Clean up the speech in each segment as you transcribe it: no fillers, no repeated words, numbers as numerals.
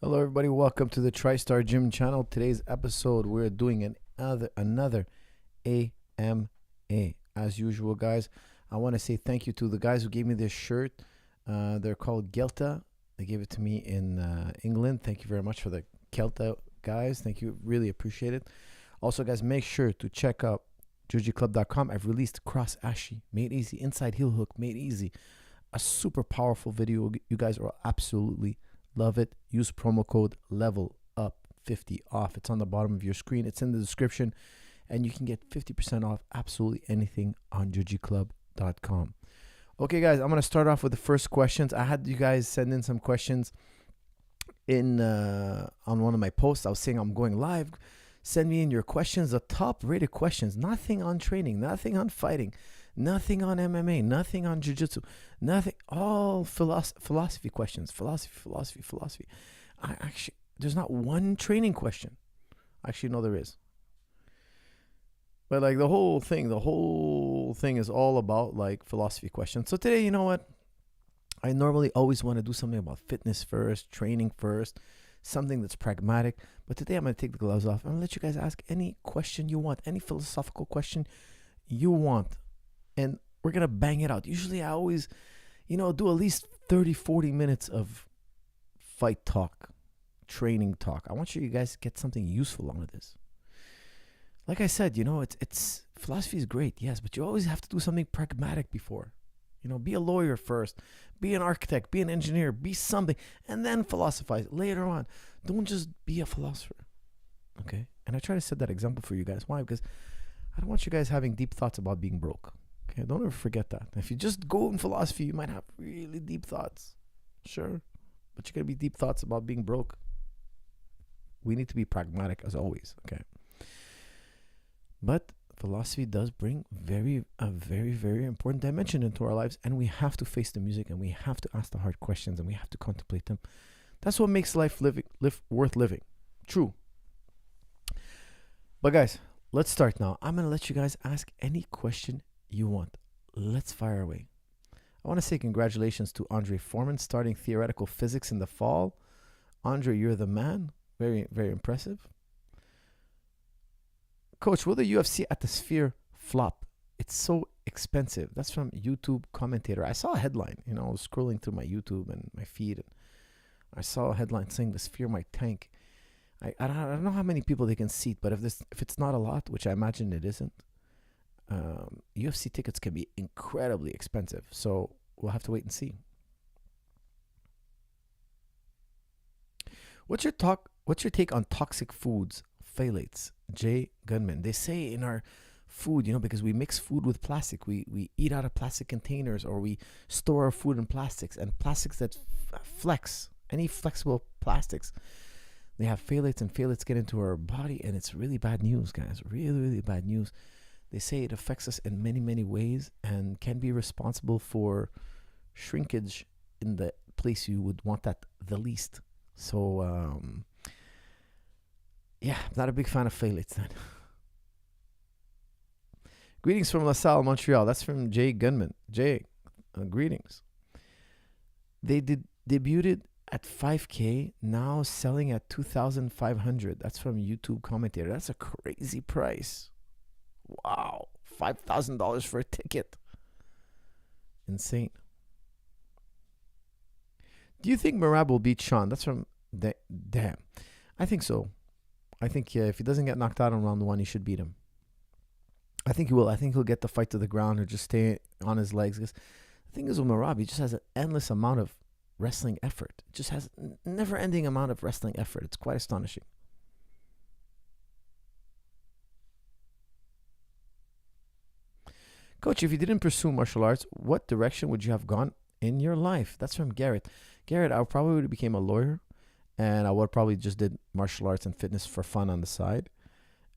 Hello, everybody. Welcome to the TriStar Gym channel. Today's episode, we're doing another AMA. As usual, guys, I want to say thank you to the guys who gave me this shirt. They're called Gelta. They gave it to me in England. Thank you very much for the Gelta, guys. Thank you. Really appreciate it. Also, guys, make sure to check out jujiclub.com. I've released Cross Ashi, made easy, inside heel hook, made easy. A super powerful video. You guys will absolutely love it. Use promo code level up 50 off. It's on the bottom of your screen. It's in the description, and you can get 50% off absolutely anything on jujiclub.com. Okay, guys, I'm going to start off with the first questions. I had you guys send in some questions in on one of my posts. I was saying I'm going live. Send me in your questions, the top rated questions. Nothing on training, nothing on fighting, nothing on MMA, nothing on jiu-jitsu, nothing, all philosophy questions. Philosophy. There's not one training question. Actually, no, there is. But like the whole thing is all about like philosophy questions. So today, you know what? I normally always want to do something about fitness first, training first, something that's pragmatic. But today I'm going to take the gloves off. I'm going to let you guys ask any question you want, any philosophical question you want. And we're going to bang it out. Usually I always, do at least 30, 40 minutes of fight talk, training talk. I want you guys to get something useful out of this. Like I said, it's philosophy is great, yes, but you always have to do something pragmatic before. Be a lawyer first, be an architect, be an engineer, be something, and then philosophize later on. Don't just be a philosopher, okay? And I try to set that example for you guys. Why? Because I don't want you guys having deep thoughts about being broke, okay? Don't ever forget that. If you just go in philosophy, you might have really deep thoughts, sure, but you're going to be deep thoughts about being broke. We need to be pragmatic as always, okay? But philosophy does bring a very, very important dimension into our lives, and we have to face the music, and we have to ask the hard questions, and we have to contemplate them. That's what makes life worth living. True. But guys, let's start now. I'm going to let you guys ask any question you want. Let's fire away. I want to say congratulations to Andre Foreman starting theoretical physics in the fall. Andre, you're the man. Very, very impressive. Coach, will the UFC at the Sphere flop? It's so expensive. That's from YouTube commentator. I saw a headline, I was scrolling through my YouTube and my feed, and I saw a headline saying the Sphere might tank. I don't know how many people they can seat, but if it's not a lot, which I imagine it isn't, UFC tickets can be incredibly expensive. So we'll have to wait and see. What's your take on toxic foods? Phthalates, Jay Gunman. They say in our food, because we mix food with plastic, we eat out of plastic containers, or we store our food in plastics, and plastics that flex, any flexible plastics, they have phthalates, and phthalates get into our body, and it's really bad news, guys. Really, really bad news. They say it affects us in many, many ways and can be responsible for shrinkage in the place you would want that the least. So, yeah, I'm not a big fan of phthalates then. Greetings from LaSalle, Montreal. That's from Jay Gunman. Jay, greetings. They debuted at $5,000, now selling at $2,500. That's from YouTube commentator. That's a crazy price. Wow, $5,000 for a ticket. Insane. Do you think Merab will beat Sean? That's from Damn. I think so. I think if he doesn't get knocked out in round one, he should beat him. I think he will. I think he'll get the fight to the ground or just stay on his legs. Because the thing is with Merab, he just has an endless amount of wrestling effort. It just has a never-ending amount of wrestling effort. It's quite astonishing. Coach, if you didn't pursue martial arts, what direction would you have gone in your life? That's from Garrett. Garrett, I probably would have became a lawyer. And I would probably just did martial arts and fitness for fun on the side.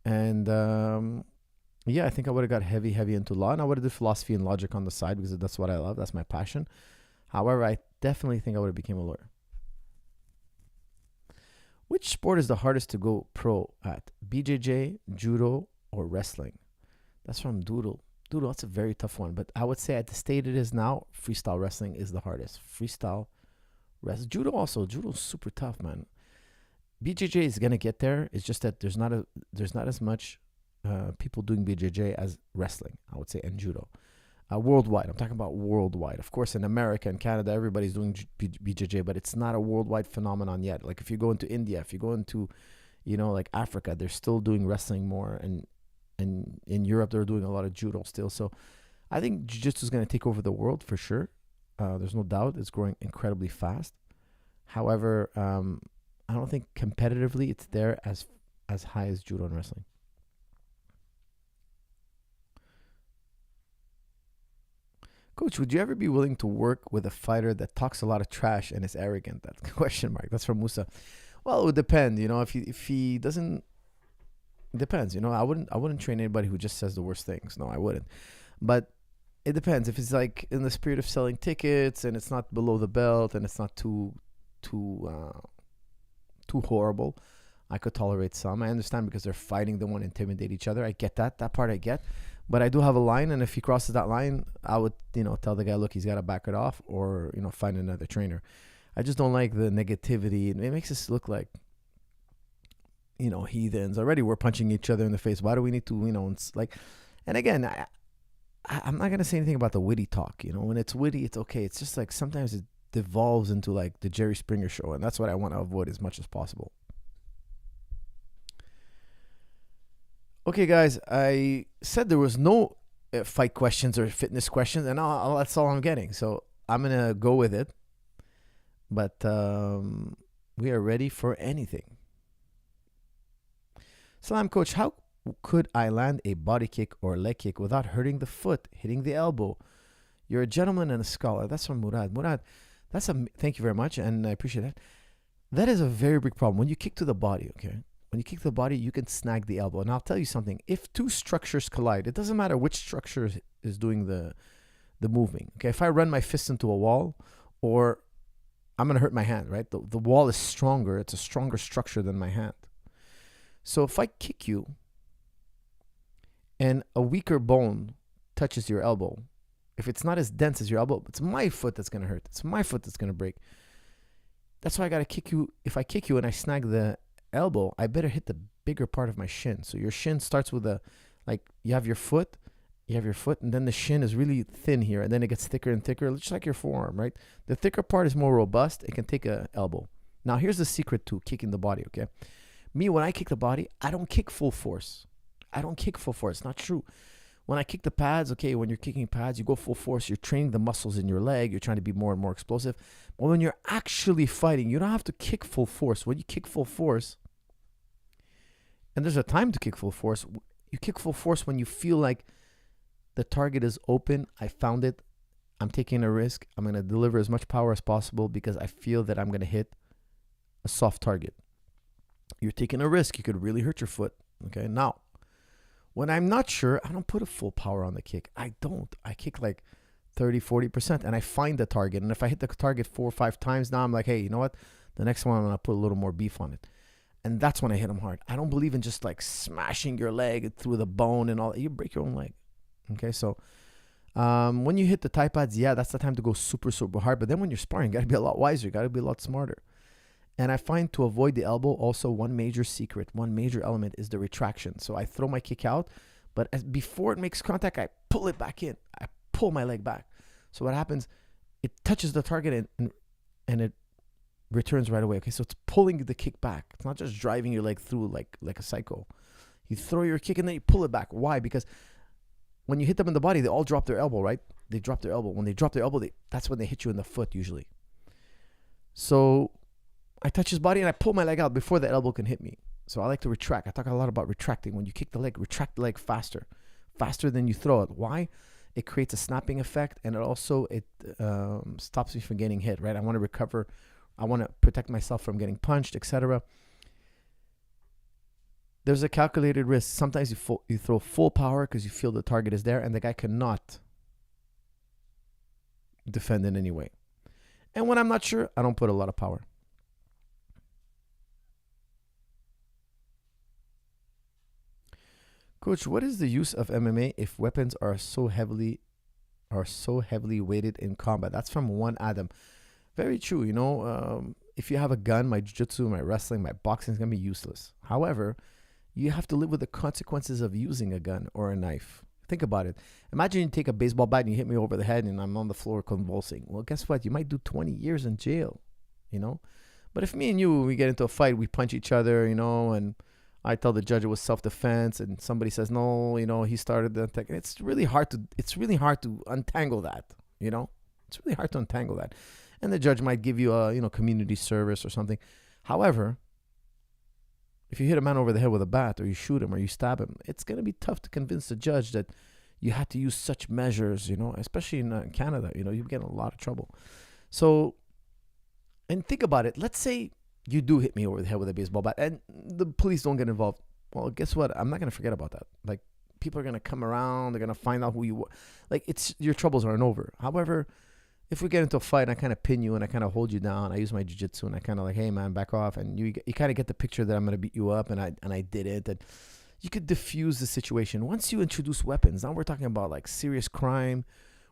And I think I would have got heavy into law. And I would have did philosophy and logic on the side because that's what I love. That's my passion. However, I definitely think I would have became a lawyer. Which sport is the hardest to go pro at? BJJ, judo, or wrestling? That's from Doodle. Doodle, that's a very tough one. But I would say at the state it is now, freestyle wrestling is the hardest. Freestyle wrestling. Judo also. Judo is super tough, man. BJJ is gonna get there. It's just that there's not as much people doing BJJ as wrestling, I would say, and judo. Worldwide, I'm talking about worldwide. Of course, in America and Canada, everybody's doing BJJ, but it's not a worldwide phenomenon yet. Like if you go into India, if you go into, like Africa, they're still doing wrestling more, and in Europe, they're doing a lot of judo still. So I think jiu-jitsu is going to take over the world for sure. There's no doubt. It's growing incredibly fast. However, I don't think competitively it's there as high as judo and wrestling. Coach, would you ever be willing to work with a fighter that talks a lot of trash and is arrogant? That question mark. That's from Musa. Well, it would depend. If he doesn't, it depends. I wouldn't train anybody who just says the worst things. No, I wouldn't. But it depends. If it's like in the spirit of selling tickets and it's not below the belt and it's not too horrible, I could tolerate some. I understand because they're fighting, they want to intimidate each other. I get that. That part I get. But I do have a line, and if he crosses that line, I would, tell the guy, look, he's got to back it off, or, find another trainer. I just don't like the negativity. It makes us look like, heathens. Already we're punching each other in the face. Why do we need to, it's like, and again, I'm not going to say anything about the witty talk. When it's witty, it's okay. It's just like sometimes it devolves into like the Jerry Springer show, and that's what I want to avoid as much as possible. Okay, guys, I said there was no fight questions or fitness questions, and that's all I'm getting. So I'm going to go with it. But we are ready for anything. Salam, Coach. How could I land a body kick or leg kick without hurting the foot, hitting the elbow? You're a gentleman and a scholar. That's from Murad. Murad, thank you very much, and I appreciate that. That is a very big problem. When you kick to the body, okay? When you kick the body, you can snag the elbow. And I'll tell you something. If two structures collide, it doesn't matter which structure is doing the moving. Okay, if I run my fist into a wall, or I'm going to hurt my hand, right? The wall is stronger. It's a stronger structure than my hand. So if I kick you and a weaker bone touches your elbow, if it's not as dense as your elbow, it's my foot that's going to hurt. It's my foot that's going to break. That's why I got to kick you. If I kick you and I snag the elbow, I better hit the bigger part of my shin. So your shin starts with you have your foot, and then the shin is really thin here, and then it gets thicker and thicker, just like your forearm, right? The thicker part is more robust. It can take a elbow. Now, here's the secret to kicking the body, okay? Me, when I kick the body, I don't kick full force. It's not true. When I kick the pads, okay, when you're kicking pads, you go full force. You're training the muscles in your leg. You're trying to be more and more explosive. But when you're actually fighting, you don't have to kick full force. When you kick full force, and there's a time to kick full force, you kick full force when you feel like the target is open. I found it. I'm taking a risk. I'm going to deliver as much power as possible because I feel that I'm going to hit a soft target. You're taking a risk. You could really hurt your foot. Okay, now, when I'm not sure, I don't put a full power on the kick. I don't. I kick like 30, 40%, and I find the target. And if I hit the target 4 or 5 times, now I'm like, hey, you know what? The next one, I'm going to put a little more beef on it. And that's when I hit them hard. I don't believe in just like smashing your leg through the bone and all. You break your own leg. Okay, so when you hit the Thai pads, yeah, that's the time to go super, super hard. But then when you're sparring, you got to be a lot wiser. You got to be a lot smarter. And I find to avoid the elbow, also one major secret, one major element is the retraction. So I throw my kick out, but before it makes contact, I pull it back in. I pull my leg back. So what happens, it touches the target and it returns right away. Okay, so it's pulling the kick back. It's not just driving your leg through like a psycho. You throw your kick and then you pull it back. Why? Because when you hit them in the body, they all drop their elbow, right? They drop their elbow. When they drop their elbow, that's when they hit you in the foot usually. So I touch his body and I pull my leg out before the elbow can hit me. So I like to retract. I talk a lot about retracting. When you kick the leg, retract the leg faster than you throw it. Why? It creates a snapping effect, and it stops me from getting hit, right? I want to recover. I want to protect myself from getting punched, etc. There's a calculated risk. Sometimes you throw full power because you feel the target is there, and the guy cannot defend in any way. And when I'm not sure, I don't put a lot of power. Coach, what is the use of MMA if weapons are so heavily weighted in combat? That's from one Adam. Very true. if you have a gun, my jiu-jitsu, my wrestling, my boxing is going to be useless. However, you have to live with the consequences of using a gun or a knife. Think about it. Imagine you take a baseball bat and you hit me over the head and I'm on the floor convulsing. Well, guess what? You might do 20 years in jail, you know? But if me and you, we get into a fight, we punch each other, you know, and I tell the judge it was self-defense and somebody says, no, you know, he started the attack. It's really hard to untangle that, you know? It's really hard to untangle that. And the judge might give you a, you know, community service or something. However, if you hit a man over the head with a bat or you shoot him or you stab him, it's going to be tough to convince the judge that you had to use such measures, you know, especially in Canada, you know, you get in a lot of trouble. So, and think about it. Let's say you do hit me over the head with a baseball bat and the police don't get involved. Well, guess what? I'm not going to forget about that. Like, people are going to come around. They're going to find out who you were. Like, your troubles aren't over. However, if we get into a fight and I kind of pin you and I kind of hold you down, I use my jiu-jitsu and I kind of like, hey, man, back off. And you kind of get the picture that I'm going to beat you up and I did it. And you could diffuse the situation. Once you introduce weapons, now we're talking about like serious crime.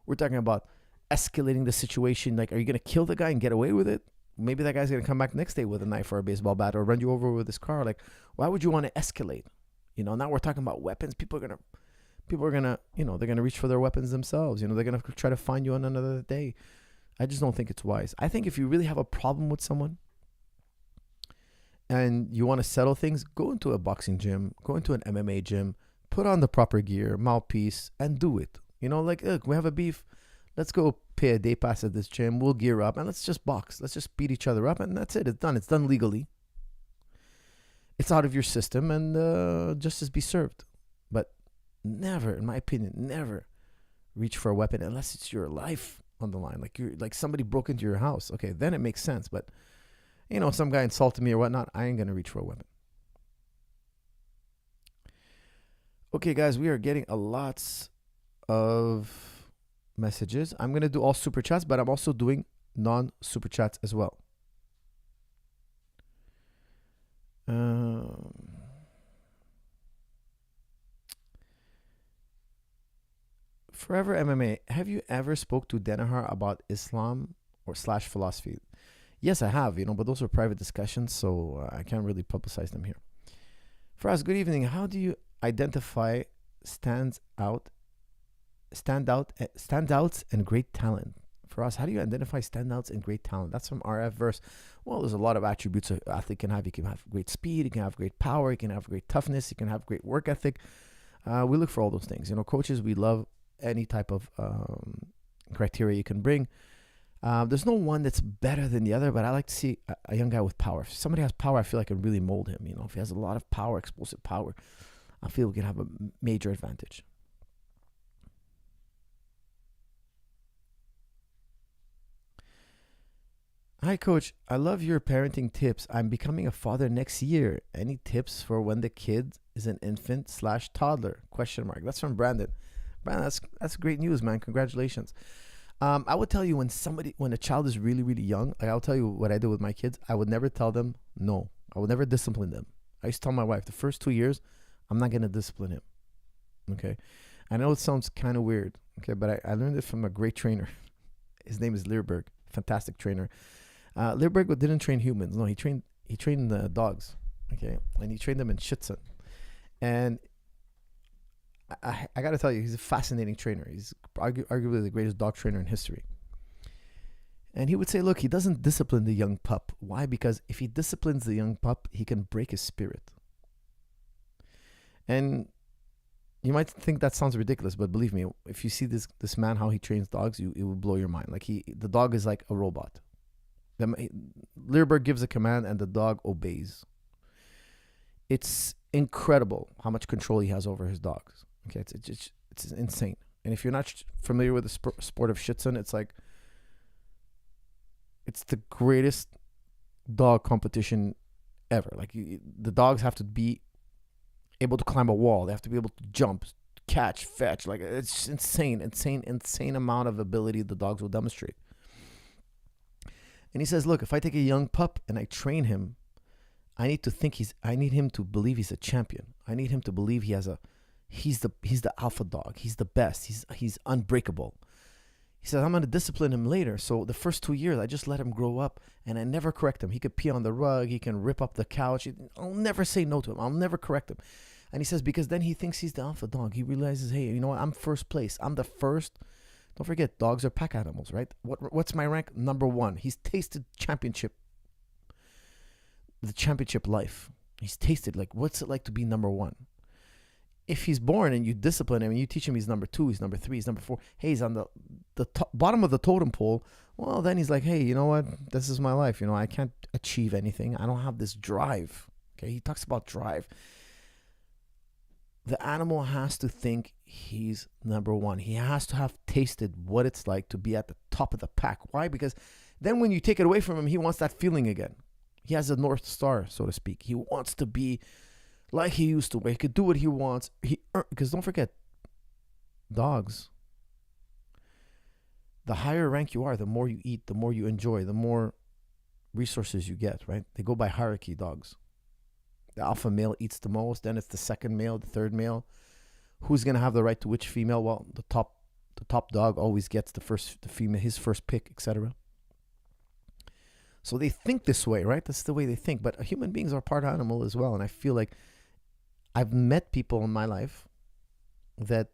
We're talking about escalating the situation. Like, are you going to kill the guy and get away with it? Maybe that guy's going to come back next day with a knife or a baseball bat or run you over with his car. Like, why would you want to escalate? You know, now we're talking about weapons. People are going to, you know, they're going to reach for their weapons themselves. You know, they're going to try to find you on another day. I just don't think it's wise. I think if you really have a problem with someone and you want to settle things, go into a boxing gym, go into an MMA gym, put on the proper gear, mouthpiece, and do it. You know, like, look, we have a beef. Let's go pay a day pass at this gym. We'll gear up and let's just box. Let's just beat each other up and that's it. It's done. It's done legally. It's out of your system and justice be served. But never, in my opinion, never reach for a weapon unless it's your life on the line. Like, you're like somebody broke into your house. Okay, then it makes sense. But, you know, some guy insulted me or whatnot, I ain't going to reach for a weapon. Okay, guys, we are getting a lots of messages. I'm going to do all super chats, but I'm also doing non-super chats as well. Forever MMA, have you ever spoke to Denahar about Islam or / philosophy? Yes, I have, you know, but those are private discussions, so I can't really publicize them here. For us, good evening. How do you identify standouts and great talent? For us, how do you identify standouts and great talent? That's from RF verse. Well, there's a lot of attributes an athlete can have. You can have great speed, you can have great power, you can have great toughness, you can have great work ethic. We look for all those things. You know, coaches, we love any type of criteria you can bring. There's no one that's better than the other, but I like to see a young guy with power. If somebody has power, I feel I can really mold him. You know, if he has a lot of power, explosive power, I feel we can have a major advantage. Hi, Coach. I love your parenting tips. I'm becoming a father next year. Any tips for when the kid is an infant / toddler? ? That's from Brandon. Brandon, that's great news, man. Congratulations. I would tell you when a child is really, really young, like I'll tell you what I do with my kids. I would never tell them no. I would never discipline them. I used to tell my wife the first 2 years, I'm not going to discipline him. Okay. I know it sounds kind of weird. Okay. But I learned it from a great trainer. His name is Learberg. Fantastic trainer. Learberg didn't train humans. No, he trained the dogs. Okay. And he trained them in Shih Tzu. And I got to tell you, he's a fascinating trainer. He's arguably the greatest dog trainer in history. And he would say, look, he doesn't discipline the young pup. Why? Because if he disciplines the young pup, he can break his spirit. And you might think that sounds ridiculous, but believe me, if you see this man, how he trains dogs, it will blow your mind. Like the dog is like a robot. Learberg gives a command and the dog obeys. It's incredible how much control he has over his dogs. Okay, it's insane. And if you're not familiar with the sport of Shih Tzu, it's the greatest dog competition ever. Like the dogs have to be able to climb a wall. They have to be able to jump, catch, fetch. Like it's insane amount of ability the dogs will demonstrate. And he says, look, if I take a young pup and I train him, I need him to believe he's a champion. I need him to believe he's the alpha dog. He's the best. He's unbreakable. He says, I'm going to discipline him later. So the first 2 years, I just let him grow up and I never correct him. He could pee on the rug. He can rip up the couch. I'll never say no to him. I'll never correct him. And he says, because then he thinks he's the alpha dog. He realizes, hey, you know what? I'm first place. I'm the first. Don't forget, dogs are pack animals, right? What's my rank? Number 1. He's tasted the championship life. He's tasted, like, what's it like to be number 1? If he's born and you discipline him and you teach him he's number 2, he's number 3, he's number 4, hey, he's on the bottom of the totem pole, well, then he's like, hey, you know what? This is my life. You know, I can't achieve anything. I don't have this drive. Okay, he talks about drive. The animal has to think he's number 1. He has to have tasted what it's like to be at the top of the pack. Why? Because then when you take it away from him, he wants that feeling again. He has a North Star, so to speak. He wants to be like he used to, where he could do what he wants. Because don't forget, dogs, the higher rank you are, the more you eat, the more you enjoy, the more resources you get, right? They go by hierarchy, dogs. The alpha male eats the most, then it's the second male, the third male. Who's going to have the right to which female? Well, the top dog always gets the female, his first pick, etc. So they think this way, right? That's the way they think. But human beings are part animal as well. And I feel like I've met people in my life that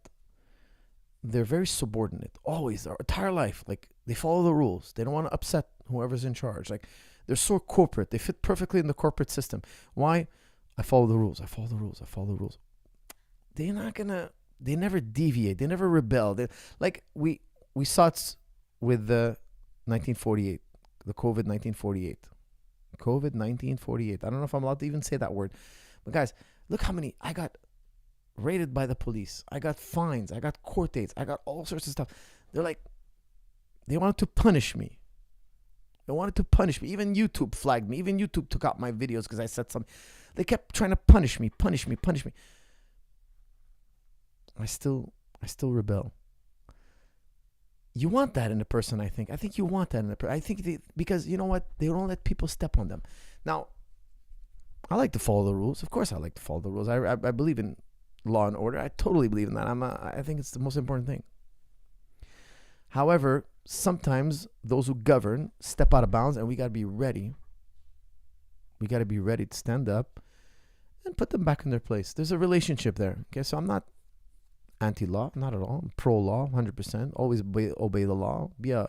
they're very subordinate, always, their entire life. Like, they follow the rules. They don't want to upset whoever's in charge. Like, they're so corporate. They fit perfectly in the corporate system. Why? I follow the rules. I follow the rules. I follow the rules. They're not going to, they never deviate. They never rebel. Like, we saw it with the 1948, the COVID 1948. COVID 1948. I don't know if I'm allowed to even say that word. But guys, look how many I got raided by the police. I got fines. I got court dates. I got all sorts of stuff. They're like, they wanted to punish me. They wanted to punish me. Even YouTube flagged me. Even YouTube took out my videos because I said something. They kept trying to punish me. I still rebel. You want that in a person, I think. I think you want that in a person. I think because you know what? They don't let people step on them. Now, I like to follow the rules. Of course I like to follow the rules. I believe in law and order. I totally believe in that. I think it's the most important thing. However, sometimes those who govern step out of bounds, and we got to be ready. We got to be ready to stand up and put them back in their place. There's a relationship there. Okay, so I'm not anti-law, not at all. I'm pro-law, 100%. Always obey the law. Be a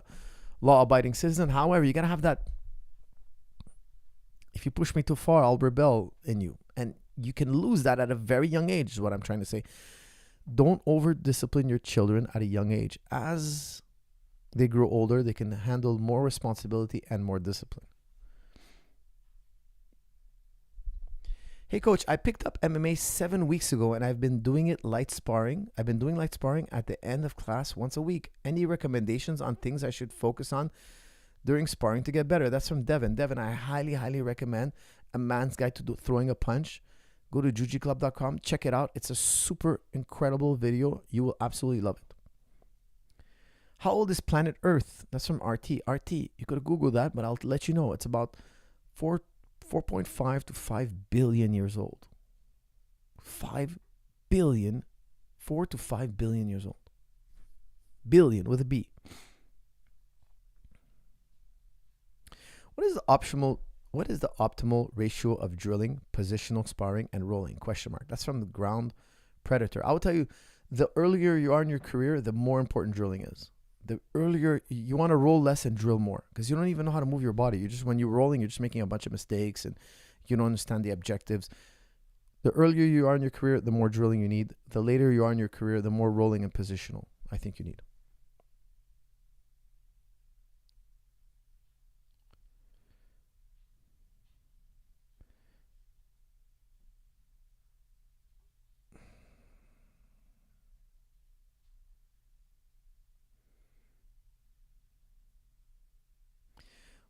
law-abiding citizen. However, you got to have that. If you push me too far, I'll rebel in you. And you can lose that at a very young age, is what I'm trying to say. Don't over-discipline your children at a young age. As they grow older, they can handle more responsibility and more discipline. Hey, coach, I picked up MMA 7 weeks ago, and I've been doing light sparring. I've been doing light sparring at the end of class once a week. Any recommendations on things I should focus on during sparring to get better? That's from Devin. Devin, I highly, highly recommend A Man's Guide to Throwing a Punch. Go to jujiclub.com. Check it out. It's a super incredible video. You will absolutely love it. How old is planet Earth? That's from RT. RT, you could Google that, but I'll let you know. It's about 4.5 to 5 billion years old. 5 billion, 4 to 5 billion years old. Billion with a B. What is the optimal ratio of drilling, positional sparring, and rolling? ? That's from the Ground Predator. I will tell you, the earlier you are in your career, the more important drilling is. The earlier you want to roll less and drill more, because you don't even know how to move your body. When you're rolling, you're just making a bunch of mistakes and you don't understand the objectives. The earlier you are in your career, the more drilling you need. The later you are in your career, the more rolling and positional I think you need.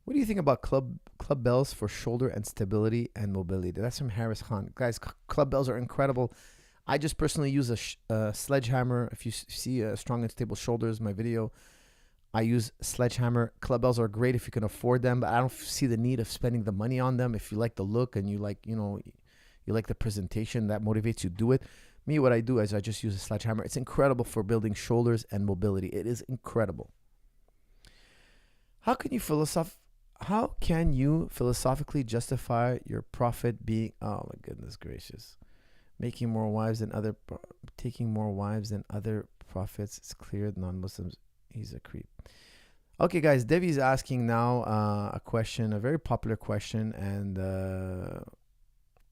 What do you think about club bells for shoulder and stability and mobility? That's from Harris Khan. Guys, club bells are incredible. I just personally use a sledgehammer. If you see strong and stable shoulders, my video, I use sledgehammer. Club bells are great if you can afford them, but I don't see the need of spending the money on them. If you like the look and you like, you like the presentation, that motivates you to do it. Me, what I do is I just use a sledgehammer. It's incredible for building shoulders and mobility. It is incredible. How can you philosophically justify your prophet being, oh my goodness gracious, taking more wives than other prophets? It's clear non-Muslims, he's a creep. Okay, guys, Devi's asking now a question, a very popular question, and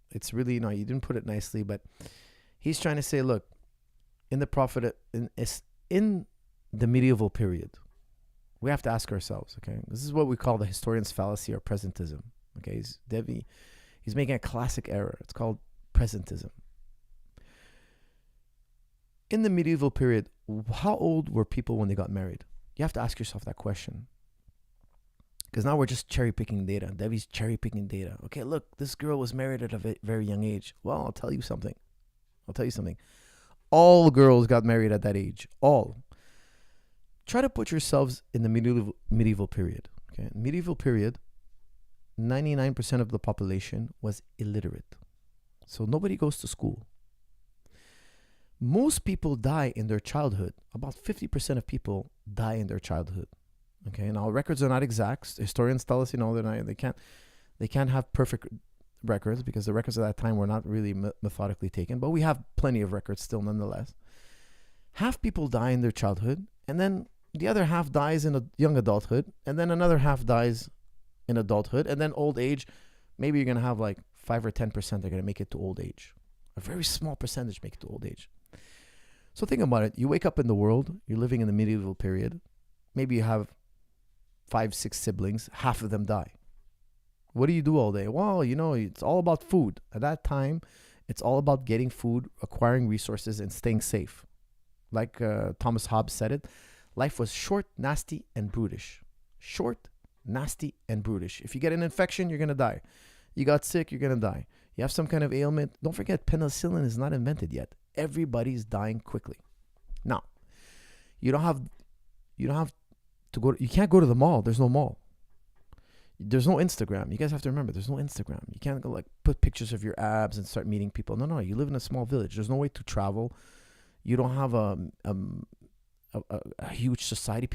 it's really, you didn't put it nicely, but he's trying to say, look, in the prophet, in the medieval period, we have to ask ourselves, okay, this is what we call the historian's fallacy or presentism. Okay, he's making a classic error. It's called presentism. In the medieval period, how old were people when they got married? You have to ask yourself that question. Because now we're just cherry picking data. Devi's cherry picking data. Okay, look, this girl was married at a very young age. Well, I'll tell you something. All girls got married at that age. All. Try to put yourselves in the medieval period. Okay, medieval period, 99% of the population was illiterate. So nobody goes to school. Most people die in their childhood. About 50% of people die in their childhood. Okay, now records are not exact. Historians tell us, they can't have perfect records because the records at that time were not really methodically taken. But we have plenty of records still, nonetheless. Half people die in their childhood, and then the other half dies in a young adulthood, and then another half dies in adulthood, and then old age. Maybe you're gonna have like 5 or 10% are gonna make it to old age. A very small percentage make it to old age. So think about it. You wake up in the world, you're living in the medieval period. Maybe you have 5, 6 siblings, half of them die. What do you do all day? Well, it's all about food. At that time, it's all about getting food, acquiring resources, and staying safe. Like Thomas Hobbes said it, life was short, nasty, and brutish. Short, nasty, and brutish. If you get an infection, you're going to die. You got sick, you're going to die. You have some kind of ailment. Don't forget, penicillin is not invented yet. Everybody's dying quickly. Now, you can't go to the mall. There's no mall. There's no Instagram. You guys have to remember, there's no Instagram. You can't go put pictures of your abs and start meeting people. No. You live in a small village. There's no way to travel. You don't have a huge society.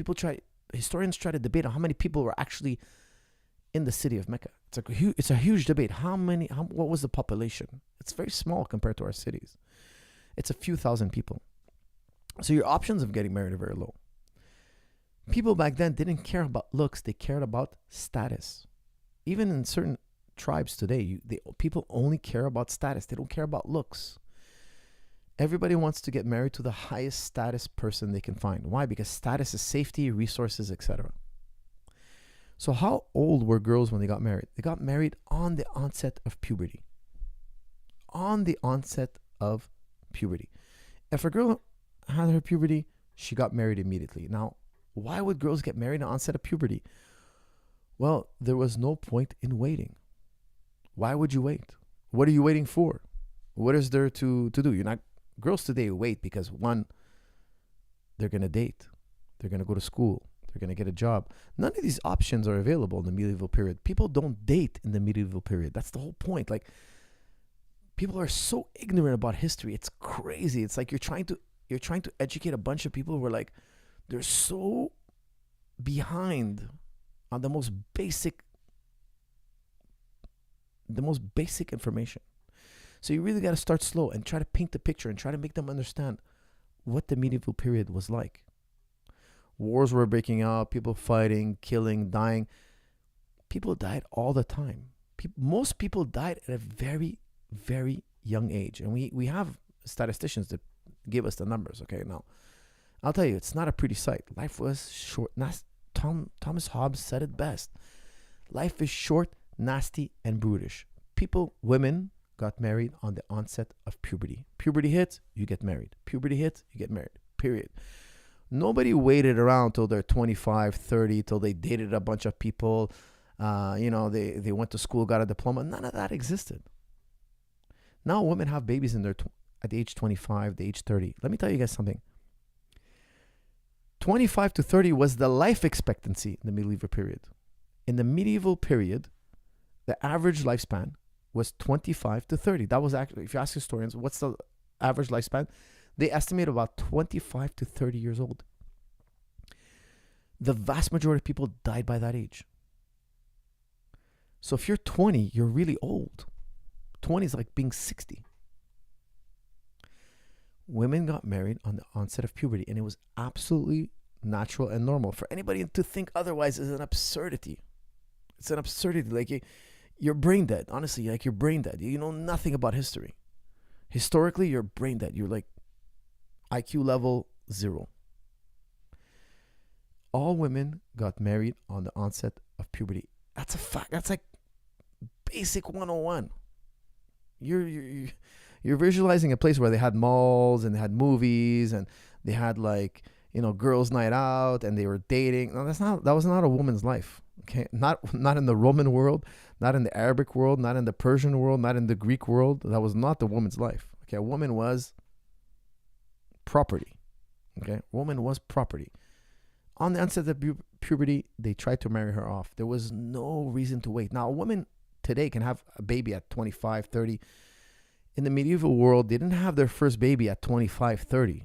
Historians try to debate on how many people were actually in the city of Mecca. It's a huge debate. What was the population? It's very small compared to our cities. It's a few thousand people. So your options of getting married are very low. People back then didn't care about looks. They cared about status. Even in certain tribes today, people only care about status. They don't care about looks. Everybody wants to get married to the highest status person they can find. Why? Because status is safety, resources, etc. So how old were girls when they got married? They got married on the onset of puberty. On the onset of puberty. If a girl had her puberty, she got married immediately. Now, why would girls get married on the onset of puberty? Well, there was no point in waiting. Why would you wait? What are you waiting for? What is there to do? Girls today wait because, one, they're going to date. They're going to go to school. They're going to get a job. None of these options are available in the medieval period. People don't date in the medieval period. That's the whole point. People are so ignorant about history. It's crazy. It's like you're trying to educate a bunch of people who are they're so behind on the most basic information. So you really got to start slow and try to paint the picture and try to make them understand what the medieval period was like. Wars were breaking out, people fighting, killing, dying. People died all the time. Most people died at a very, very young age. And we have statisticians that give us the numbers. Okay, now, I'll tell you, it's not a pretty sight. Life was short. Thomas Hobbes said it best. Life is short, nasty, and brutish. Women got married on the onset of puberty. Puberty hits, you get married. Puberty hits, you get married. Period. Nobody waited around till they're 25, 30, till they dated a bunch of people. They went to school, got a diploma. None of that existed. Now women have babies at the age 25, the age 30. Let me tell you guys something. 25 to 30 was the life expectancy in the medieval period. In the medieval period, the average lifespan was 25 to 30. That was actually, if you ask historians, what's the average lifespan? They estimate about 25 to 30 years old. The vast majority of people died by that age. So if you're 20, you're really old. 20 is like being 60. Women got married on the onset of puberty, and it was absolutely natural and normal. For anybody to think otherwise is an absurdity. It's an absurdity. Like, you're brain dead. Honestly, like, you're brain dead. You know nothing about history. Historically, you're brain dead. You're like IQ level 0. All women got married on the onset of puberty. That's a fact. That's like basic 101. You're visualizing a place where they had malls and they had movies and they had, like, you know, girls' night out and they were dating. No, that was not a woman's life. Okay, not in the Roman world, not in the Arabic world, not in the Persian world, not in the Greek world. That was not the woman's life. Okay, a woman was property. Okay, a woman was property. On the onset of puberty, they tried to marry her off. There was no reason to wait. Now, a woman today can have a baby at 25, 30. In the medieval world, they didn't have their first baby at 25, 30.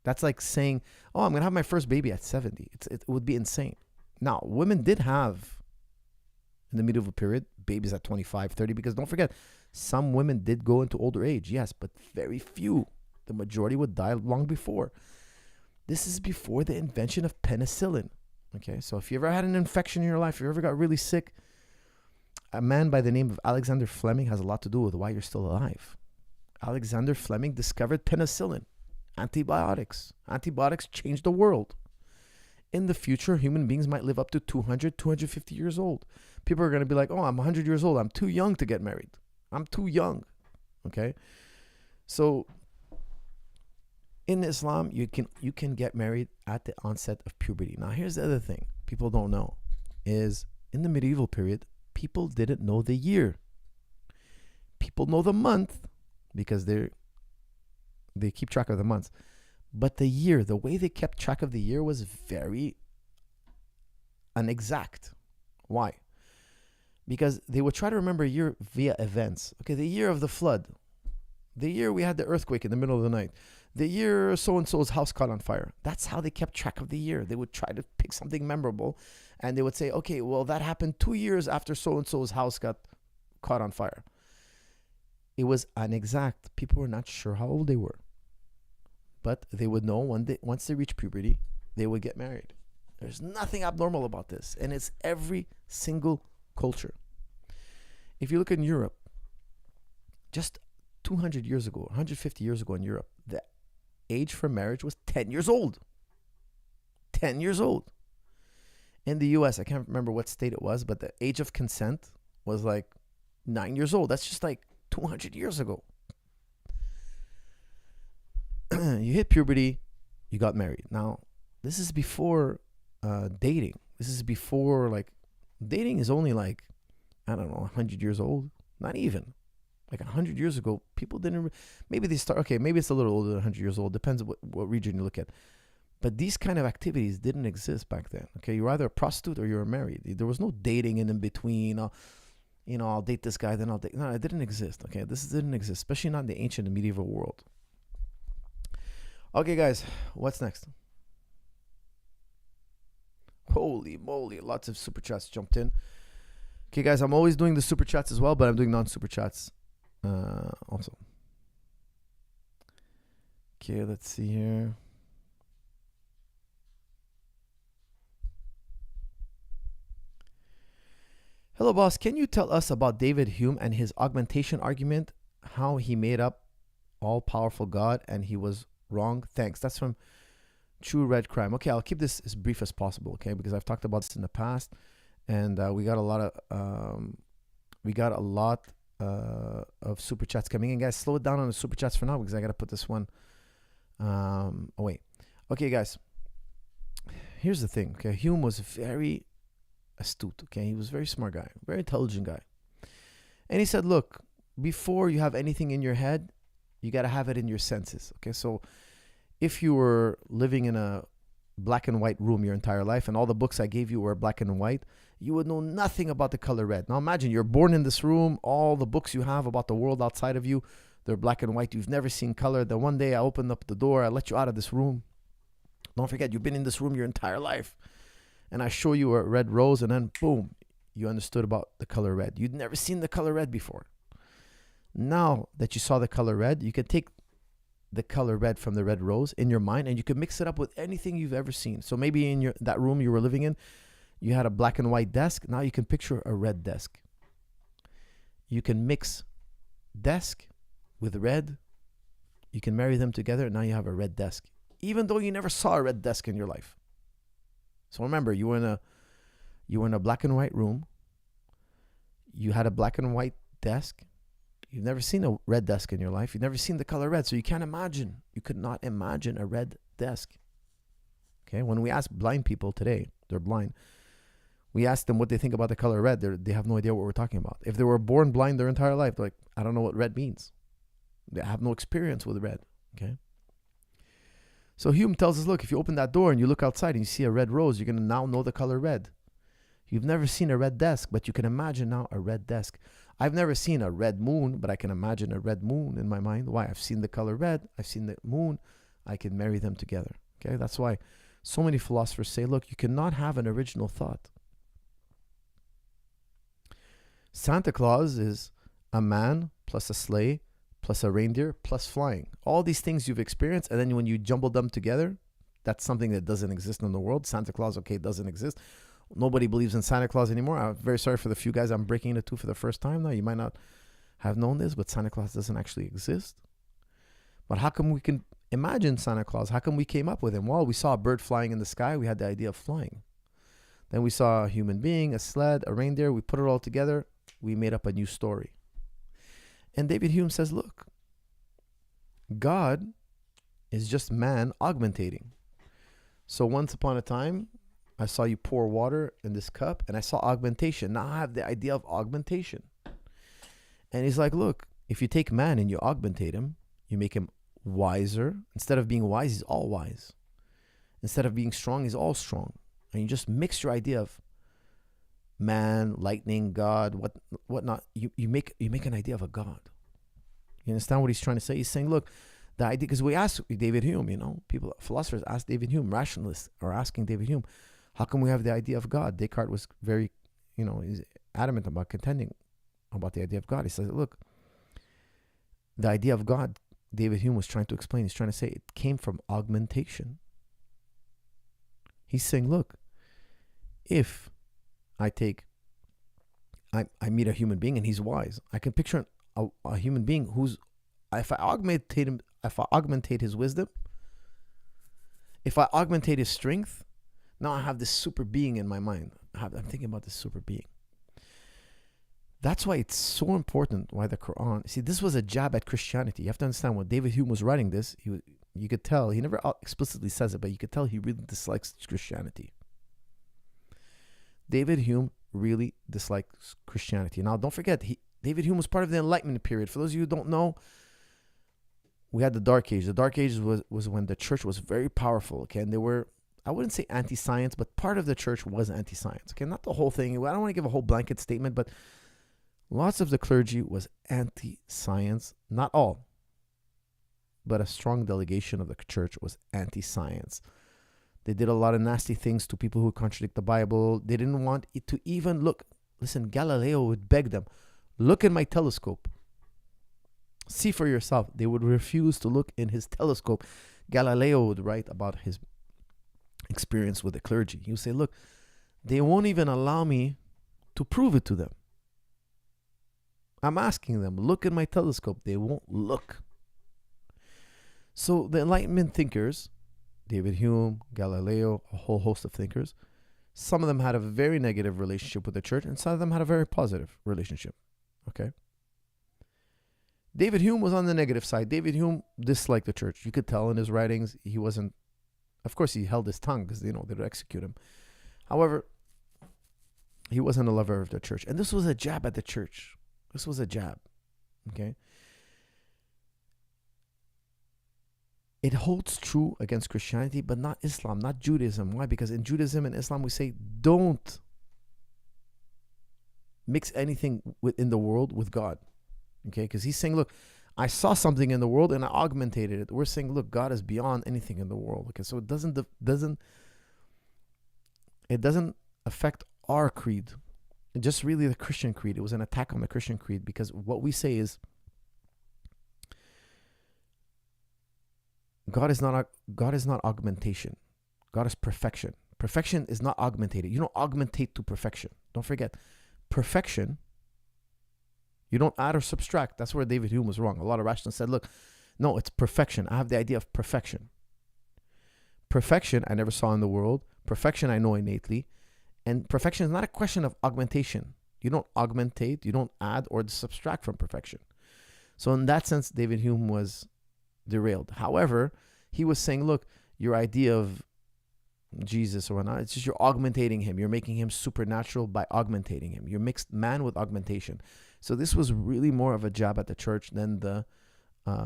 That's like saying, oh, I'm going to have my first baby at 70. It would be insane. Now, women did have, in the medieval period, babies at 25, 30, because don't forget, some women did go into older age, yes, but very few. The majority would die long before. This is before the invention of penicillin. Okay, so if you ever had an infection in your life, if you ever got really sick, a man by the name of Alexander Fleming has a lot to do with why you're still alive. Alexander Fleming discovered penicillin, antibiotics. Antibiotics changed the world. In the future, human beings might live up to 200, 250 years old. People are going to be like, oh, I'm 100 years old. I'm too young to get married. I'm too young. Okay? So in Islam, you can get married at the onset of puberty. Now, here's the other thing people don't know is in the medieval period, people didn't know the year. People know the month because they keep track of the months. But the year, the way they kept track of the year was very inexact. Why? Because they would try to remember a year via events. Okay, the year of the flood. The year we had the earthquake in the middle of the night. The year so-and-so's house caught on fire. That's how they kept track of the year. They would try to pick something memorable, and they would say, okay, well, that happened 2 years after so-and-so's house got caught on fire. It was inexact. People were not sure how old they were. But they would know once they reach puberty, they would get married. There's nothing abnormal about this. And it's every single culture. If you look in Europe, just 200 years ago, 150 years ago in Europe, the age for marriage was 10 years old. 10 years old. In the US, I can't remember what state it was, but the age of consent was like 9 years old. That's just like 200 years ago. You hit puberty, you got married. Now, this is before dating. This is before, like, dating is only like, I don't know, 100 years old. Not even. Like 100 years ago, people didn't, maybe they start, okay, maybe it's a little older than 100 years old. Depends on what region you look at. But these kind of activities didn't exist back then. Okay, you're either a prostitute or you're married. There was no dating in between. I'll date this guy, then I'll date. No, it didn't exist. Okay, this didn't exist, especially not in the ancient and medieval world. Okay, guys, what's next? Holy moly, lots of super chats jumped in. Okay, guys, I'm always doing the super chats as well, but I'm doing non-super chats also. Okay, let's see here. Hello, boss. Can you tell us about David Hume and his augmentation argument? How he made up all-powerful God and he was wrong? Thanks. That's from True Red Crime. Okay, I'll keep this as brief as possible, okay, because I've talked about this in the past, and we got a lot of super chats coming in. Guys, slow it down on the super chats for now because I got to put this one away. Okay, guys, here's the thing. Okay, Hume was very astute. Okay, he was a very smart guy, very intelligent guy, and he said, look, before you have anything in your head, you got to have it in your senses. Okay, so if you were living in a black and white room your entire life and all the books I gave you were black and white, you would know nothing about the color red. Now imagine you're born in this room, all the books you have about the world outside of you, they're black and white. You've never seen color. Then one day I opened up the door, I let you out of this room. Don't forget, you've been in this room your entire life. and I show you a red rose, and then boom, you understood about the color red. You'd never seen the color red before. Now that you saw the color red, you can take the color red from the red rose in your mind, and you can mix it up with anything you've ever seen. So maybe in that room you were living in, you had a black and white desk. Now you can picture a red desk. You can mix desk with red. You can marry them together, and now you have a red desk, even though you never saw a red desk in your life. So remember, you were in a black and white room. You had a black and white desk. You've never seen a red desk in your life. You've never seen the color red. So you can't imagine. You could not imagine a red desk. Okay. When we ask blind people today, they're blind. We ask them what they think about the color red. They have no idea what we're talking about. If they were born blind their entire life, they're like, I don't know what red means. They have no experience with red. Okay. So Hume tells us, look, if you open that door and you look outside and you see a red rose, you're going to now know the color red. You've never seen a red desk, but you can imagine now a red desk. I've never seen a red moon, but I can imagine a red moon in my mind. Why? I've seen the color red. I've seen the moon. I can marry them together. Okay, that's why so many philosophers say, look, you cannot have an original thought. Santa Claus is a man plus a sleigh plus a reindeer plus flying. All these things you've experienced, and then when you jumble them together, that's something that doesn't exist in the world. Santa Claus, okay, doesn't exist. Nobody believes in Santa Claus anymore. I'm very sorry for the few guys I'm breaking it to for the first time now. You might not have known this, but Santa Claus doesn't actually exist. But how come we can imagine Santa Claus? How come we came up with him? Well, we saw a bird flying in the sky. We had the idea of flying. Then we saw a human being, a sled, a reindeer. We put it all together. We made up a new story. And David Hume says, look, God is just man augmentating. So once upon a time, I saw you pour water in this cup, and I saw augmentation. Now I have the idea of augmentation. And he's like, look, if you take man and you augmentate him, you make him wiser. Instead of being wise, he's all wise. Instead of being strong, he's all strong. And you just mix your idea of man, lightning, God, whatnot. You make an idea of a God. You understand what he's trying to say? He's saying, look, the idea, because we asked David Hume, people, philosophers ask David Hume, rationalists are asking David Hume, how come we have the idea of God? Descartes was very, he's adamant about contending about the idea of God. He says, look, the idea of God, David Hume was trying to explain. He's trying to say it came from augmentation. He's saying, look, if I meet a human being and he's wise, I can picture a human being who's, if I augmentate his wisdom, if I augmentate his strength, now I have this super being in my mind. I'm thinking about this super being. That's why it's so important why the Quran, see, this was a jab at Christianity. You have to understand when David Hume was writing this, you could tell, he never explicitly says it, but you could tell he really dislikes Christianity. David Hume really dislikes Christianity. Now, don't forget, David Hume was part of the Enlightenment period. For those of you who don't know, we had the Dark Age. The Dark Age was when the church was very powerful, okay? And they were, I wouldn't say anti-science, but part of the church was anti-science, okay? Not the whole thing. I don't want to give a whole blanket statement, but lots of the clergy was anti-science. Not all, but a strong delegation of the church was anti-science. They did a lot of nasty things to people who contradict the Bible. They didn't want it to even look. Listen, Galileo would beg them, look in my telescope. See for yourself. They would refuse to look in his telescope. Galileo would write about his experience with the clergy. He would say, look, they won't even allow me to prove it to them. I'm asking them, look in my telescope. They won't look. So the Enlightenment thinkers, David Hume, Galileo, a whole host of thinkers, some of them had a very negative relationship with the church, and some of them had a very positive relationship. Okay? David Hume was on the negative side. David Hume disliked the church. You could tell in his writings, he wasn't, of course he held his tongue because, they would execute him. However, he wasn't a lover of the church. And this was a jab at the church. This was a jab. Okay? It holds true against Christianity, but not Islam, not Judaism. Why? Because in Judaism and Islam, we say, don't mix anything in the world with God. Okay? Because he's saying, look, I saw something in the world and I augmentated it. We're saying, look, God is beyond anything in the world. Okay? So it doesn't It doesn't affect our creed, just really the Christian creed. It was an attack on the Christian creed, because what we say is God is not augmentation. God is perfection. Perfection is not augmentated. You don't augmentate to perfection. Don't forget, perfection, you don't add or subtract. That's where David Hume was wrong. A lot of rationalists said, look, no, it's perfection. I have the idea of perfection. Perfection I never saw in the world. Perfection I know innately. And perfection is not a question of augmentation. You don't augmentate, you don't add or subtract from perfection. So in that sense, David Hume was derailed. However, he was saying, look, your idea of Jesus or whatnot, it's just you're augmentating him. You're making him supernatural by augmentating him. You mixed man with augmentation. So this was really more of a jab at the church than the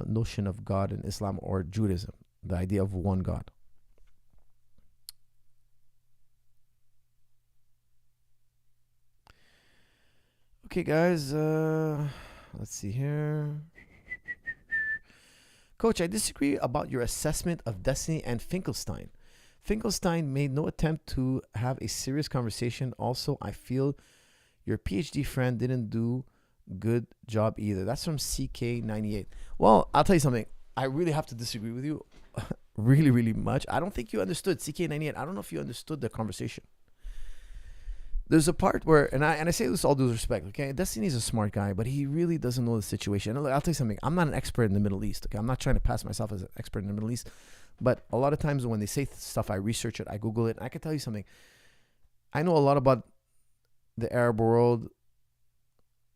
notion of God in Islam or Judaism, the idea of one God. Okay, guys, let's see here. Coach, I disagree about your assessment of Destiny and Finkelstein. Finkelstein made no attempt to have a serious conversation. Also, I feel your PhD friend didn't do good job either. That's from CK98. Well, I'll tell you something. I really have to disagree with you really, really much. I don't think you understood CK98. I don't know if you understood the conversation. There's a part where, and I say this all due respect, okay? Destiny is a smart guy, but he really doesn't know the situation. I'll tell you something. I'm not an expert in the Middle East, okay? I'm not trying to pass myself as an expert in the Middle East, but a lot of times when they say stuff, I research it, I Google it, and I can tell you something. I know a lot about the Arab world,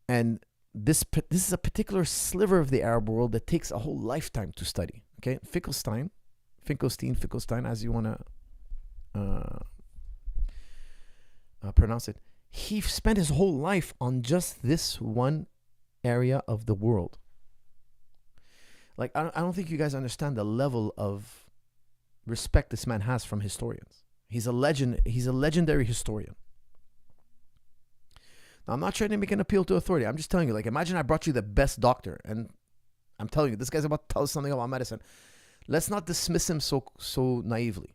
and this is a particular sliver of the Arab world that takes a whole lifetime to study, okay? Finkelstein, as you want to pronounce it, he spent his whole life on just this one area of the world. Like, I don't think you guys understand the level of respect this man has from historians. He's a legend. He's a legendary historian. Now, I'm not trying to make an appeal to authority. I'm just telling you, like, imagine I brought you the best doctor, and I'm telling you, this guy's about to tell us something about medicine. Let's not dismiss him so naively.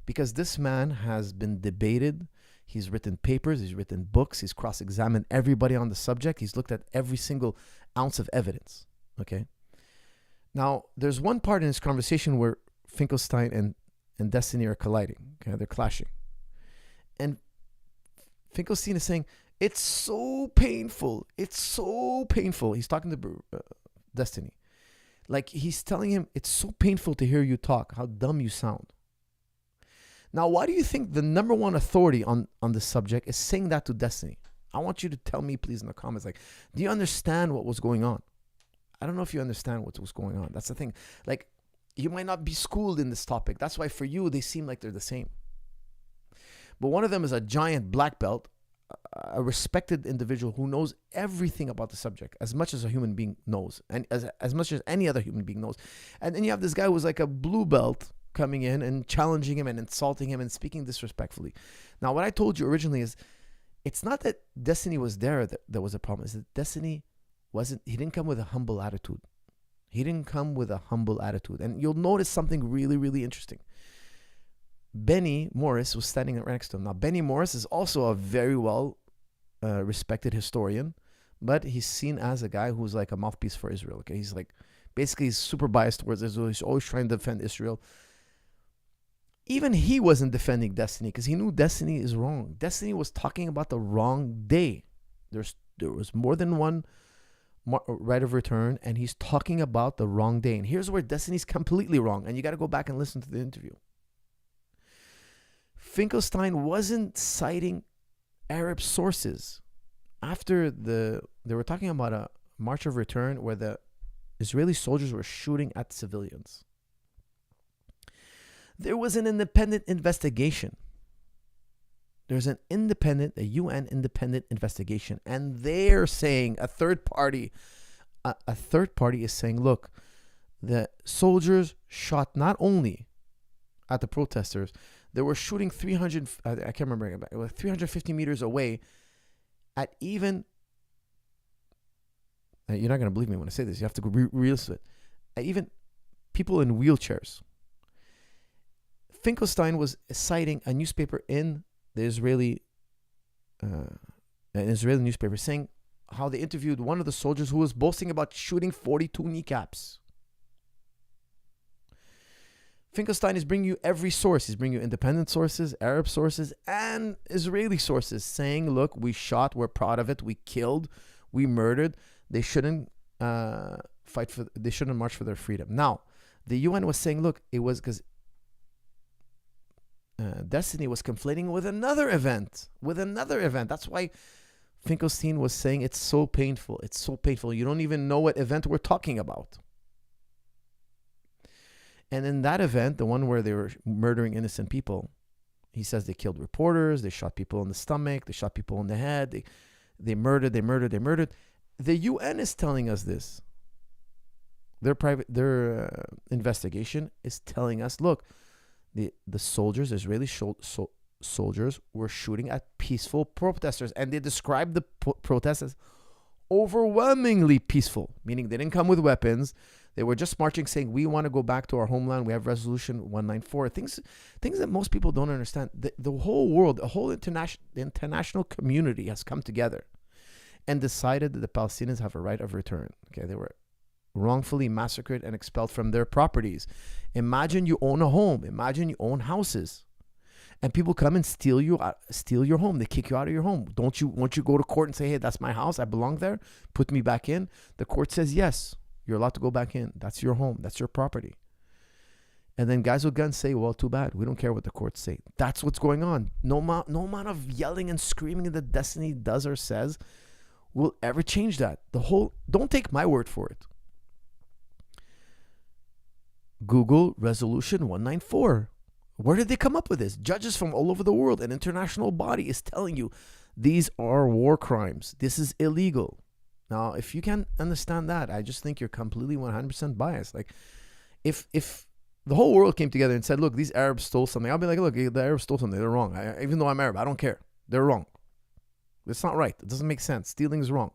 Because this man has been debated. He's written papers. He's written books. He's cross-examined everybody on the subject. He's looked at every single ounce of evidence. Okay. Now, there's one part in this conversation where Finkelstein and Destiny are colliding. Okay, they're clashing. And Finkelstein is saying, it's so painful. It's so painful. He's talking to Destiny. Like, he's telling him, it's so painful to hear you talk, how dumb you sound. Now, why do you think the number one authority on this subject is saying that to Destiny? I want you to tell me, please, in the comments, like, do you understand what was going on? I don't know if you understand what was going on. That's the thing. Like, you might not be schooled in this topic. That's why for you, they seem like they're the same. But one of them is a giant black belt, a respected individual who knows everything about the subject, as much as a human being knows, and as much as any other human being knows. And then you have this guy who's like a blue belt coming in and challenging him and insulting him and speaking disrespectfully. Now, what I told you originally is, it's not that Destiny was there that was a problem. It's that Destiny he didn't come with a humble attitude. And you'll notice something really, really interesting. Benny Morris was standing right next to him. Now, Benny Morris is also a very well respected historian, but he's seen as a guy who's like a mouthpiece for Israel. Okay, he's like, basically he's super biased towards Israel. He's always trying to defend Israel. Even he wasn't defending Destiny because he knew Destiny is wrong. Destiny was talking about the wrong day. There was more than one right of return, and he's talking about the wrong day. And here's where Destiny's completely wrong, and you got to go back and listen to the interview. Finkelstein wasn't citing Arab sources. After they were talking about a march of return where the Israeli soldiers were shooting at civilians. There was an independent investigation. There's a UN independent investigation, and they're saying a third party is saying, look, the soldiers shot not only at the protesters, they were shooting 350 meters away at even, you're not going to believe me when I say this, you have to realize it, at even people in wheelchairs. Finkelstein was citing a newspaper in the an Israeli newspaper, saying how they interviewed one of the soldiers who was boasting about shooting 42 kneecaps. Finkelstein is bringing you every source. He's bringing you independent sources, Arab sources, and Israeli sources saying, look, we shot, we're proud of it, we killed, we murdered. They shouldn't they shouldn't march for their freedom. Now, the UN was saying, look, it was because Destiny was conflating with another event. That's why Finkelstein was saying it's so painful. It's so painful. You don't even know what event we're talking about. And in that event, the one where they were murdering innocent people, he says they killed reporters, they shot people in the stomach, they shot people in the head, they murdered. The UN is telling us this. Their investigation is telling us, look, the soldiers, Israeli soldiers, were shooting at peaceful protesters, and they described the protests as overwhelmingly peaceful, meaning they didn't come with weapons. They were just marching, saying, we want to go back to our homeland. We have Resolution 194. Things that most people don't understand. The whole world, the whole international community has come together and decided that the Palestinians have a right of return. Okay, they were wrongfully massacred and expelled from their properties. Imagine you own a home. Imagine you own houses. And people come and steal your home. They kick you out of your home. Won't you go to court and say, hey, that's my house, I belong there, put me back in? The court says, yes, you're allowed to go back in. That's your home. That's your property. And then guys with guns say, well, too bad. We don't care what the courts say. That's what's going on. No amount of yelling and screaming that Destiny does or says will ever change that. Don't take my word for it. Google Resolution 194. Where did they come up with this? Judges from all over the world, an international body is telling you these are war crimes. This is illegal. Now, if you can't understand that, I just think you're completely 100% biased. Like, if the whole world came together and said, look, these Arabs stole something, I'll be like, look, the Arabs stole something. They're wrong. Even though I'm Arab, I don't care. They're wrong. It's not right. It doesn't make sense. Stealing is wrong.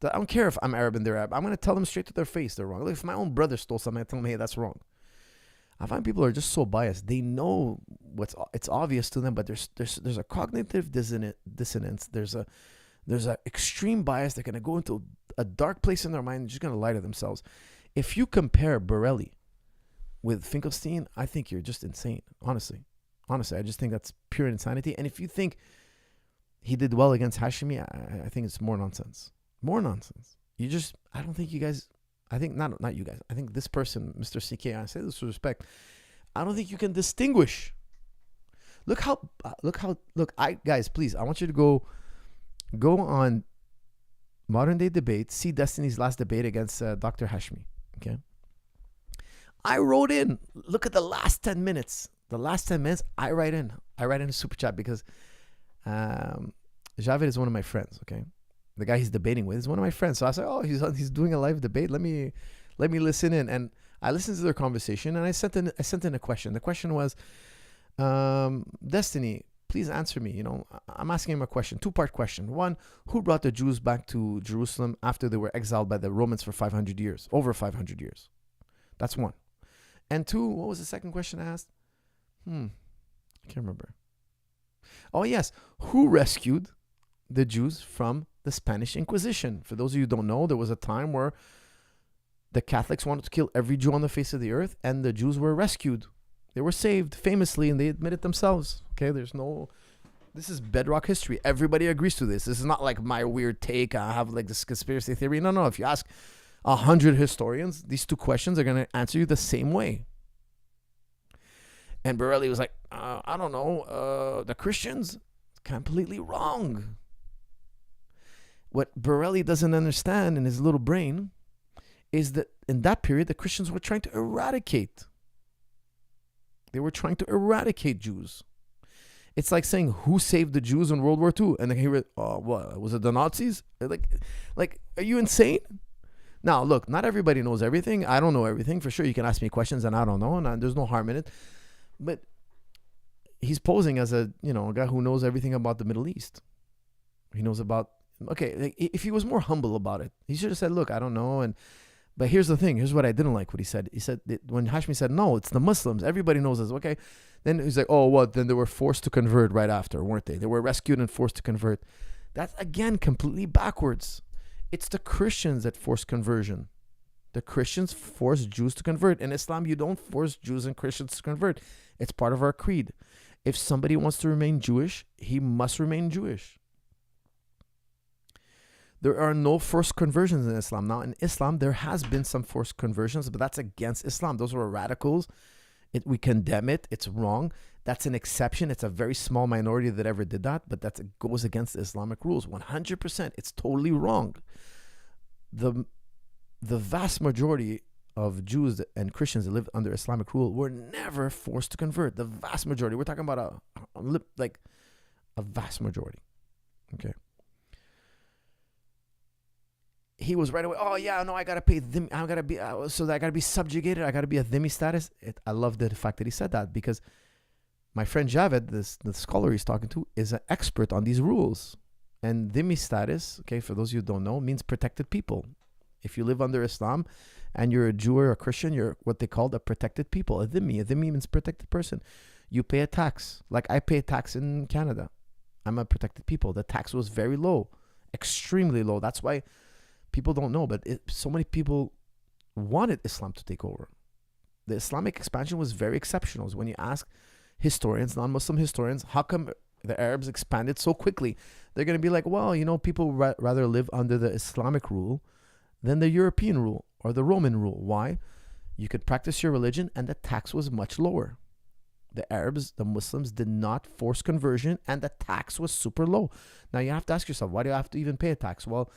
I don't care if I'm Arab and they're Arab. I'm going to tell them straight to their face they're wrong. Like, if my own brother stole something, I tell them, hey, that's wrong. I find people are just so biased. They know it's obvious to them, but there's a cognitive dissonance. There's a extreme bias. They're going to go into a dark place in their mind and just going to lie to themselves. If you compare Borelli with Finkelstein, I think you're just insane. Honestly, I just think that's pure insanity. And if you think he did well against Hashemi, I think it's more nonsense. I don't think you guys, I think not you guys. I think this person, Mr. CK, I say this with respect, I don't think you can distinguish. Guys, please, I want you to go on Modern Day Debate, see Destiny's last debate against Dr. Hashmi. Okay. I wrote in, look at the last 10 minutes. I write in a super chat because Javed is one of my friends, okay? The guy he's debating with is one of my friends. So I said, oh, he's doing a live debate. Let me listen in. And I listened to their conversation and I sent in a question. The question was, Destiny, please answer me. I'm asking him a question, two-part question. One, who brought the Jews back to Jerusalem after they were exiled by the Romans for 500 years, over 500 years? That's one. And two, what was the second question I asked? I can't remember. Oh, yes. Who rescued the Jews from the Spanish Inquisition? For those of you who don't know, there was a time where the Catholics wanted to kill every Jew on the face of the earth, and the Jews were rescued. They were saved famously, and they admit it themselves. Okay, this is bedrock history. Everybody agrees to this. This is not like my weird take. I have like this conspiracy theory. No. If you ask 100 historians, these two questions are going to answer you the same way. And Borelli was like, I don't know, the Christians, completely wrong. What Borelli doesn't understand in his little brain is that in that period, the Christians were trying to eradicate. They were trying to eradicate Jews. It's like saying, who saved the Jews in World War II? And then he read, what, was it the Nazis? Like, are you insane? Now, look, not everybody knows everything. I don't know everything. For sure, you can ask me questions and I don't know, and there's no harm in it. But he's posing as a guy who knows everything about the Middle East. He knows about, okay, if he was more humble about it, he should have said, look, I don't know, But here's the thing. Here's what I didn't like what he said. He said when Hashmi said, no, it's the Muslims. Everybody knows this. Okay. Then he's like, oh, what? Then they were forced to convert right after, weren't they? They were rescued and forced to convert. That's, again, completely backwards. It's the Christians that forced conversion. The Christians force Jews to convert. In Islam, you don't force Jews and Christians to convert. It's part of our creed. If somebody wants to remain Jewish, he must remain Jewish. There are no forced conversions in Islam. Now, in Islam, there has been some forced conversions, but that's against Islam. Those were radicals. We condemn it. It's wrong. That's an exception. It's a very small minority that ever did that, but that goes against the Islamic rules. 100%. It's totally wrong. The vast majority of Jews and Christians that live under Islamic rule were never forced to convert. The vast majority. We're talking about a vast majority. Okay. He was right away. Oh yeah, no, I gotta pay them. I gotta be so that I gotta be subjugated. I gotta be a dhimmi status. I love the fact that he said that, because my friend Javed, the scholar he's talking to, is an expert on these rules. And dhimmi status, okay, for those of you who don't know, means protected people. If you live under Islam and you're a Jew or a Christian, you're what they call a protected people. A dhimmi. A dhimmi means protected person. You pay a tax. Like I pay a tax in Canada. I'm a protected people. The tax was very low, extremely low. That's why people don't know, but so many people wanted Islam to take over. The Islamic expansion was very exceptional. When you ask historians, non-Muslim historians, how come the Arabs expanded so quickly? They're going to be like, well, people rather live under the Islamic rule than the European rule or the Roman rule. Why? You could practice your religion and the tax was much lower. The Arabs, the Muslims, did not force conversion and the tax was super low. Now you have to ask yourself, why do you have to even pay a tax? Well,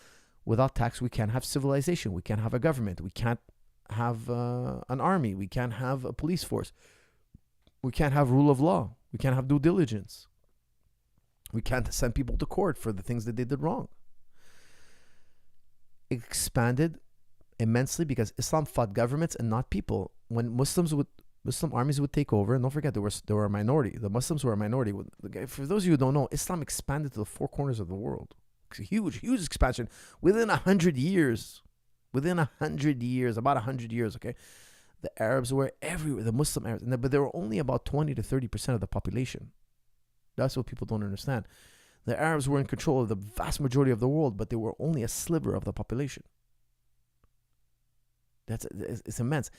without tax, we can't have civilization. We can't have a government. We can't have an army. We can't have a police force. We can't have rule of law. We can't have due diligence. We can't send people to court for the things that they did wrong. It expanded immensely because Islam fought governments and not people. When Muslim armies would take over, and don't forget, there were a minority. The Muslims were a minority. For those of you who don't know, Islam expanded to the four corners of the world. It's a huge expansion. Within 100 years, about 100 years, okay, the Arabs were everywhere, the Muslim Arabs, but they were only about 20 to 30% of the population. That's what people don't understand. The Arabs were in control of the vast majority of the world, but they were only a sliver of the population. It's immense.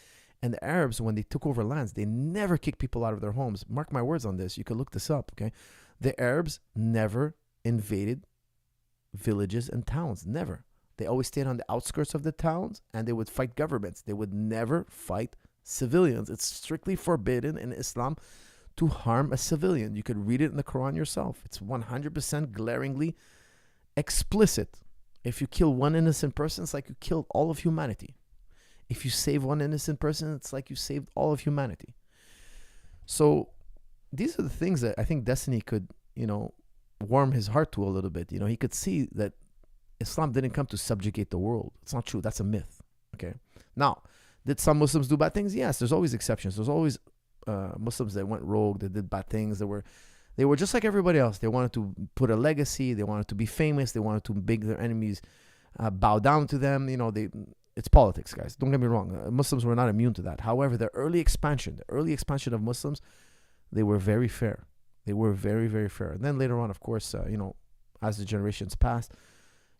And the Arabs, when they took over lands, they never kicked people out of their homes. Mark my words on this. You can look this up, okay? The Arabs never invaded villages and towns. Never. They always stayed on the outskirts of the towns and they would fight governments. They would never fight civilians. It's strictly forbidden in Islam to harm a civilian. You could read it in the Quran yourself. It's 100% glaringly explicit. If you kill one innocent person, it's like you killed all of humanity. If you save one innocent person, it's like you saved all of humanity. So these are the things that I think Destiny could, warm his heart to a little bit. He could see that Islam didn't come to subjugate the world. It's not true. That's a myth. Okay. Now, did some Muslims do bad things? Yes, there's always exceptions. There's always Muslims that went rogue, that did bad things. They were just like everybody else. They wanted to put a legacy. They wanted to be famous. They wanted to make their enemies bow down to them. It's politics, guys. Don't get me wrong. Muslims were not immune to that. However, the early expansion of Muslims, they were very fair. They were very, very fair. And then later on, of course, as the generations passed,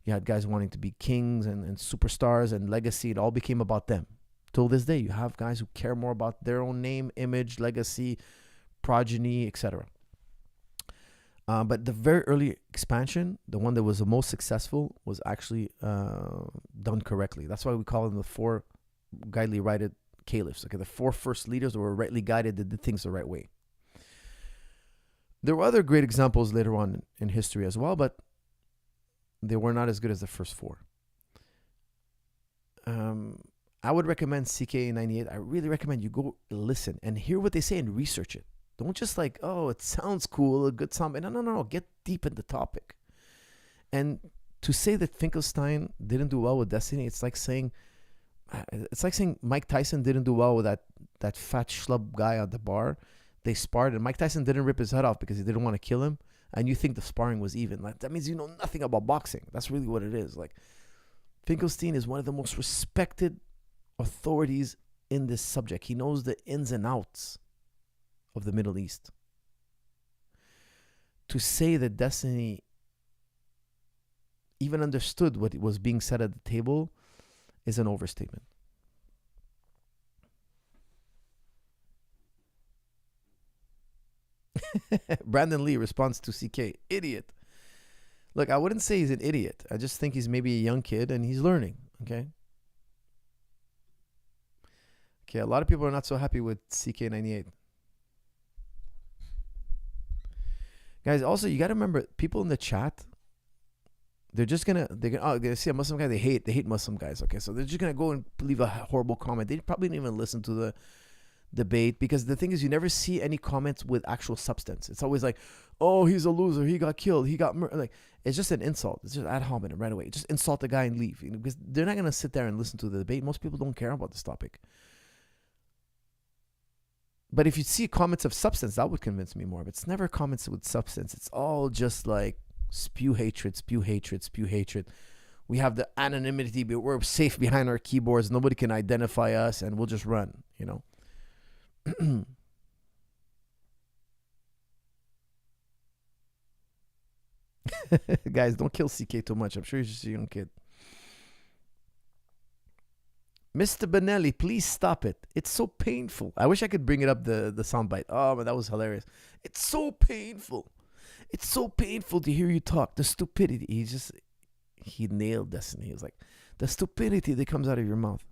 you had guys wanting to be kings and superstars and legacy. It all became about them. Till this day, you have guys who care more about their own name, image, legacy, progeny, etc. But the very early expansion, the one that was the most successful, was actually done correctly. That's why we call them the four guidely righted caliphs. Okay, the four first leaders that were rightly guided, that did things the right way. There were other great examples later on in history as well, but they were not as good as the first four. I would recommend CK98. I really recommend you go listen and hear what they say and research it. Don't just like, oh, it sounds cool, a good song. No. Get deep in the topic. And to say that Finkelstein didn't do well with Destiny, it's like saying Mike Tyson didn't do well with that fat schlub guy at the bar. They sparred and Mike Tyson didn't rip his head off because he didn't want to kill him. And you think the sparring was even. Like, that means you know nothing about boxing. That's really what it is. Like, Finkelstein is one of the most respected authorities in this subject. He knows the ins and outs of the Middle East. To say that Destiny even understood what was being said at the table is an overstatement. Brandon Lee responds to CK, idiot. Look, I wouldn't say he's an idiot. I just think he's maybe a young kid and he's learning, okay? Okay, a lot of people are not so happy with CK98. Guys, also, you got to remember, people in the chat, they're gonna see a Muslim guy, they hate Muslim guys, okay? So they're just gonna go and leave a horrible comment. They probably didn't even listen to the debate, because the thing is, you never see any comments with actual substance. It's always like, oh, he's a loser, he got killed, he got murdered. Like, it's just an insult. It's just ad hominem right away. Just insult the guy and leave, because they're not gonna sit there and listen to the debate. Most people don't care about this topic. But if you see comments of substance, that would convince me more. But it's never comments with substance. It's all just like spew hatred, spew hatred, spew hatred. We have the anonymity, but we're safe behind our keyboards. Nobody can identify us, and we'll just run, Guys, don't kill CK too much. I'm sure he's just a young kid. Mr. Benelli, please stop it. It's so painful. I wish I could bring it up, the soundbite. Oh, but that was hilarious. It's so painful. It's so painful to hear you talk. The stupidity. He nailed Destiny. He was like, the stupidity that comes out of your mouth.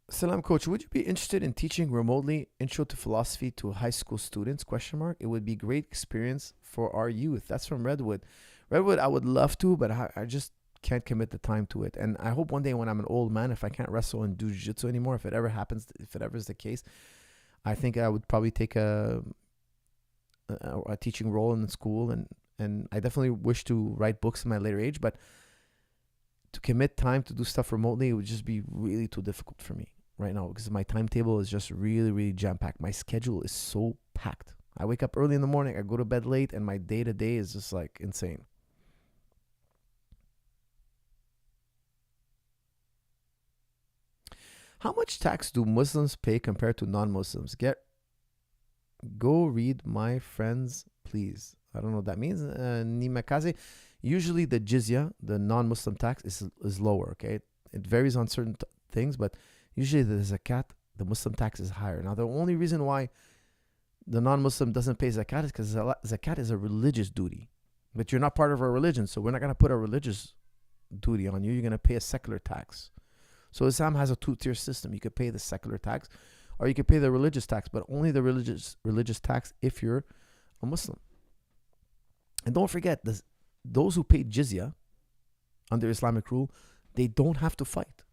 Salam, coach, would you be interested in teaching remotely Intro to Philosophy to high school students? It would be great experience for our youth. That's from Redwood. Redwood, I would love to, but I just can't commit the time to it. And I hope one day when I'm an old man, if I can't wrestle and do jiu-jitsu anymore, if it ever is the case, I think I would probably take a teaching role in the school. And I definitely wish to write books in my later age, but to commit time to do stuff remotely, it would just be really too difficult for me right now, because my timetable is just really, really jam-packed. My schedule is so packed. I wake up early in the morning, I go to bed late, and my day-to-day is just like insane. How much tax do Muslims pay compared to non-Muslims? Go read my friends, please. I don't know what that means. Nimakaze. Usually the jizya, the non-Muslim tax, is lower, okay? It varies on certain things, but usually the zakat, the Muslim tax, is higher. Now, the only reason why the non-Muslim doesn't pay zakat is because zakat is a religious duty. But you're not part of our religion, so we're not going to put a religious duty on you. You're going to pay a secular tax. So Islam has a two-tier system. You could pay the secular tax, or you could pay the religious tax, but only the religious tax if you're a Muslim. And don't forget, those who pay jizya under Islamic rule, they don't have to fight.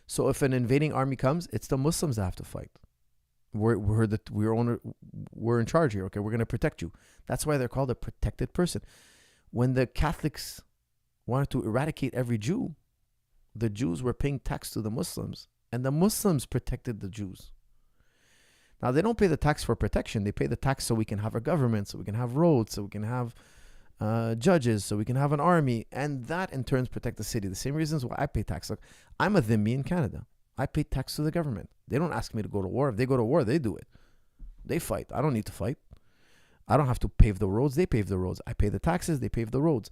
So if an invading army comes, it's the Muslims that have to fight. We're in charge here. Okay, we're going to protect you. That's why they're called a protected person. When the Catholics wanted to eradicate every Jew, the Jews were paying tax to the Muslims, and the Muslims protected the Jews. Now, they don't pay the tax for protection. They pay the tax so we can have a government, so we can have roads, so we can have judges, so we can have an army, and that in turn protect the city. The same reasons why I pay tax. Look, I'm a dhimmi in Canada. I pay tax to the government. They don't ask me to go to war. If they go to war, they do it. They fight. I don't need to fight. I don't have to pave the roads. They pave the roads. I pay the taxes. They pave the roads.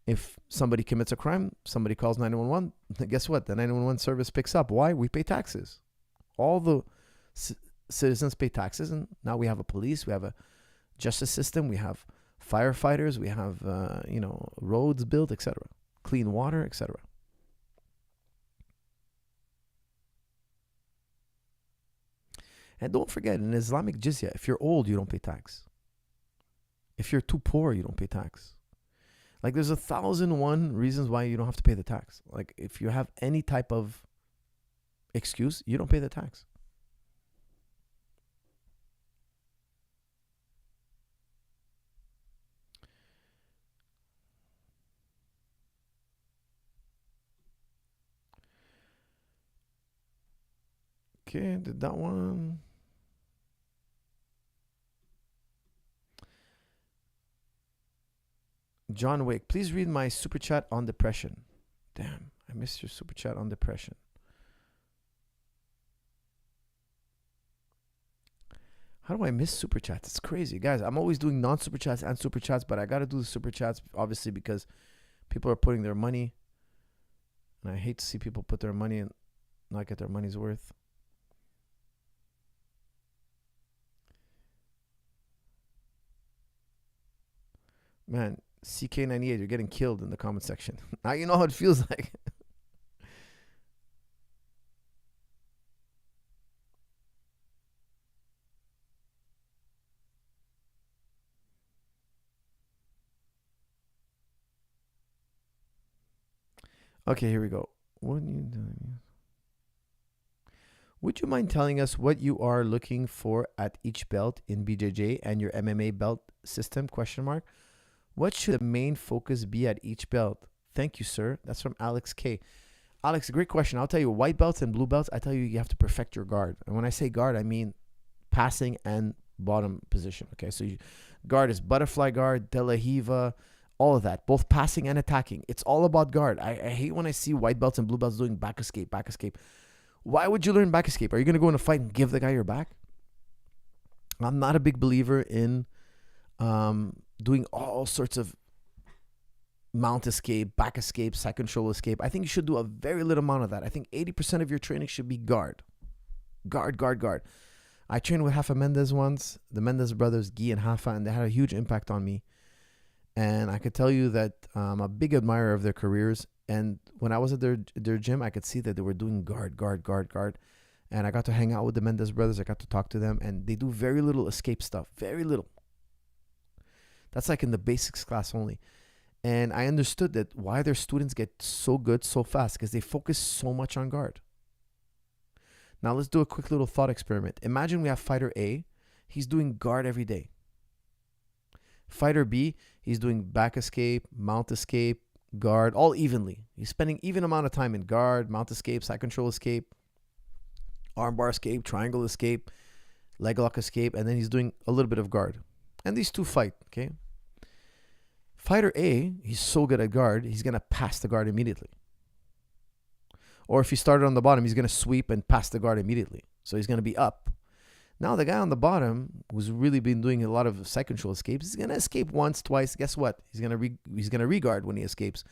If somebody commits a crime, somebody calls 911, guess what? The 911 service picks up. Why? We pay taxes. All the citizens pay taxes, and now we have a police, we have a justice system, we have firefighters, we have roads built, etc., clean water, etc. And don't forget, in Islamic jizya, if you're old, you don't pay tax. If you're too poor, you don't pay tax. Like, there's 1,001 reasons why you don't have to pay the tax. Like, if you have any type of excuse, you don't pay the tax. Okay, did that one. John Wick, please read my super chat on depression. Damn, I missed your super chat on depression. How do I miss super chats? It's crazy, guys. I'm always doing non-super chats and super chats, but I gotta do the super chats obviously because people are putting their money, and I hate to see people put their money and not get their money's worth. Man, CK98, you're getting killed in the comment section. Now you know how it feels like. Okay, here we go. What are you doing? Would you mind telling us what you are looking for at each belt in BJJ and your MMA belt system? Question mark. What should the main focus be at each belt? Thank you, sir. That's from Alex K. Alex, great question. I'll tell you, white belts and blue belts, I tell you, you have to perfect your guard. And when I say guard, I mean passing and bottom position. Okay, so guard is butterfly guard, De La Hiva, all of that, both passing and attacking. It's all about guard. I hate when I see white belts and blue belts doing back escape, back escape. Why would you learn back escape? Are you going to go in a fight and give the guy your back? I'm not a big believer in doing all sorts of mount escape, back escape, side control escape. I think you should do a very little amount of that. I think 80% of your training should be guard. Guard, guard, guard. I trained with Rafa Mendez once, the Mendez brothers, Guy and Rafa, and they had a huge impact on me. And I could tell you that I'm a big admirer of their careers. And when I was at their gym, I could see that they were doing guard, guard, guard, guard. And I got to hang out with the Mendez brothers. I got to talk to them. And they do very little escape stuff. Very little. That's like in the basics class only. And I understood that why their students get so good so fast, because they focus so much on guard. Now let's do a quick little thought experiment. Imagine we have fighter A. He's doing guard every day. Fighter B, he's doing back escape, mount escape, guard, all evenly. He's spending even amount of time in guard, mount escape, side control escape, armbar escape, triangle escape, leg lock escape, and then he's doing a little bit of guard. And these two fight, okay? Fighter A, he's so good at guard, he's going to pass the guard immediately. Or if he started on the bottom, he's going to sweep and pass the guard immediately. So he's going to be up. Now the guy on the bottom, who's really been doing a lot of side control escapes, he's going to escape once, twice. Guess what? He's going to re-guard when he escapes.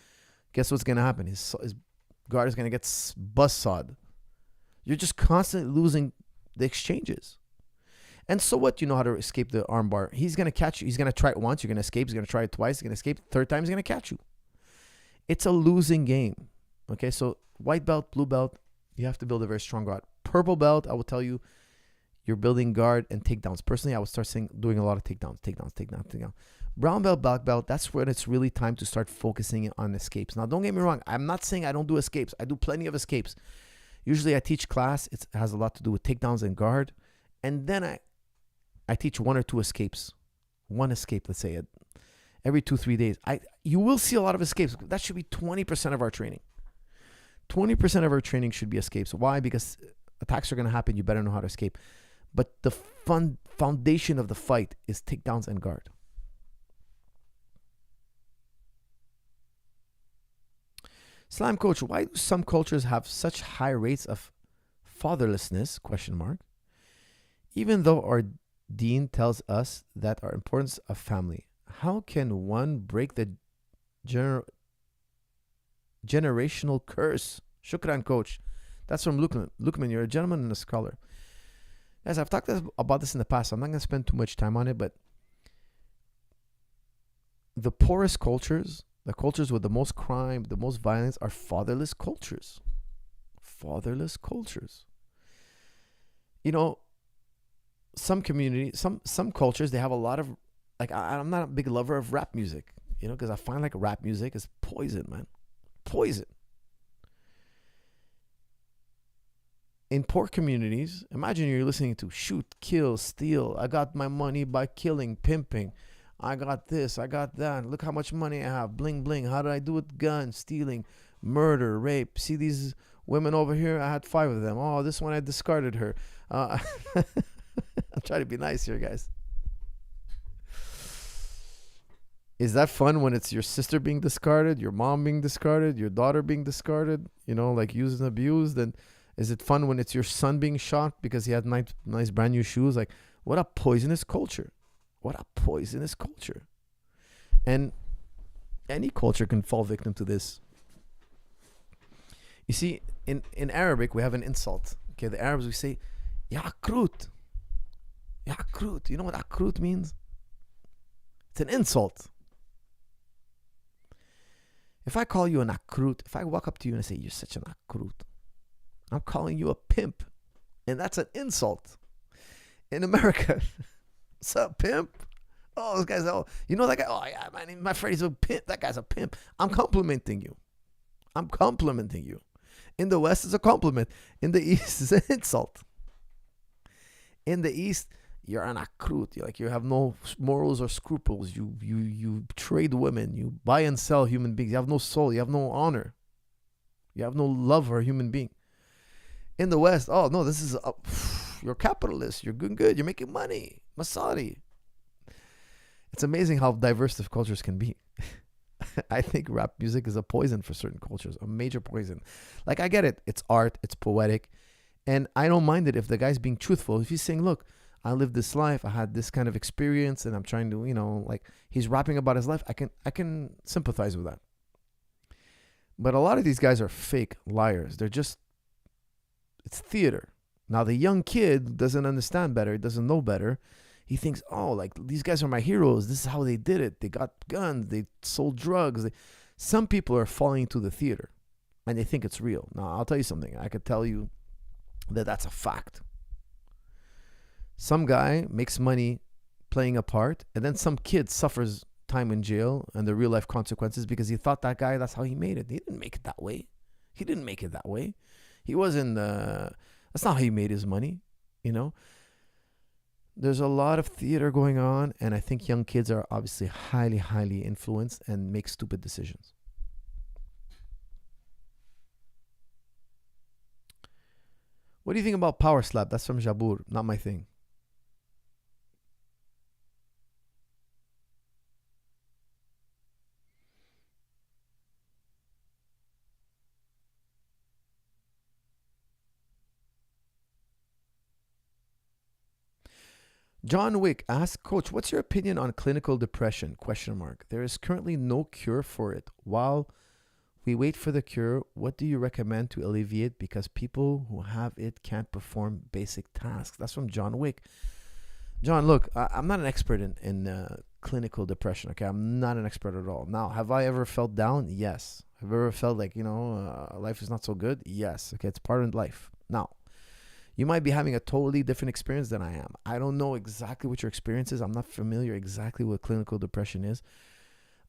Guess what's going to happen? His guard is going to get buzzsawed. You're just constantly losing the exchanges. And so what? You know how to escape the armbar. He's going to catch you. He's going to try it once. You're going to escape. He's going to try it twice. He's going to escape. Third time, he's going to catch you. It's a losing game. Okay, so white belt, blue belt, you have to build a very strong guard. Purple belt, I will tell you, you're building guard and takedowns. Personally, I would start doing a lot of takedowns. Brown belt, black belt, that's when it's really time to start focusing on escapes. Now, don't get me wrong. I'm not saying I don't do escapes. I do plenty of escapes. Usually I teach class. It has a lot to do with takedowns and guard. And then I teach one or two escapes. One escape, let's say, every 2-3 days. You will see a lot of escapes. That should be 20% of our training. 20% of our training should be escapes. Why? Because attacks are going to happen. You better know how to escape. But the foundation of the fight is takedowns and guard. Slam coach, why do some cultures have such high rates of fatherlessness? Question mark. Even though our dean tells us that our importance of family, how can one break the generational curse? Shukran, coach. That's from Lukman. Lukman, you're a gentleman and a scholar. Guys, I've talked about this in the past, so I'm not going to spend too much time on it, but the poorest cultures, the cultures with the most crime, the most violence, are fatherless cultures. Fatherless cultures. You know, some communities, some cultures, they have a lot of, like, I'm not a big lover of rap music, you know, because I find like rap music is poison, man. Poison. In poor communities, imagine you're listening to shoot, kill, steal. I got my money by killing, pimping. I got this, I got that. Look how much money I have. Bling, bling. How did I do it? Gun, stealing, murder, rape. See these Women over here, I had 5 of them. Oh, this one I discarded her. I'm trying to be nice here, guys. Is that fun when it's your sister being discarded, your mom being discarded, your daughter being discarded, like used and abused? And is it fun when it's your son being shot because he had nice brand new shoes? Like, what a poisonous culture. What a poisonous culture. And any culture can fall victim to this. You see, in Arabic, we have an insult. Okay, the Arabs, we say, Ya akrut. Ya akrut. You know what akrut means? It's an insult. If I call you an akrut, if I walk up to you and I say, you're such an akrut, I'm calling you a pimp. And that's an insult. In America, what's up, pimp? Oh, this guy's, that guy? Oh, yeah, my friend, he's a pimp. That guy's a pimp. I'm complimenting you. In the West, it's a compliment. In the East, it's an insult. In the East, you're an akrut. You have no morals or scruples. You trade women. You buy and sell human beings. You have no soul. You have no honor. You have no love for a human being. In the West, oh no, this is you're a capitalist. You're good. You're making money. Masadi. It's amazing how diverse the cultures can be. I think rap music is a poison for certain cultures, a major poison. Like, I get it. It's art. It's poetic. And I don't mind it if the guy's being truthful. If he's saying, look, I lived this life. I had this kind of experience and I'm trying to, he's rapping about his life. I can sympathize with that. But a lot of these guys are fake liars. It's theater. Now, the young kid doesn't understand better. He doesn't know better. He thinks, these guys are my heroes. This is how they did it. They got guns. They sold drugs. Some people are falling into the theater and they think it's real. Now, I'll tell you something. I could tell you that that's a fact. Some guy makes money playing a part and then some kid suffers time in jail and the real life consequences because he thought that guy, that's how he made it. He didn't make it that way. He wasn't, that's not how he made his money, There's a lot of theater going on, and I think young kids are obviously highly, highly influenced and make stupid decisions. What do you think about Power Slap? That's from Jabur, not my thing. John Wick asks, Coach, what's your opinion on clinical depression? ? There is currently no cure for it. While we wait for the cure, what do you recommend to alleviate because people who have it can't perform basic tasks? That's from John Wick. John, look, I'm not an expert in clinical depression, okay? I'm not an expert at all. Now, have I ever felt down? Yes. Have I ever felt like, life is not so good? Yes. Okay, it's part of life. Now, you might be having a totally different experience than I am. I don't know exactly what your experience is. I'm not familiar exactly what clinical depression is.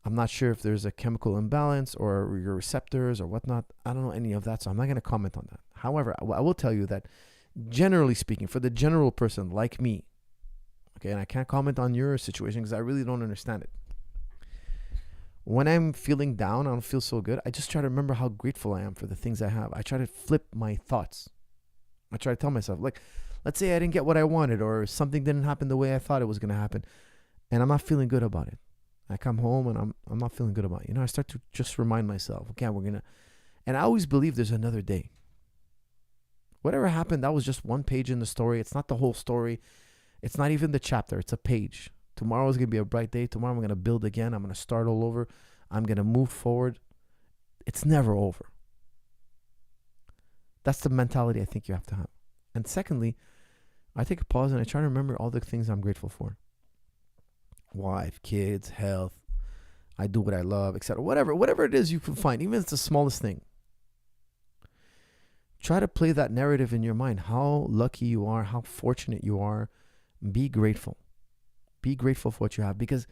I'm not sure if there's a chemical imbalance or your receptors or whatnot. I don't know any of that, so I'm not going to comment on that. However, I will tell you that generally speaking, for the general person like me, okay, and I can't comment on your situation because I really don't understand it. When I'm feeling down, I don't feel so good. I just try to remember how grateful I am for the things I have. I try to flip my thoughts. I try to tell myself, let's say I didn't get what I wanted or something didn't happen the way I thought it was going to happen and I'm not feeling good about it. I come home and I'm not feeling good about it. I start to just remind myself, okay, and I always believe there's another day. Whatever happened, that was just one page in the story. It's not the whole story. It's not even the chapter. It's a page. Tomorrow is going to be a bright day. Tomorrow I'm going to build again. I'm going to start all over. I'm going to move forward. It's never over. That's the mentality I think you have to have. And secondly, I take a pause and I try to remember all the things I'm grateful for. Wife, kids, health, I do what I love, etc. Whatever it is you can find, even if it's the smallest thing. Try to play that narrative in your mind, how lucky you are, how fortunate you are. Be grateful. Be grateful for what you have because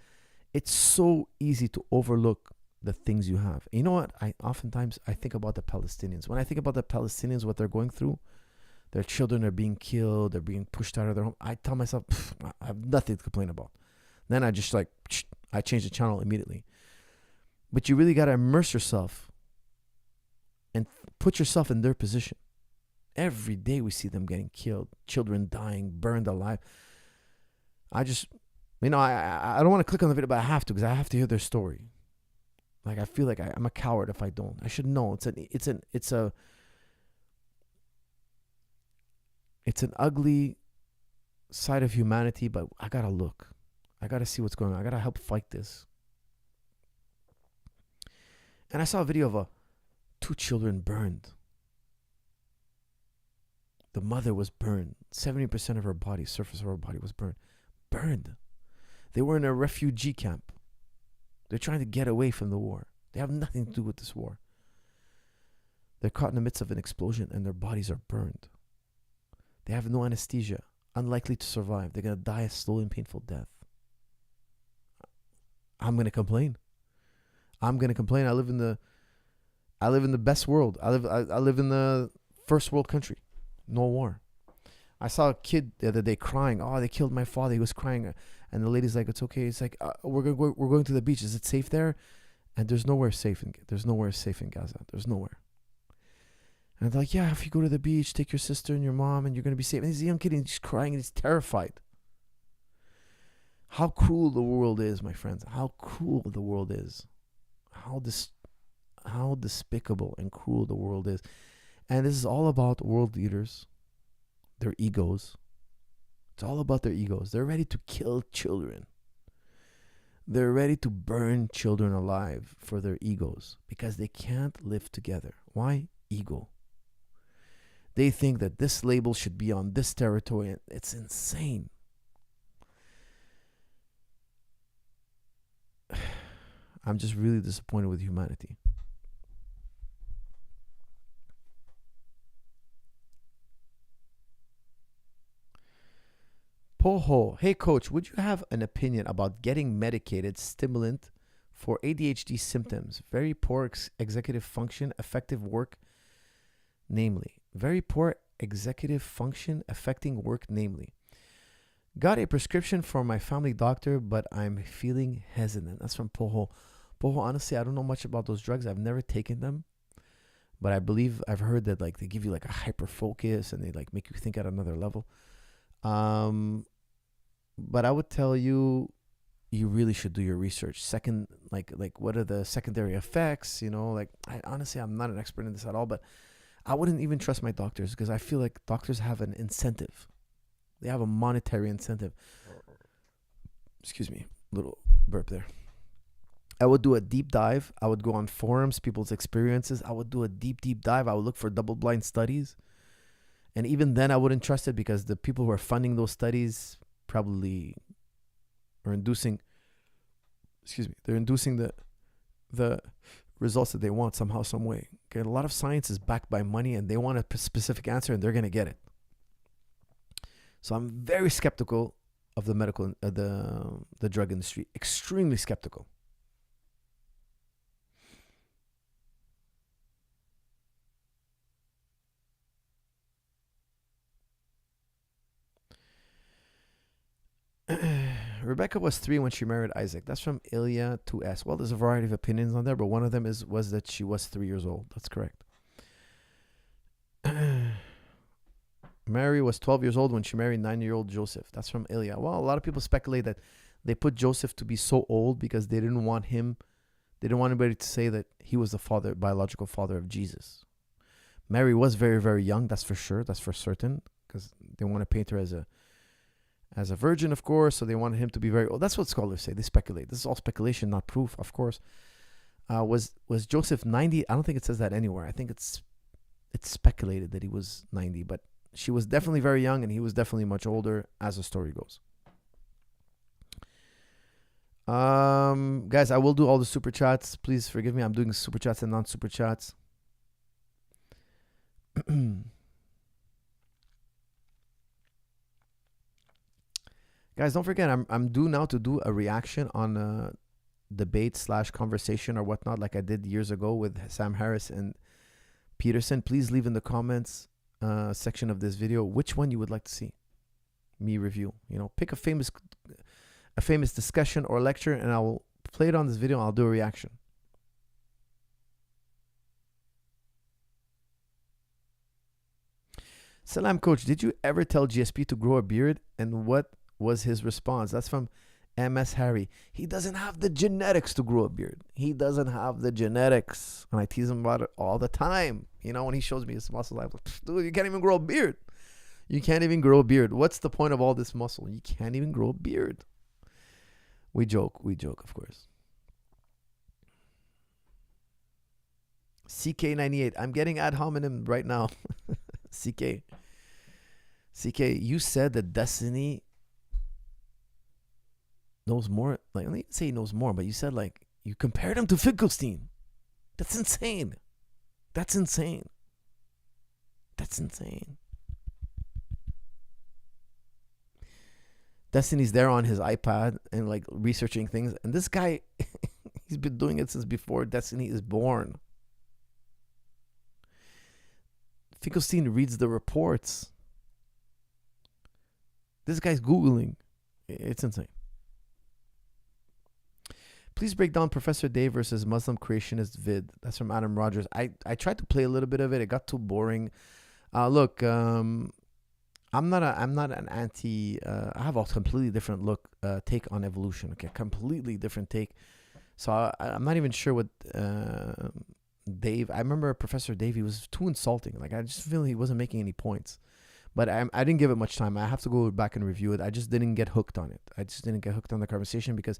it's so easy to overlook the things you have. You know what? Oftentimes I think about the Palestinians. When I think about the Palestinians, what they're going through, their children are being killed, they're being pushed out of their home. I tell myself, I have nothing to complain about. Then I just I change the channel immediately. But you really got to immerse yourself and put yourself in their position. Every day we see them getting killed, children dying, burned alive. I just, I don't want to click on the video, but I have to, because I have to hear their story. Like, I feel like I'm a coward if I don't. I should know. It's an ugly side of humanity, but I gotta look. I gotta see what's going on. I gotta help fight this. And I saw a video of 2 children burned. The mother was burned. 70% of her body, surface of her body was burned. Burned. They were in a refugee camp. They're trying to get away from the war. They have nothing to do with this war. They're caught in the midst of an explosion and their bodies are burned. They have no anesthesia, unlikely to survive. They're going to die a slow and painful death. I'm going to complain. I live in the best world. I live in the first world country. No war. I saw a kid the other day crying. Oh, they killed my father. He was crying. And the lady's like, it's okay. It's like, we're going to the beach. Is it safe there? And there's nowhere safe in Gaza. There's nowhere. And they're like, yeah, if you go to the beach, take your sister and your mom and you're going to be safe. And he's a young kid and he's crying and he's terrified. How cruel the world is, my friends. How cruel the world is. How despicable and cruel the world is. And this is all about world leaders, their egos. It's all about their egos. They're ready to kill children. They're ready to burn children alive for their egos because they can't live together. Why? Ego. They think that this label should be on this territory. It's insane. I'm just really disappointed with humanity. Poho, hey coach, would you have an opinion about getting medicated stimulant for ADHD symptoms? Very poor executive function, effective work, namely. Very poor executive function, affecting work, namely. Got a prescription from my family doctor, but I'm feeling hesitant. That's from Poho. Poho, honestly, I don't know much about those drugs. I've never taken them. But I believe I've heard that like they give you like a hyper focus and they like make you think at another level. But I would tell you, you really should do your research. Second, like what are the secondary effects? Honestly, I'm not an expert in this at all, but I wouldn't even trust my doctors because I feel like doctors have an incentive. They have a monetary incentive. Excuse me, little burp there. I would do a deep dive. I would go on forums, people's experiences. I would do a deep dive. I would look for double-blind studies. And even then, I wouldn't trust it because the people who are funding those studies probably are inducing, they're inducing the results that they want somehow, some way. Okay, a lot of science is backed by money and they want a specific answer and they're going to get it. So I'm very skeptical of the medical, the drug industry. Extremely skeptical. Rebecca was 3 when she married Isaac. That's from Ilya 2S. Well, there's a variety of opinions on there, but one of them was that she was 3 years old. That's correct. Mary was 12 years old when she married 9-year-old Joseph. That's from Ilya. Well, a lot of people speculate that they put Joseph to be so old because they didn't want anybody to say that he was the biological father of Jesus. Mary was very, very young. That's for sure. That's for certain, because they want to paint her as a virgin, of course. So they wanted him to be very old. That's what scholars say. They speculate. This is all speculation, not proof, of course. Was Joseph 90? I don't think it says that anywhere. I think it's speculated that he was 90, but she was definitely very young and he was definitely much older, as the story goes. Guys, I will do all the super chats. Please forgive me. I'm doing super chats and non-super chats. Guys, don't forget, I'm due now to do a reaction on a debate / conversation or whatnot, like I did years ago with Sam Harris and Peterson. Please leave in the comments section of this video which one you would like to see me review. Pick a famous discussion or lecture, and I will play it on this video. And I'll do a reaction. Salam, coach. Did you ever tell GSP to grow a beard? And what was his response? That's from MS Harry. He doesn't have the genetics to grow a beard. He doesn't have the genetics. And I tease him about it all the time. You know, when he shows me his muscles, I'm like, dude, you can't even grow a beard. You can't even grow a beard. What's the point of all this muscle? You can't even grow a beard. We joke, of course. CK98. I'm getting ad hominem right now. CK, you said that Destiny knows more. Like, I didn't say he knows more, but you said, like, you compared him to Finkelstein. That's insane. That's insane. Destiny's there on his iPad and, like, researching things. And this guy, he's been doing it since before Destiny is born. Finkelstein reads the reports. This guy's Googling. It's insane. Please break down Professor Dave versus Muslim creationist vid. That's from Adam Rogers. I tried to play a little bit of it. It got too boring. Look, I'm not an anti. I have a completely different take on evolution. Okay, completely different take. So I'm not even sure what Dave. I remember Professor Dave. He was too insulting. Like, I just feel he wasn't making any points. But I didn't give it much time. I have to go back and review it. I just didn't get hooked on it. I just didn't get hooked on the conversation because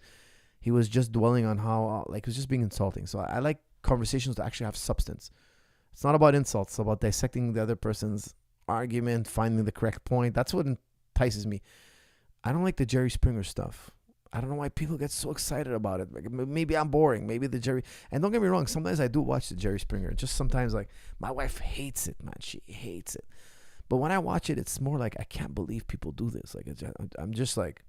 he was just dwelling on how, like, he was just being insulting. So I like conversations that actually have substance. It's not about insults. It's about dissecting the other person's argument, finding the correct point. That's what entices me. I don't like the Jerry Springer stuff. I don't know why people get so excited about it. Like, maybe I'm boring. Maybe the Jerry... And don't get me wrong. Sometimes I do watch the Jerry Springer. Just sometimes, like, my wife hates it, man. She hates it. But when I watch it, it's more like, I can't believe people do this. Like, I'm just like...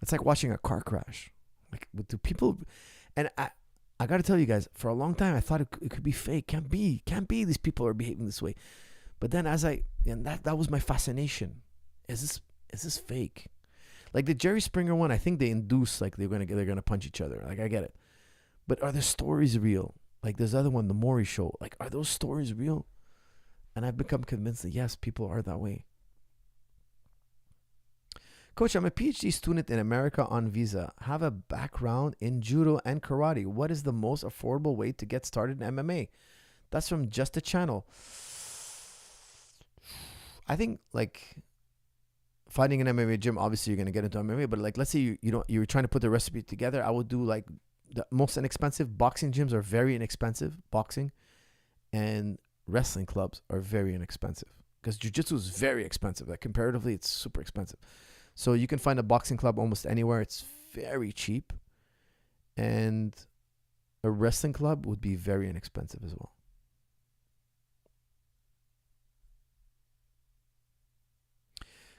It's like watching a car crash. Like, do people... And I got to tell you guys, for a long time, I thought it could be fake. Can't be. These people are behaving this way. But then and that was my fascination. Is this fake? Like the Jerry Springer one, I think they induce, like, they're gonna punch each other. Like, I get it. But are the stories real? Like, there's the other one, the Maury Show. Like, are those stories real? And I've become convinced that yes, people are that way. Coach, I'm a PhD student in America on visa. Have a background in judo and karate. What is the most affordable way to get started in MMA? That's from Just a Channel. I think, like, finding an MMA gym, obviously you're going to get into MMA, but, like, let's say you're trying to put the recipe together. I would do, like, the most inexpensive. Boxing gyms are very inexpensive, boxing, and wrestling clubs are very inexpensive because jiu-jitsu is very expensive. Like, comparatively, it's super expensive. So you can find a boxing club almost anywhere. It's very cheap. And a wrestling club would be very inexpensive as well.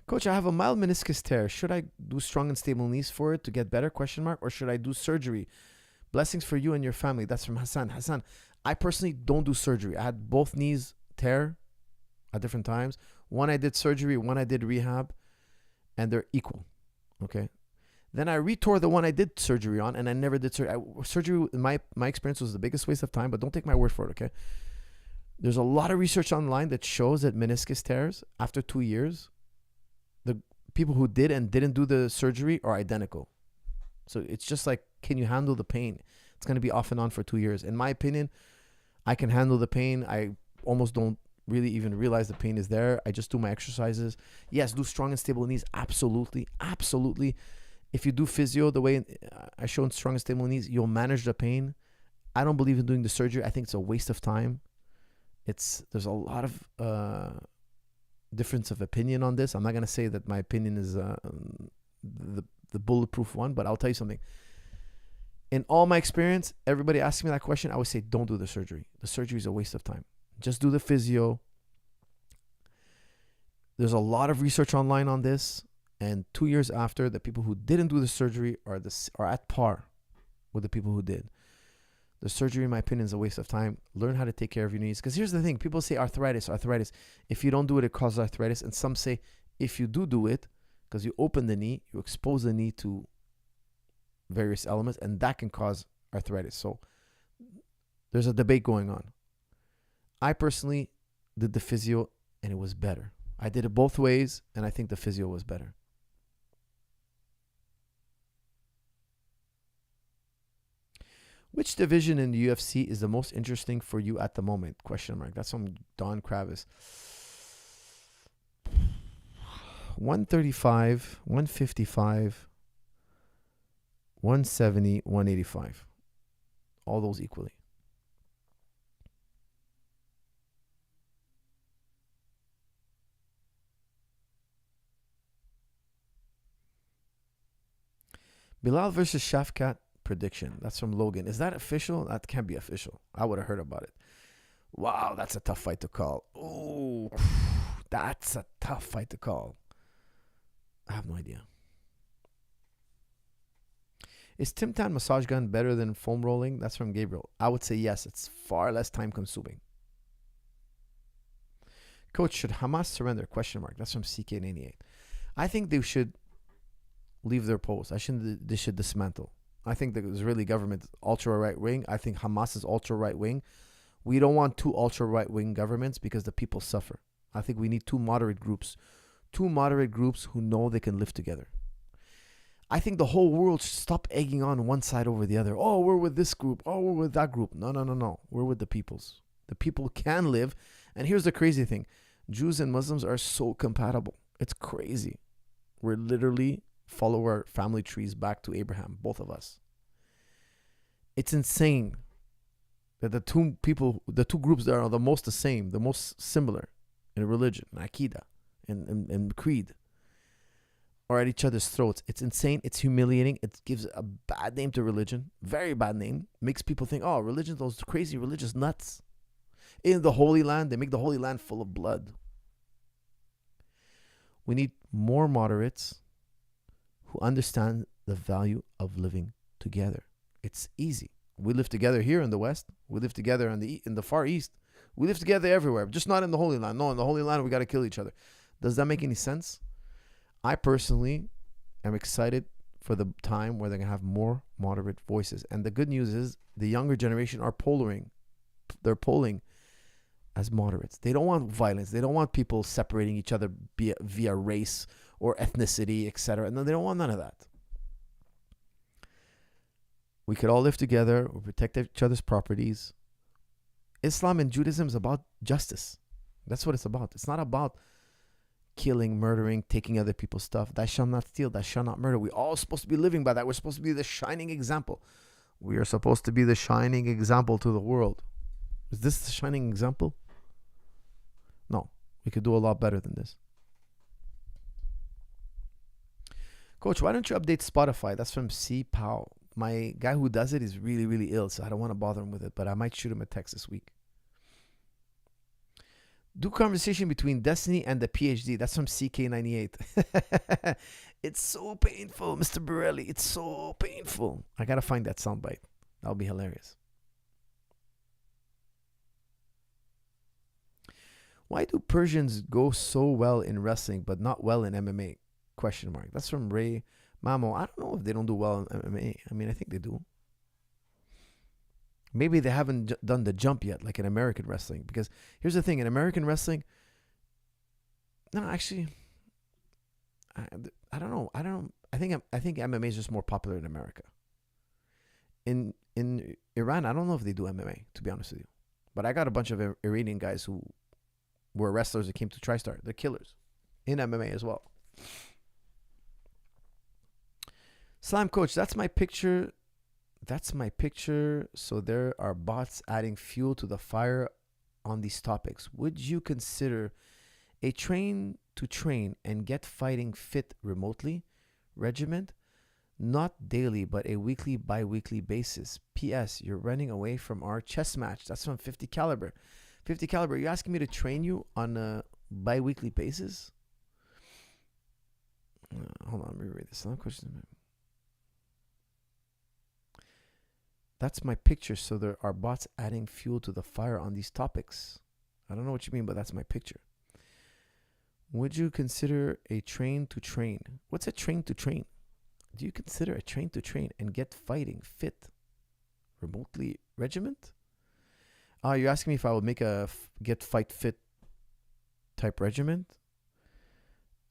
Coach, I have a mild meniscus tear. Should I do strong and stable knees for it to get better? Or should I do surgery? Blessings for you and your family. That's from Hassan. Hassan, I personally don't do surgery. I had both knees tear at different times. One I did surgery, one I did rehab. And they're equal, okay? Then I retore the one I did surgery on, and I never did surgery. Surgery, in my experience, was the biggest waste of time, but don't take my word for it, okay? There's a lot of research online that shows that meniscus tears, after 2 years, the people who did and didn't do the surgery are identical. So it's just like, can you handle the pain? It's going to be off and on for 2 years. In my opinion, I can handle the pain. I almost don't really even realize the pain is there. I just do my exercises. Yes, do strong and stable knees. Absolutely. If you do physio the way I show in strong and stable knees, you'll manage the pain. I don't believe in doing the surgery. I think it's a waste of time. There's a lot of difference of opinion on this. I'm not going to say that my opinion is the bulletproof one, but I'll tell you something. In all my experience, everybody asks me that question, I would say, don't do the surgery. The surgery is a waste of time. Just do the physio. There's a lot of research online on this. And 2 years after, the people who didn't do the surgery are at par with the people who did. The surgery, in my opinion, is a waste of time. Learn how to take care of your knees. Because here's the thing. People say arthritis. If you don't do it, it causes arthritis. And some say if you do it, because you open the knee, you expose the knee to various elements, and that can cause arthritis. So there's a debate going on. I personally did the physio, and it was better. I did it both ways, and I think the physio was better. Which division in the UFC is the most interesting for you at the moment? Question mark. That's from Don Kravis. 135, 155, 170, 185. All those equally. Bilal versus Shafkat prediction. That's from Logan. Is that official? That can't be official. I would have heard about it. Wow, that's a tough fight to call. Oh, that's a tough fight to call. I have no idea. Is Tim Tam massage gun better than foam rolling? That's from Gabriel. I would say yes. It's far less time consuming. Coach, should Hamas surrender? Question mark. That's from CK98. I think they should leave their post. They should dismantle. I think the Israeli government is ultra right wing. I think Hamas is ultra right wing. We don't want two ultra right wing governments because the people suffer. I think we need two moderate groups who know they can live together. I think the whole world should stop egging on one side over the other. Oh, we're with this group. Oh, we're with that group. No. We're with the peoples. The people can live. And here's the crazy thing. Jews and Muslims are so compatible. It's crazy. We're literally follow our family trees back to Abraham, both of us. It's insane that the two groups that are the most the same, the most similar in religion, Aqidah, and creed, are at each other's throats. It's insane. It's humiliating. It gives a bad name to religion. Very bad name. Makes people think, oh, religion, those crazy religious nuts. In the Holy Land, they make the Holy Land full of blood. We need more moderates who understand the value of living together. It's easy. We live together here in the West. We live together in the Far East. We live together everywhere, just not in the Holy Land. No, in the Holy Land, we got to kill each other. Does that make any sense? I personally am excited for the time where they're going to have more moderate voices. And the good news is the younger generation are polling. They're polling as moderates. They don't want violence. They don't want people separating each other via race or ethnicity, etc. No, they don't want none of that. We could all live together. We protect each other's properties. Islam and Judaism is about justice. That's what it's about. It's not about killing, murdering, taking other people's stuff. Thou shalt not steal. Thou shalt not murder. We're all supposed to be living by that. We're supposed to be the shining example. We are supposed to be the shining example to the world. Is this the shining example? No. We could do a lot better than this. Coach, why don't you update Spotify? That's from C. Powell. My guy who does it is really, really ill, so I don't want to bother him with it, but I might shoot him a text this week. Do conversation between Destiny and the PhD. That's from CK98. It's so painful, Mr. Borelli. It's so painful. I got to find that soundbite. That'll be hilarious. Why do Persians go so well in wrestling but not well in MMA? Question mark. That's from Ray Mamo. I don't know if they don't do well in MMA. I mean, I think they do. Maybe they haven't done the jump yet, like in American wrestling. Because here's the thing: in American wrestling, no, actually, I don't know. I think MMA is just more popular in America. In Iran, I don't know if they do MMA, to be honest with you. But I got a bunch of Iranian guys who were wrestlers that came to TriStar. They're killers in MMA as well. Slam Coach, that's my picture. So there are bots adding fuel to the fire on these topics. Would you consider a train to train and get fighting fit remotely regiment? Not daily, but a weekly, bi-weekly basis. P.S. You're running away from our chess match. That's from 50 caliber. 50 caliber, you asking me to train you on a bi-weekly basis? Hold on, let me read this. Slam question. That's my picture, so there are bots adding fuel to the fire on these topics. I don't know what you mean, but that's my picture. Would you consider a train to train? What's a train to train? Do you consider a train to train and get fighting fit remotely regiment? You're asking me if I would make a get fight fit type regiment?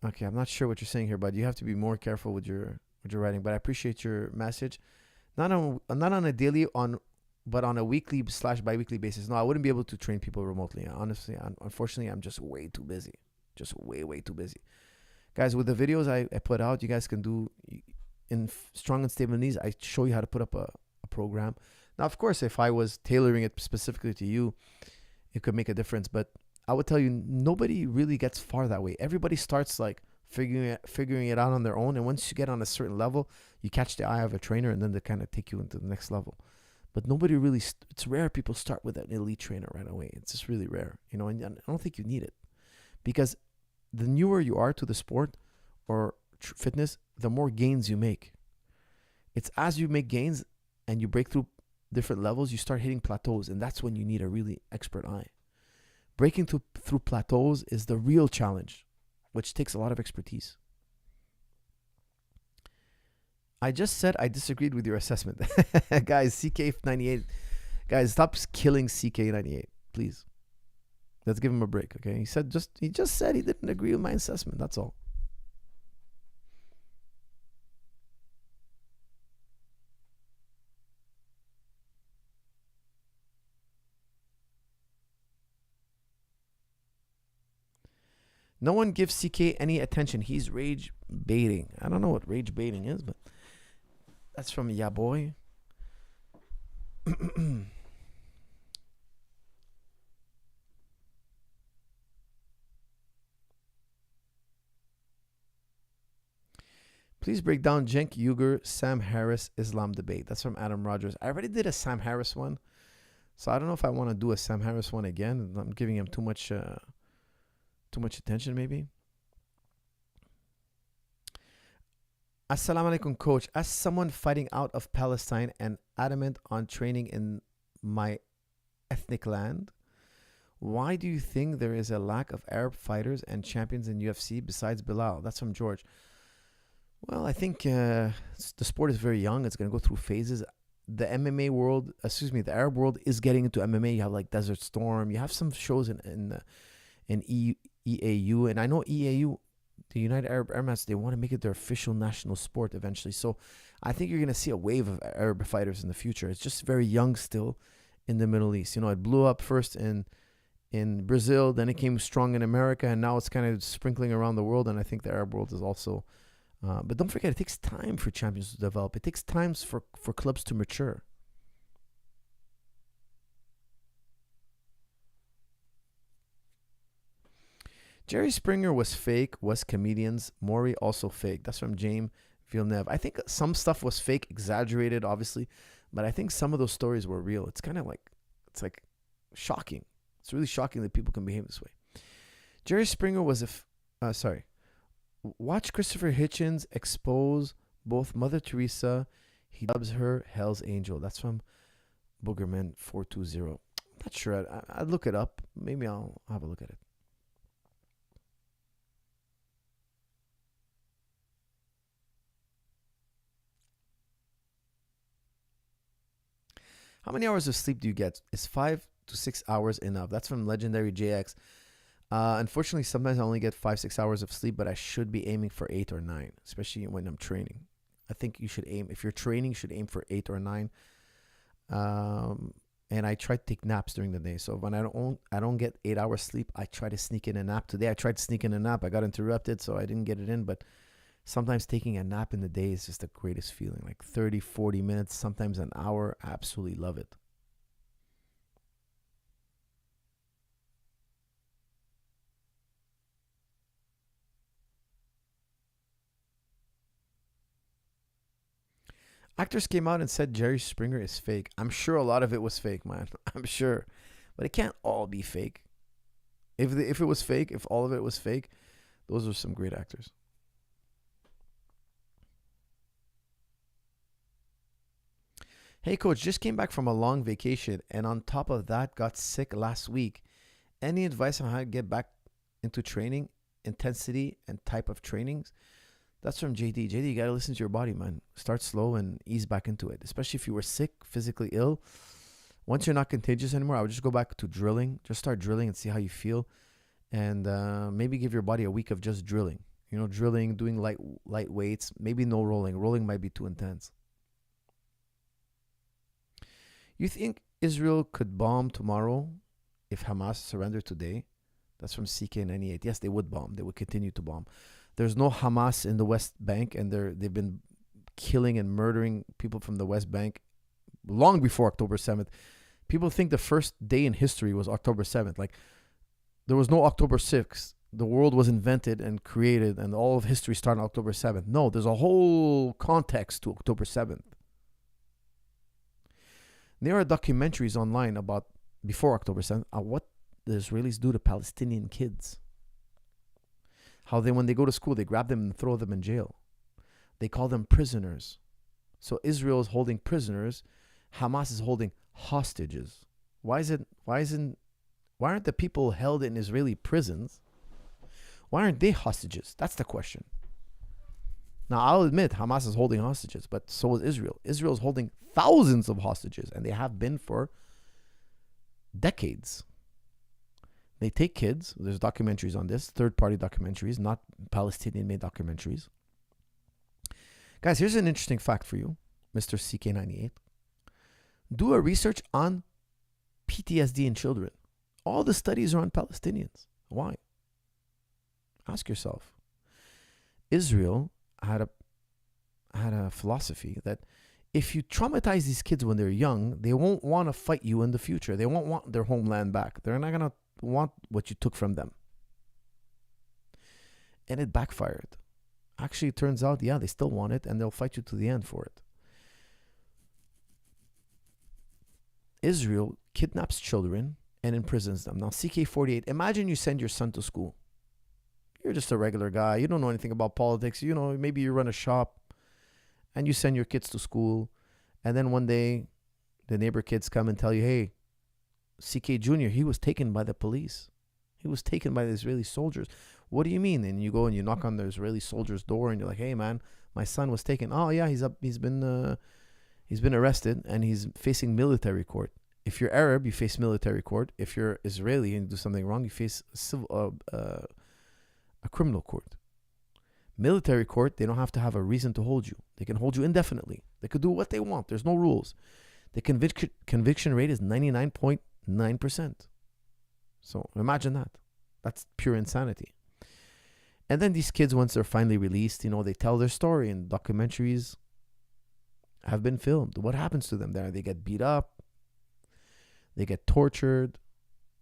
Okay, I'm not sure what you're saying here, but you have to be more careful with your writing. But I appreciate your message. Not on a daily on, but on a weekly slash biweekly basis. No, I wouldn't be able to train people remotely. Honestly, unfortunately, I'm just way too busy. Just way too busy, guys. With the videos I put out, you guys can do in strong and stable knees. I show you how to put up a program. Now, of course, if I was tailoring it specifically to you, it could make a difference. But I would tell you, nobody really gets far that way. Everybody starts like figuring it out on their own, and once you get on a certain level, you catch the eye of a trainer, and then they kind of take you into the next level. But nobody really. It's rare people start with an elite trainer right away. It's just really rare, and I don't think you need it, because the newer you are to the sport or fitness, the more gains you make. It's as you make gains and you break through different levels, you start hitting plateaus, and that's when you need a really expert eye. Breaking through plateaus is the real challenge, which takes a lot of expertise. I just said I disagreed with your assessment. Guys, CK98. Guys, stop killing CK98, please. Let's give him a break, okay? He just said he didn't agree with my assessment. That's all. No one gives CK any attention. He's rage baiting. I don't know what rage baiting is, but that's from Ya Boy. Please break down Cenk Uygur, Sam Harris, Islam debate. That's from Adam Rogers. I already did a Sam Harris one, so I don't know if I want to do a Sam Harris one again. I'm giving him too much attention, maybe. Assalamu alaikum, coach. As someone fighting out of Palestine and adamant on training in my ethnic land, why do you think there is a lack of Arab fighters and champions in UFC besides Bilal? That's from George. Well, I think the sport is very young. It's going to go through phases. The Arab world is getting into MMA. You have like Desert Storm. You have some shows in EAU, and I know EAU, the United Arab Emirates, they want to make it their official national sport eventually. So I think you're going to see a wave of Arab fighters in the future. It's just very young still in the Middle East. It blew up first in Brazil, then it came strong in America, and now it's kind of sprinkling around the world. And I think the Arab world is also. But don't forget, it takes time for champions to develop. It takes time for clubs to mature. Jerry Springer was fake, was comedians. Maury also fake. That's from James Villeneuve. I think some stuff was fake, exaggerated, obviously, but I think some of those stories were real. It's kind of like, shocking. It's really shocking that people can behave this way. Jerry Springer was watch Christopher Hitchens expose both Mother Teresa. He dubs her Hell's Angel. That's from Boogerman 420. I'm not sure. I'd look it up. Maybe I'll have a look at it. How many hours of sleep do you get? Is 5 to 6 hours enough? That's from Legendary JX. Unfortunately, sometimes I only get 5-6 hours of sleep, but I should be aiming for 8 or 9, especially when I'm training. I think you should aim, if you're training, you should aim for 8 or 9. And I try to take naps during the day. So when I don't get 8 hours sleep, I try to sneak in a nap. Today I tried to sneak in a nap. I got interrupted, so I didn't get it in. But sometimes taking a nap in the day is just the greatest feeling. Like 30, 40 minutes, sometimes an hour. I absolutely love it. Actors came out and said Jerry Springer is fake. I'm sure a lot of it was fake, man. I'm sure. But it can't all be fake. If it was fake, if all of it was fake, those are some great actors. Hey, coach, just came back from a long vacation and on top of that, got sick last week. Any advice on how to get back into training, intensity, and type of trainings? That's from JD. JD, you got to listen to your body, man. Start slow and ease back into it, especially if you were sick, physically ill. Once you're not contagious anymore, I would just go back to drilling. Just start drilling and see how you feel. And maybe give your body a week of just drilling. drilling, doing light weights, maybe no rolling. Rolling might be too intense. You think Israel could bomb tomorrow if Hamas surrendered today? That's from CK98. Yes, they would bomb. They would continue to bomb. There's no Hamas in the West Bank, and they've been killing and murdering people from the West Bank long before October 7th. People think the first day in history was October 7th. Like, there was no October 6th. The world was invented and created, and all of history started on October 7th. No, there's a whole context to October 7th. There are documentaries online about before October 7th what the Israelis do to Palestinian kids. How when they go to school, they grab them and throw them in jail. They call them prisoners. So Israel is holding prisoners. Hamas is holding hostages. Why aren't the people held in Israeli prisons? Why aren't they hostages? That's the question. Now, I'll admit Hamas is holding hostages, but so is Israel. Israel is holding thousands of hostages, and they have been for decades. They take kids. There's documentaries on this, third-party documentaries, not Palestinian-made documentaries. Guys, here's an interesting fact for you, Mr. CK98. Do a research on PTSD in children. All the studies are on Palestinians. Why? Ask yourself. Israel had a philosophy that if you traumatize these kids when they're young, they won't want to fight you in the future. They won't want their homeland back. They're not going to want what you took from them. And it backfired. Actually, it turns out, they still want it, and they'll fight you to the end for it. Israel kidnaps children and imprisons them. Now, CK48, imagine you send your son to school. You're just a regular guy. You don't know anything about politics. Maybe you run a shop and you send your kids to school. And then one day, the neighbor kids come and tell you, hey, CK Jr., he was taken by the police. He was taken by the Israeli soldiers. What do you mean? And you go and you knock on the Israeli soldier's door and you're like, hey, man, my son was taken. Oh, yeah, he's been arrested and he's facing military court. If you're Arab, you face military court. If you're Israeli and you do something wrong, you face a criminal court. Military court, they don't have to have a reason to hold you. They can hold you indefinitely. They could do what they want. There's no rules. The conviction rate is 99.9%. So imagine that. That's pure insanity. And then these kids, once they're finally released, they tell their story, and documentaries have been filmed. What happens to them there? They get beat up. They get tortured.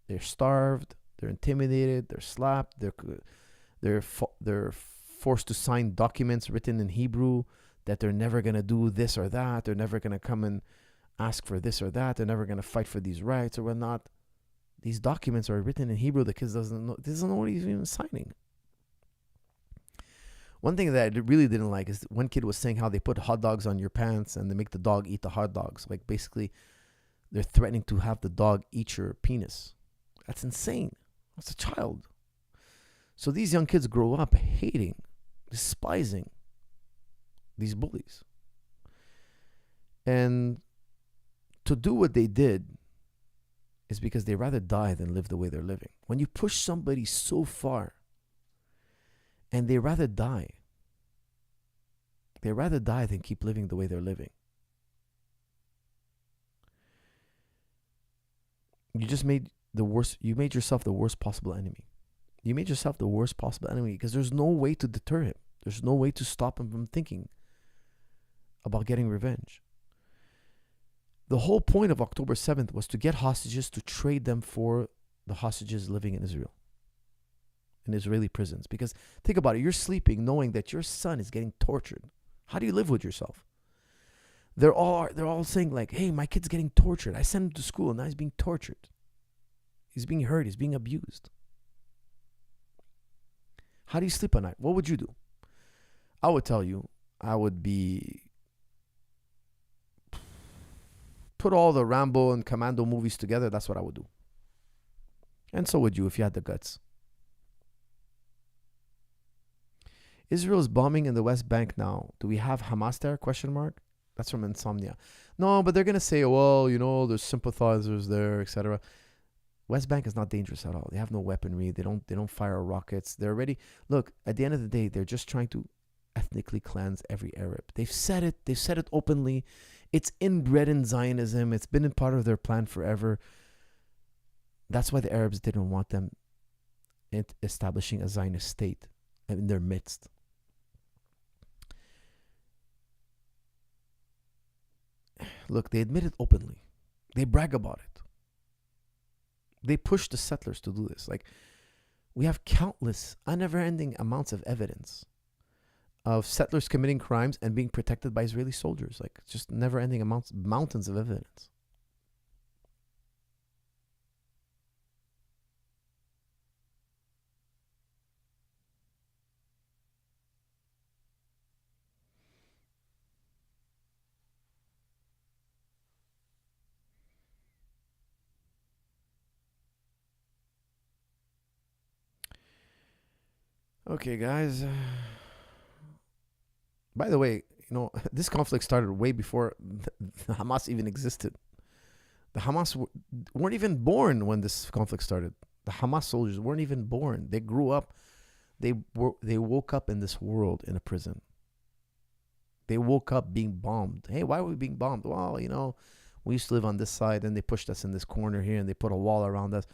They're starved. They're intimidated. They're slapped. They're forced to sign documents written in Hebrew that they're never going to do this or that. They're never going to come and ask for this or that. They're never going to fight for these rights or whatnot. These documents are written in Hebrew. The kid doesn't know what he's even signing. One thing that I really didn't like is one kid was saying how they put hot dogs on your pants and they make the dog eat the hot dogs. Like, basically, they're threatening to have the dog eat your penis. That's insane. That's a child. So these young kids grow up hating, despising these bullies. And to do what they did is because they rather die than live the way they're living. When you push somebody so far and they rather die than keep living the way they're living. You made yourself the worst possible enemy. You made yourself the worst possible enemy because there's no way to deter him. There's no way to stop him from thinking about getting revenge. The whole point of October 7th was to get hostages, to trade them for the hostages living in Israel, in Israeli prisons. Because think about it, you're sleeping knowing that your son is getting tortured. How do you live with yourself? They're all saying like, hey, my kid's getting tortured. I sent him to school and now he's being tortured. He's being hurt. He's being abused. How do you sleep at night? What would you do? I would tell you, I would put all the Rambo and Commando movies together. That's what I would do. And so would you if you had the guts. Israel is bombing in the West Bank now. Do we have Hamas there? Question mark. That's from Insomnia. No, but they're going to say, well, there's sympathizers there, etc. West Bank is not dangerous at all. They have no weaponry. They don't fire rockets. They're already, look, at the end of the day, they're just trying to ethnically cleanse every Arab. They've said it. They've said it openly. It's inbred in Zionism. It's been a part of their plan forever. That's why the Arabs didn't want them establishing a Zionist state in their midst. Look, they admit it openly. They brag about it. They push the settlers to do this. Like, we have countless, never-ending amounts of evidence of settlers committing crimes and being protected by Israeli soldiers. Like, just never-ending mountains of evidence. Okay, guys. By the way, this conflict started way before the Hamas even existed. The Hamas weren't even born when this conflict started. The Hamas soldiers weren't even born. They grew up. They woke up in this world in a prison. They woke up being bombed. Hey, why were we being bombed? Well, we used to live on this side, and they pushed us in this corner here, and they put a wall around us.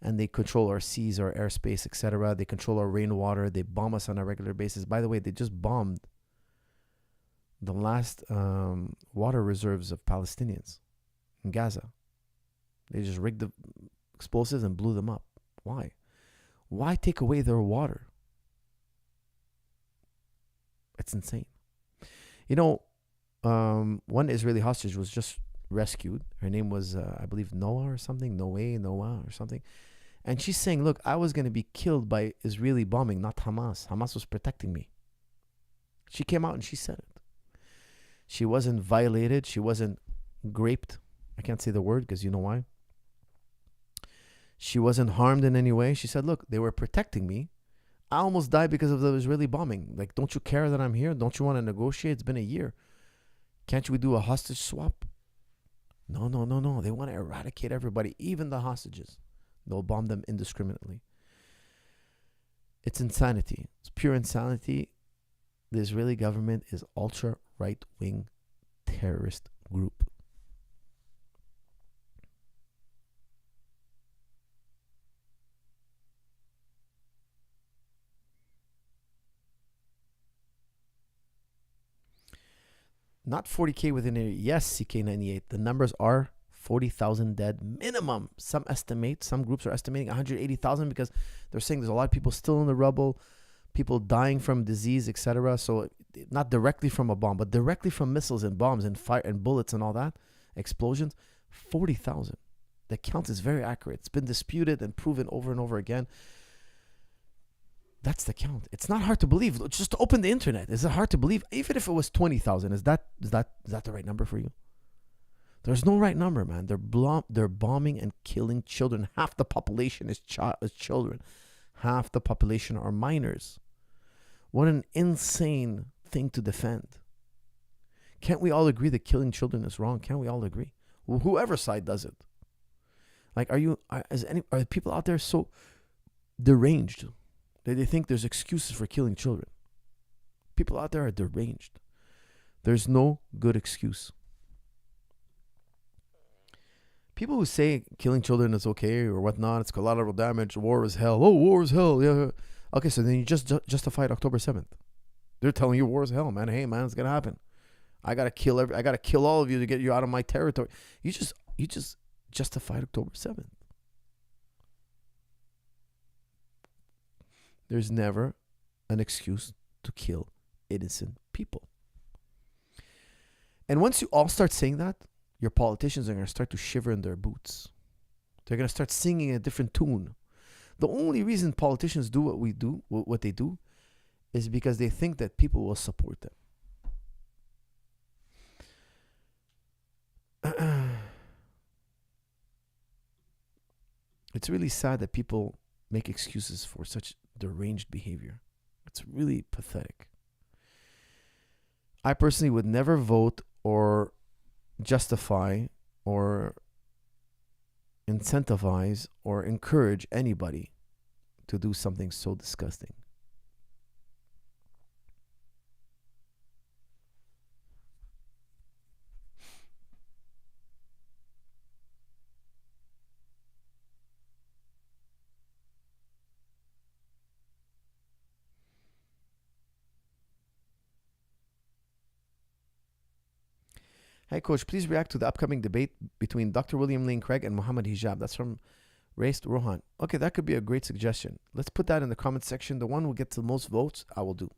And they control our seas, our airspace, etc. They control our rainwater. They bomb us on a regular basis. By the way, they just bombed the last water reserves of Palestinians in Gaza. They just rigged the explosives and blew them up. Why? Why take away their water? It's insane. One Israeli hostage was just rescued. Her name was, I believe, Noah or something. Noah or something. And she's saying, look, I was going to be killed by Israeli bombing, not Hamas. Hamas was protecting me. She came out and she said it. She wasn't violated. She wasn't raped. I can't say the word because you know why. She wasn't harmed in any way. She said, look, they were protecting me. I almost died because of the Israeli bombing. Like, don't you care that I'm here? Don't you want to negotiate? It's been a year. Can't we do a hostage swap? No. They want to eradicate everybody, even the hostages. They'll bomb them indiscriminately. It's insanity. It's pure insanity. The Israeli government is ultra right-wing terrorist group. Not 40K within a year. Yes, CK98. The numbers are 40,000 dead minimum. Some groups are estimating 180,000 because they're saying there's a lot of people still in the rubble, people dying from disease, etc. So not directly from a bomb, but directly from missiles and bombs and fire and bullets and all that, explosions, 40,000. The count is very accurate. It's been disputed and proven over and over again. That's the count. It's not hard to believe. Just open the internet. Is it hard to believe? Even if it was 20,000, is that the right number for you? There's no right number, man. They're bombing and killing children. Half the population is children. Half the population are minors. What an insane thing to defend. Can't we all agree that killing children is wrong? Can't we all agree? Well, whoever side does it. Like, are people out there so deranged that they think there's excuses for killing children? People out there are deranged. There's no good excuse. People who say killing children is okay or whatnot, it's collateral damage, war is hell. Oh, war is hell. Yeah. Okay, so then you just justified October 7th. They're telling you war is hell, man. Hey, man, it's gonna happen. I gotta kill all of you to get you out of my territory. You just justified October 7th. There's never an excuse to kill innocent people. And once you all start saying that, your politicians are going to start to shiver in their boots. They're going to start singing a different tune. The only reason politicians do what they do, is because they think that people will support them. It's really sad that people make excuses for such deranged behavior. It's really pathetic. I personally would never vote or justify or incentivize or encourage anybody to do something so disgusting. Hey, Coach, please react to the upcoming debate between Dr. William Lane Craig and Muhammad Hijab. That's from Race Rohan. Okay, that could be a great suggestion. Let's put that in the comment section. The one who gets the most votes, I will do.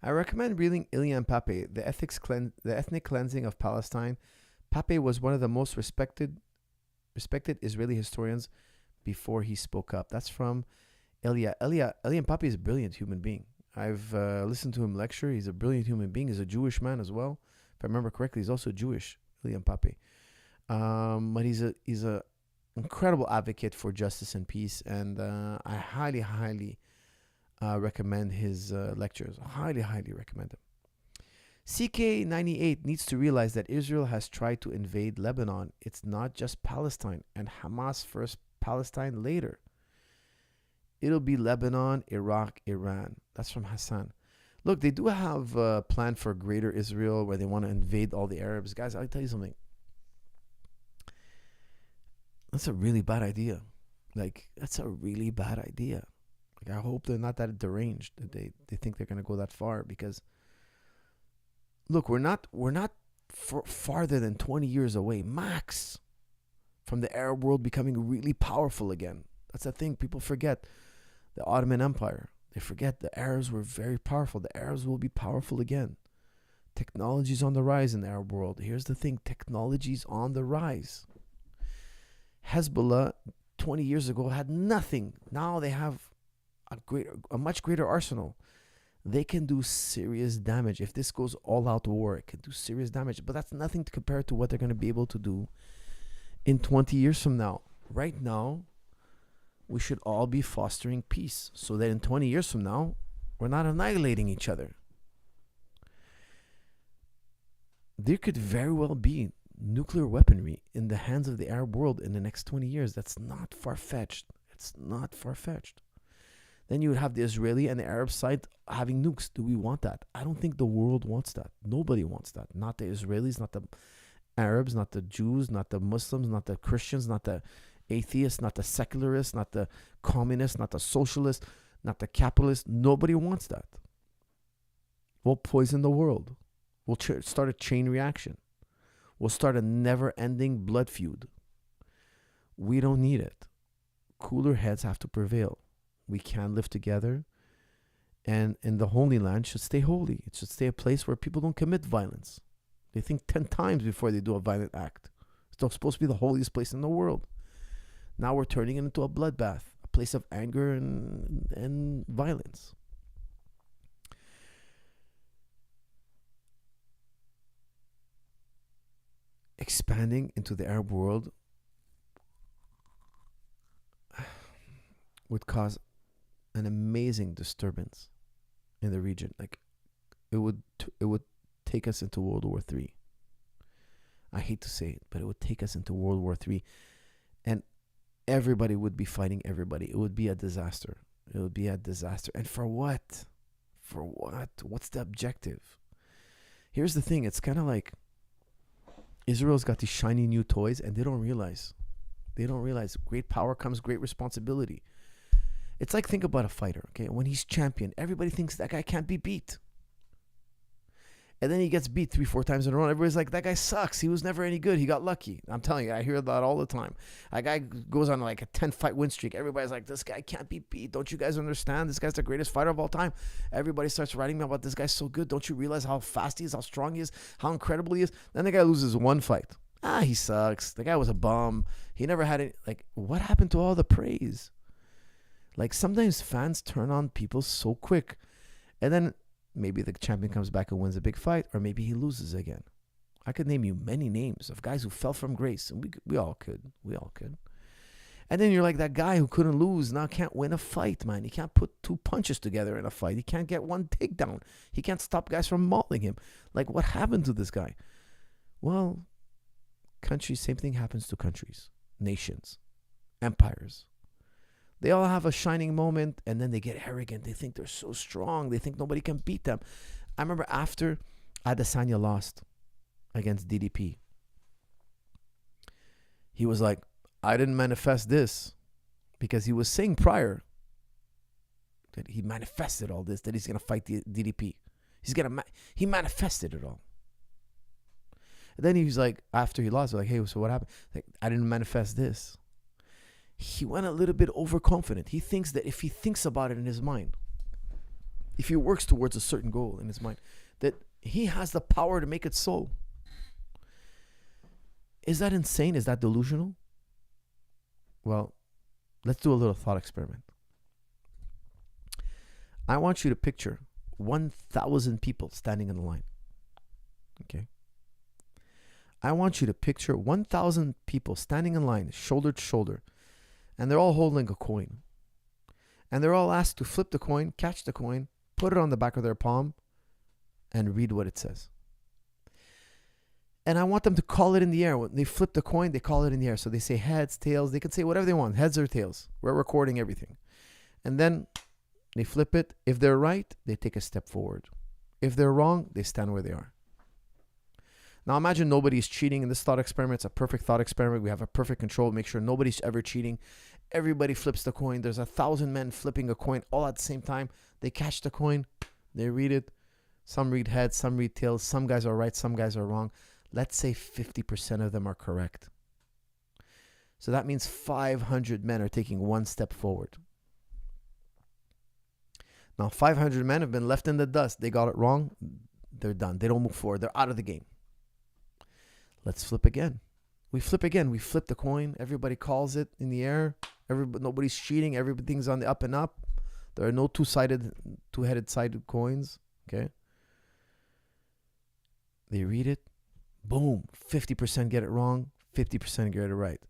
I recommend reading Ilya and Pape, the ethnic cleansing of Palestine. Pape was one of the most respected Israeli historians before he spoke up. That's from Ilya. Ilya and Pape is a brilliant human being. I've listened to him lecture. He's a brilliant human being. He's a Jewish man as well. If I remember correctly, he's also Jewish, Ilya and Pape. But he's a incredible advocate for justice and peace, and I highly recommend his lectures. Highly recommend them. CK98 needs to realize that Israel has tried to invade Lebanon. It's not just Palestine, and Hamas first, Palestine later. It'll be Lebanon, Iraq, Iran. That's from Hassan. Look, they do have a plan for Greater Israel where they want to invade all the Arabs. Guys, I'll tell you something. That's a really bad idea. That's a really bad idea. I hope they're not that deranged that they think they're going to go that far, because look, we're not farther than 20 years away max from the Arab world becoming really powerful again. That's the thing people forget. The Ottoman Empire, they forget the Arabs were very powerful. The Arabs will be powerful again. Technology's on the rise in the Arab world. Here's the thing, technology's on the rise. Hezbollah 20 years ago had nothing. Now they have a much greater arsenal. They can do serious damage. If this goes all out war, it can do serious damage. But that's nothing to compare to what they're going to be able to do in 20 years from now. Right now, we should all be fostering peace so that in 20 years from now, we're not annihilating each other. There could very well be nuclear weaponry in the hands of the Arab world in the next 20 years. That's not far-fetched. It's not far-fetched. Then you would have the Israeli and the Arab side having nukes. Do we want that? I don't think the world wants that. Nobody wants that. Not the Israelis, not the Arabs, not the Jews, not the Muslims, not the Christians, not the atheists, not the secularists, not the communists, not the socialists, not the capitalists. Nobody wants that. We'll poison the world. We'll start a chain reaction. We'll start a never-ending blood feud. We don't need it. Cooler heads have to prevail. We can live together, and the Holy Land should stay holy. It should stay a place where people don't commit violence. They think 10 times before they do a violent act. It's supposed to be the holiest place in the world. Now we're turning it into a bloodbath, a place of anger and violence. Expanding into the Arab world would cause an amazing disturbance in the region. It would take us into World War III. I hate to say it, but it would take us into World War III, and everybody would be fighting everybody. It would be a disaster. It would be a disaster. And for what? For what? What's the objective? Here's the thing. It's kind of like Israel's got these shiny new toys, and they don't realize. Great power comes great responsibility. It's like, think about a fighter, okay? When he's champion, everybody thinks that guy can't be beat. And then he gets beat 3-4 times in a row. Everybody's like, that guy sucks. He was never any good. He got lucky. I'm telling you, I hear that all the time. A guy goes on like a 10-fight win streak. Everybody's like, this guy can't be beat. Don't you guys understand? This guy's the greatest fighter of all time. Everybody starts writing me about this guy's so good. Don't you realize how fast he is, how strong he is, how incredible he is? Then the guy loses one fight. He sucks. The guy was a bum. He never had it. Like, what happened to all the praise? Like, sometimes fans turn on people so quick. And then maybe the champion comes back and wins a big fight, or maybe he loses again. I could name you many names of guys who fell from grace, and we all could. We all could. And then you're like that guy who couldn't lose, now can't win a fight, man. He can't put 2 punches together in a fight. He can't get 1 takedown. He can't stop guys from mauling him. Like, what happened to this guy? Well, countries, same thing happens to countries, nations, empires. They all have a shining moment, and then they get arrogant. They think they're so strong. They think nobody can beat them. I remember after Adesanya lost against DDP, he was like, I didn't manifest this, because he was saying prior that he manifested all this, that he's going to fight the DDP. He manifested it all. And then he was like, after he lost, like, hey, so what happened? Like, I didn't manifest this. He went a little bit overconfident. He thinks that if he thinks about it in his mind, if he works towards a certain goal in his mind, that he has the power to make it so. Is that insane? Is that delusional? Well, let's do a little thought experiment. I want you to picture 1,000 people standing in the line. Okay? I want you to picture 1,000 people standing in line, shoulder to shoulder, and they're all holding a coin. And they're all asked to flip the coin, catch the coin, put it on the back of their palm, and read what it says. And I want them to call it in the air. When they flip the coin, they call it in the air. So they say heads, tails. They can say whatever they want, heads or tails. We're recording everything. And then they flip it. If they're right, they take a step forward. If they're wrong, they stand where they are. Now imagine nobody's cheating in this thought experiment. It's a perfect thought experiment. We have a perfect control. Make sure nobody's ever cheating. Everybody flips the coin. There's 1,000 men flipping a coin all at the same time. They catch the coin. They read it. Some read heads, some read tails. Some guys are right, some guys are wrong. Let's say 50% of them are correct. So that means 500 men are taking 1 step forward. Now 500 men have been left in the dust. They got it wrong. They're done. They don't move forward. They're out of the game. Let's flip again. We flip again. We flip the coin. Everybody calls it in the air. Nobody's cheating. Everything's on the up and up. There are no two-headed sided coins. Okay. They read it. Boom. 50% get it wrong. 50% get it right.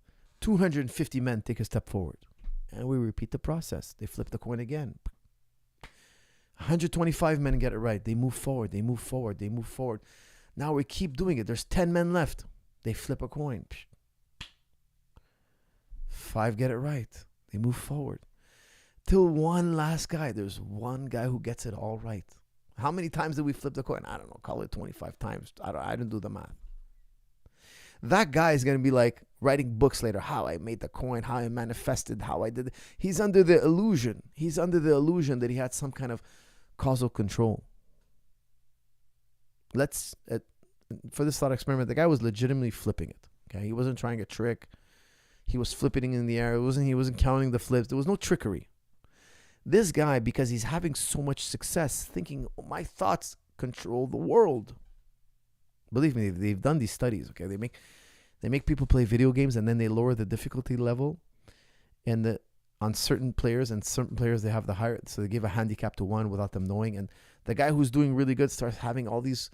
250 men take a step forward. And we repeat the process. They flip the coin again. 125 men get it right. They move forward. They move forward. They move forward. Now we keep doing it. There's 10 men left. They flip a coin. 5 get it right. They move forward. Till one last guy. There's one guy who gets it all right. How many times did we flip the coin? I don't know. Call it 25 times. I didn't do the math. That guy is going to be like writing books later. How I made the coin. How I manifested. How I did it. He's under the illusion. He's under the illusion that he had some kind of causal control. For this thought experiment, the guy was legitimately flipping it. Okay, he wasn't trying a trick. He was flipping it in the air. He wasn't counting the flips. There was no trickery. This guy, because he's having so much success, thinking, oh, my thoughts control the world. Believe me, they've done these studies. Okay, they make people play video games and then they lower the difficulty level, and on certain players, and certain players they have the higher, so they give a handicap to one without them knowing. And the guy who's doing really good starts having all these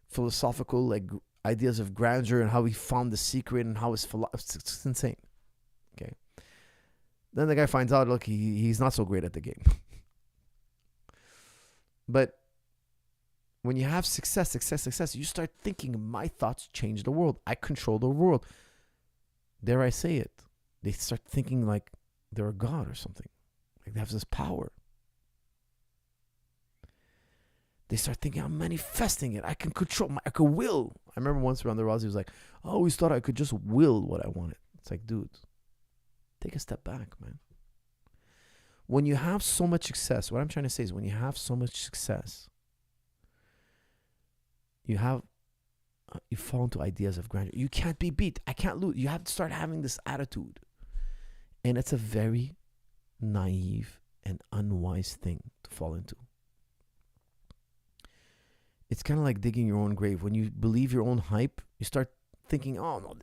philosophical ideas of grandeur and how he found the secret and how it's insane. Okay. Then the guy finds out, look, he's not so great at the game. But when you have success, you start thinking, my thoughts change the world. I control the world. Dare I say it? They start thinking like they're a god or something. Like they have this power. They start thinking, I'm manifesting it. I can control, I could will. I remember once around the Rosie, he was like, I always thought I could just will what I wanted. It's like, dude, take a step back, man. When you have so much success, what I'm trying to say is when you have so much success, you fall into ideas of grandeur. You can't be beat. I can't lose. You have to start having this attitude. And it's a very naive and unwise thing to fall into. It's kind of like digging your own grave. When you believe your own hype, you start thinking, oh no,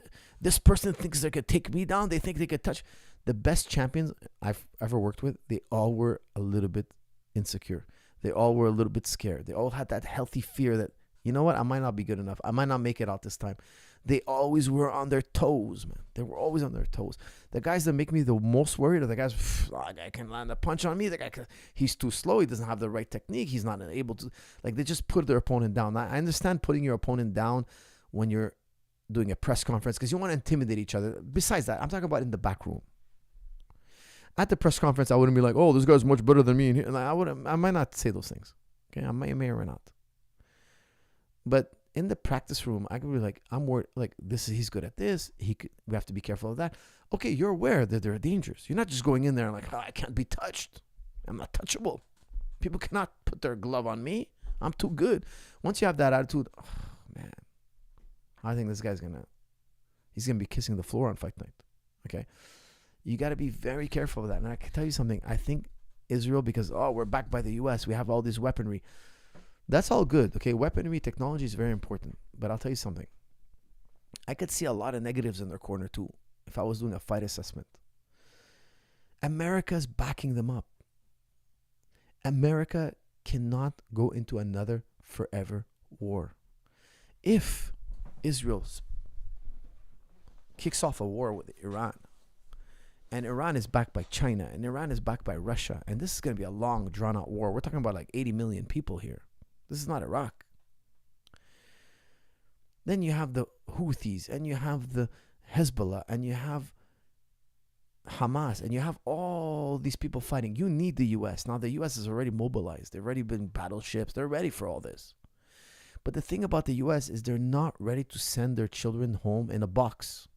this person thinks they could take me down. They think they could touch. The best champions I've ever worked with, they all were a little bit insecure. They all were a little bit scared. They all had that healthy fear that, you know what, I might not be good enough. I might not make it out this time. They always were on their toes, man. They were always on their toes. The guys that make me the most worried are the guys, that guy can land a punch on me. He's too slow. He doesn't have the right technique. He's not able to, like, they just put their opponent down. I understand putting your opponent down when you're doing a press conference because you want to intimidate each other. Besides that, I'm talking about in the back room. At the press conference, I wouldn't be like, oh, this guy's much better than me. And I might not say those things. Okay, I may or not. But in the practice room, I could be like, I'm worried, like, he's good at this. We have to be careful of that. Okay, you're aware that there are dangers. You're not just going in there and like, I can't be touched. I'm not touchable. People cannot put their glove on me. I'm too good. Once you have that attitude, oh, man, I think this guy's he's going to be kissing the floor on fight night. Okay? You got to be very careful of that. And I can tell you something. I think Israel, because, we're backed by the U.S., we have all this weaponry. That's all good. Okay, weaponry technology is very important. But I'll tell you something. I could see a lot of negatives in their corner too if I was doing a fight assessment. America's backing them up. America cannot go into another forever war. If Israel kicks off a war with Iran, and Iran is backed by China, and Iran is backed by Russia, and this is going to be a long, drawn-out war. We're talking about like 80 million people here. This is not Iraq. Then you have the Houthis, and you have the Hezbollah, and you have Hamas, and you have all these people fighting. You need the U.S. Now, the U.S. is already mobilized. They've already been battleships. They're ready for all this. But the thing about the U.S. is they're not ready to send their children home in a box.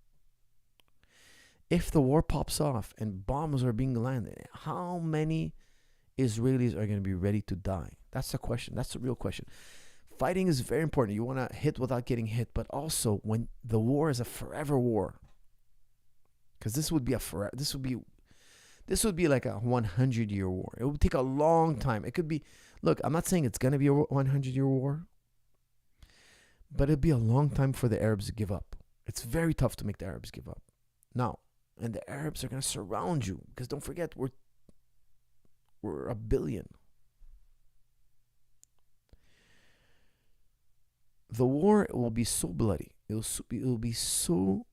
If the war pops off and bombs are being landed, how many Israelis are going to be ready to die? That's the question. That's the real question. Fighting is very important. You want to hit without getting hit, but also when the war is a forever war, because this would be like a 100-year war. It would take a long time. It could be, look, I'm not saying it's going to be a 100-year war, but it'd be a long time for the Arabs to give up. It's very tough to make the Arabs give up. Now, and the Arabs are going to surround you, because don't forget, we're a billion. The war will be so bloody, it will be so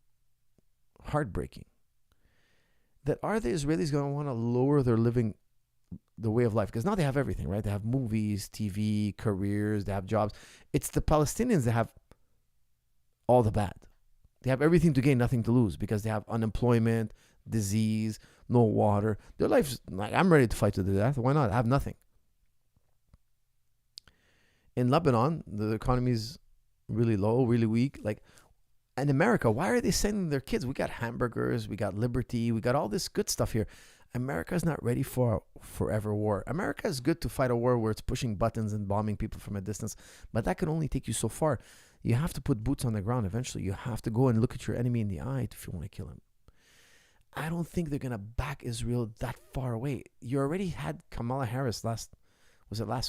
heartbreaking, that are the Israelis going to want to lower the way of life? Because now they have everything, right? They have movies, TV, careers, they have jobs. It's the Palestinians that have all the bad. They have everything to gain, nothing to lose, because they have unemployment, disease, no water. Their life's like, I'm ready to fight to the death. Why not? I have nothing. In Lebanon, the economy's really low, really weak. Like, in America, why are they sending their kids? We got hamburgers, we got liberty, we got all this good stuff here. America's not ready for a forever war. America is good to fight a war where it's pushing buttons and bombing people from a distance, but that can only take you so far. You have to put boots on the ground eventually. You have to go and look at your enemy in the eye if you want to kill him. I don't think they're going to back Israel that far away. You already had Kamala Harris last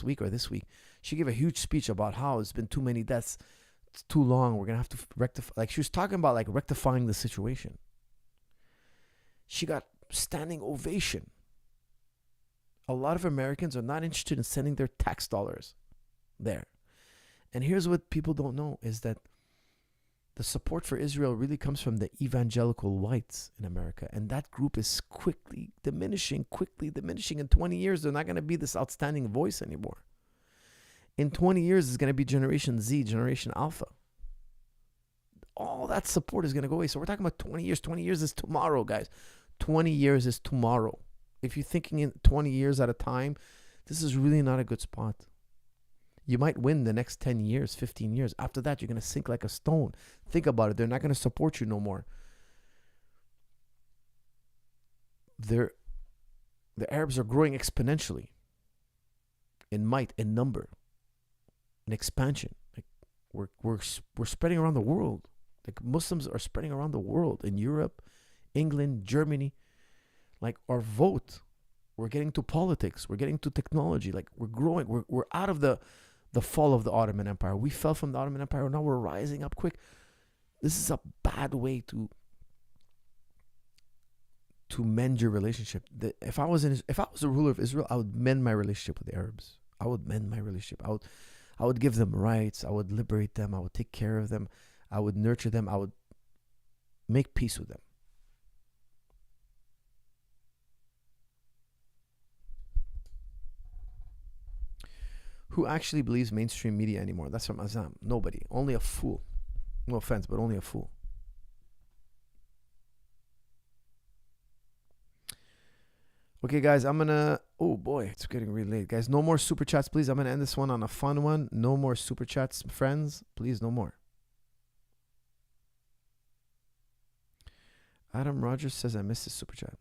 week or this week? She gave a huge speech about how it's been too many deaths. It's too long. We're going to have to rectify. Like, she was talking about like rectifying the situation. She got standing ovation. A lot of Americans are not interested in sending their tax dollars there. And here's what people don't know is that the support for Israel really comes from the evangelical whites in America. And that group is quickly diminishing. In 20 years, they're not going to be this outstanding voice anymore. In 20 years, it's going to be Generation Z, Generation Alpha. All that support is going to go away. So we're talking about 20 years. 20 years is tomorrow, guys. 20 years is tomorrow. If you're thinking in 20 years at a time, this is really not a good spot. You might win the next 10 years, 15 years. After that, you're going to sink like a stone. Think about it. They're not going to support you no more. The Arabs are growing exponentially in might, in number, in expansion. Like, we're spreading around the world. Like Muslims are spreading around the world in Europe, England, Germany. Like our vote, we're getting to politics, we're getting to technology. Like we're growing. We're out of the fall of the Ottoman Empire. We fell from the Ottoman Empire. Now we're rising up quick. This is a bad way to mend your relationship. If I was a ruler of Israel, I would mend my relationship with the Arabs. I would mend my relationship. I would give them rights. I would liberate them. I would take care of them. I would nurture them. I would make peace with them. Who actually believes mainstream media anymore? That's from Azam. Nobody. Only a fool. No offense, but only a fool. Okay, guys, I'm gonna. Oh boy, it's getting really late, guys. No more super chats, please. I'm gonna end this one on a fun one. No more super chats, friends. Please, no more. Adam Rogers says I missed his super chat.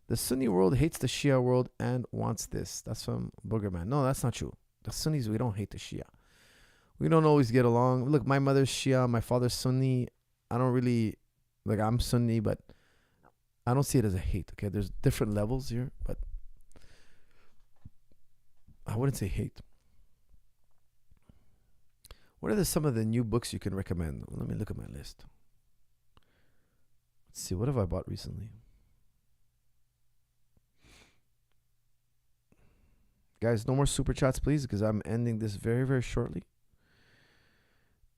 The Sunni world hates the Shia world and wants this. That's from Boogerman. No, that's not true. The Sunnis, we don't hate the Shia. We don't always get along. Look, my mother's Shia, my father's Sunni. I don't really, like, I'm Sunni, but I don't see it as a hate, okay? There's different levels here, but I wouldn't say hate. What are some of the new books you can recommend? Let me look at my list. Let's see, what have I bought recently? Guys, no more super chats, please, because I'm ending this very, very shortly.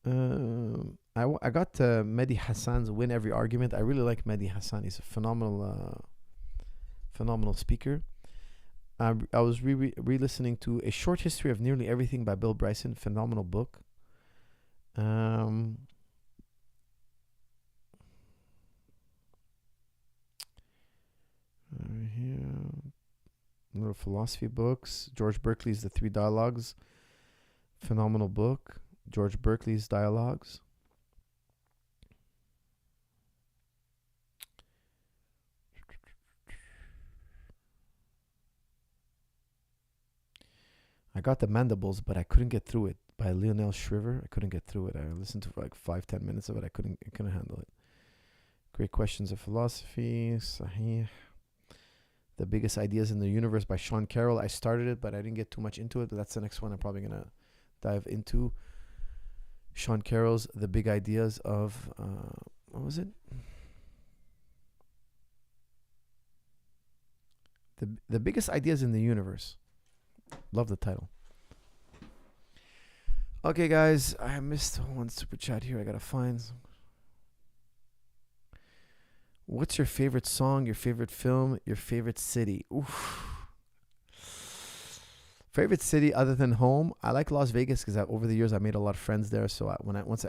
I got Mehdi Hassan's Win Every Argument. I really like Mehdi Hassan. He's a phenomenal speaker. I was re-listening to A Short History of Nearly Everything by Bill Bryson. Phenomenal book. Right here. Little philosophy books. George Berkeley's The Three Dialogues. Phenomenal book. George Berkeley's Dialogues. I got The Mandibles, but I couldn't get through it, by Lionel Shriver. I couldn't get through it. I listened to like 5-10 minutes of it. I couldn't handle it. Great Questions of Philosophy. Sahih. The Biggest Ideas in the Universe by Sean Carroll. I started it, but I didn't get too much into it. But that's the next one I'm probably going to dive into. Sean Carroll's The Big Ideas of, what was it? The Biggest Ideas in the Universe. Love the title. Okay, guys. I missed one super chat here. I got to find some. What's your favorite song, your favorite film, your favorite city? Oof. Favorite city other than home? I like Las Vegas because over the years I made a lot of friends there. So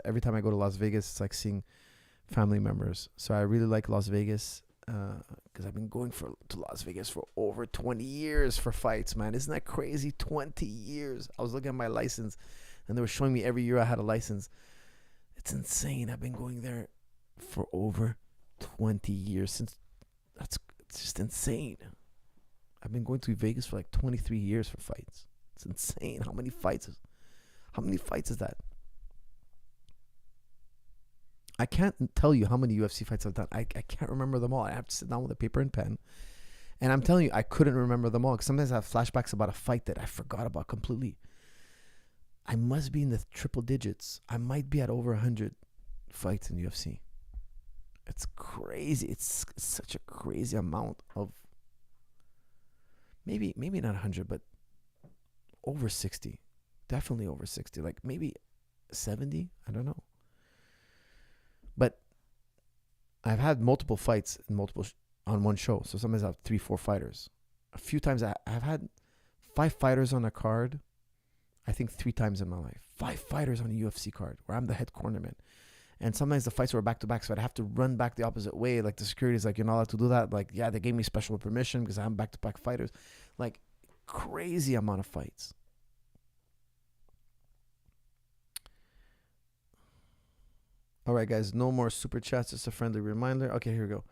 every time I go to Las Vegas, it's like seeing family members. So I really like Las Vegas because I've been going to Las Vegas for over 20 years for fights, man. Isn't that crazy? 20 years. I was looking at my license, and they were showing me every year I had a license. It's insane. I've been going there for over 20 years it's just insane. I've been going to Vegas for like 23 years for fights. It's insane. How many fights is that? I can't tell you how many UFC fights I've done. I can't remember them all. I have to sit down with a paper and pen. And I'm telling you, I couldn't remember them all because sometimes I have flashbacks about a fight that I forgot about completely. I must be in the triple digits. I might be at over 100 fights in UFC. It's crazy. It's such a crazy amount of maybe not 100, but over 60. Definitely over 60. Like maybe 70. I don't know. But I've had multiple fights in on one show. So sometimes I have 3-4 fighters. A few times I've had 5 fighters on a card. I think 3 times in my life. 5 fighters on a UFC card where I'm the head cornerman. And sometimes the fights were back to back, so I'd have to run back the opposite way. Like the security is like, you're not allowed to do that. Like, yeah, they gave me special permission because I'm back to back fighters. Like, crazy amount of fights. All right, guys, no more super chats. Just a friendly reminder. Okay, here we go.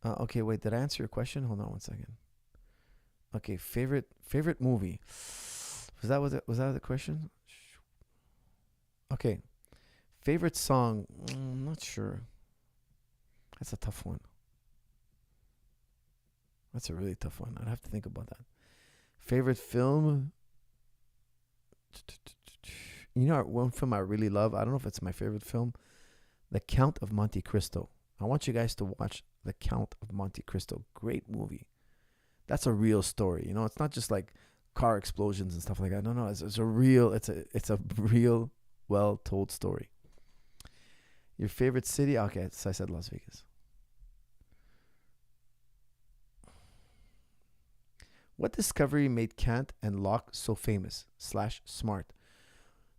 Okay, wait, did I answer your question? Hold on one second. Okay, favorite movie. Was that the question? Okay. Favorite song? I'm not sure. That's a tough one. That's a really tough one. I'd have to think about that. Favorite film? You know, one film I really love. I don't know if it's my favorite film. The Count of Monte Cristo. I want you guys to watch The Count of Monte Cristo. Great movie. That's a real story. You know, it's not just like car explosions and stuff like that. No, it's a real. It's a real, well told story. Your favorite city? Okay, so I said Las Vegas. What discovery made Kant and Locke so famous / smart?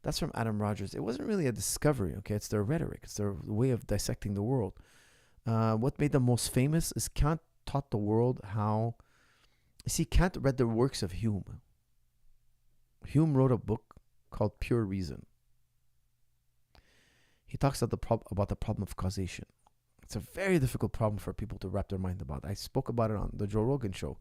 That's from Adam Rogers. It wasn't really a discovery, okay? It's their rhetoric. It's their way of dissecting the world. What made them most famous is Kant taught the world how... You see, Kant read the works of Hume. Hume wrote a book called Pure Reason. He talks about the problem of causation. It's a very difficult problem for people to wrap their mind about. I spoke about it on the Joe Rogan show,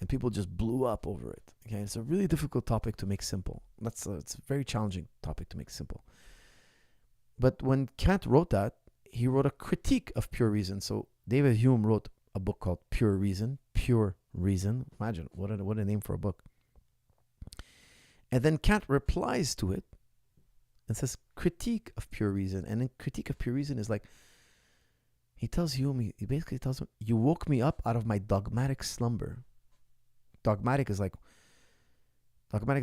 and people just blew up over it. Okay, it's a really difficult topic to make simple. It's a very challenging topic to make simple. But when Kant wrote that, he wrote a critique of pure reason. So David Hume wrote a book called Pure Reason. Pure Reason. Imagine what a name for a book. And then Kant replies to it and says critique of pure reason. And in critique of pure reason is like, he tells Hume, he basically tells him, you woke me up out of my dogmatic slumber. Dogmatic is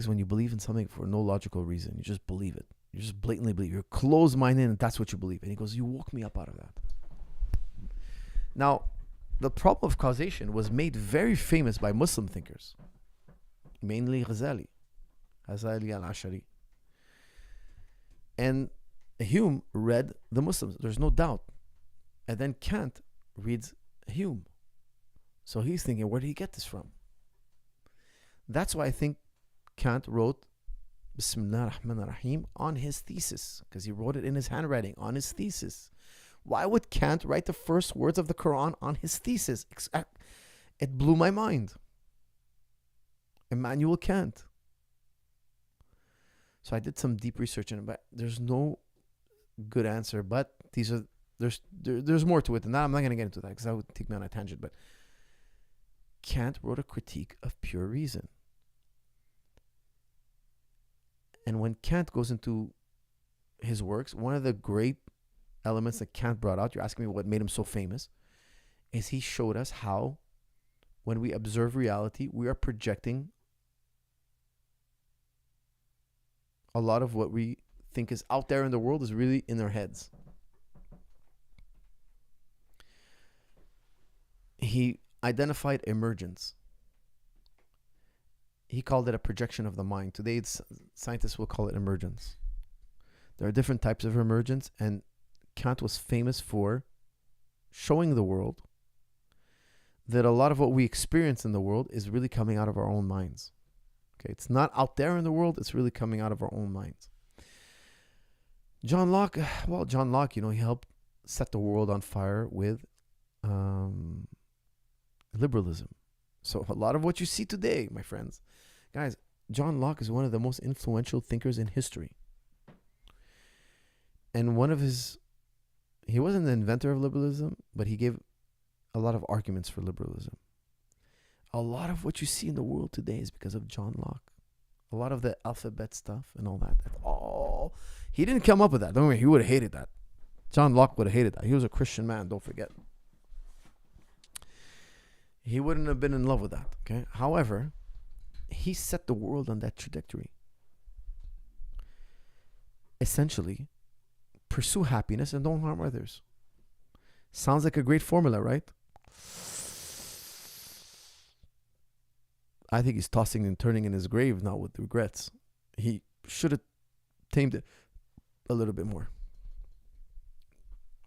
when you believe in something for no logical reason. You just believe it. You just blatantly believe. You're closed-minded and that's what you believe. And he goes, you woke me up out of that. Now, the problem of causation was made very famous by Muslim thinkers. Mainly Ghazali al-Ashari. And Hume read the Muslims. There's no doubt. And then Kant reads Hume. So he's thinking, where did he get this from? That's why I think Kant wrote Bismillah ar-Rahman ar-Rahim on his thesis, because he wrote it in his handwriting on his thesis. Why would Kant write the first words of the Quran on his thesis? It blew my mind. Immanuel Kant. So I did some deep research in it, but there's no good answer. But there's more to it than that. I'm not going to get into that because that would take me on a tangent. But Kant wrote a critique of pure reason. And when Kant goes into his works, one of the great elements that Kant brought out, you're asking me what made him so famous, is he showed us how when we observe reality, we are projecting a lot of what we think is out there in the world is really in our heads. He identified emergence. He called it a projection of the mind. Today, scientists will call it emergence. There are different types of emergence, and Kant was famous for showing the world that a lot of what we experience in the world is really coming out of our own minds. Okay, it's not out there in the world, it's really coming out of our own minds. John Locke, he helped set the world on fire with liberalism. So a lot of what you see today, my friends, guys, John Locke is one of the most influential thinkers in history. And he wasn't the inventor of liberalism, but he gave a lot of arguments for liberalism. A lot of what you see in the world today is because of John Locke. A lot of the alphabet stuff and all that. He didn't come up with that. Don't worry, he would have hated that. John Locke would have hated that. He was a Christian man, don't forget. He wouldn't have been in love with that. Okay. However, he set the world on that trajectory. Essentially, pursue happiness and don't harm others. Sounds like a great formula, right? I think he's tossing and turning in his grave now with regrets. He should have tamed it a little bit more.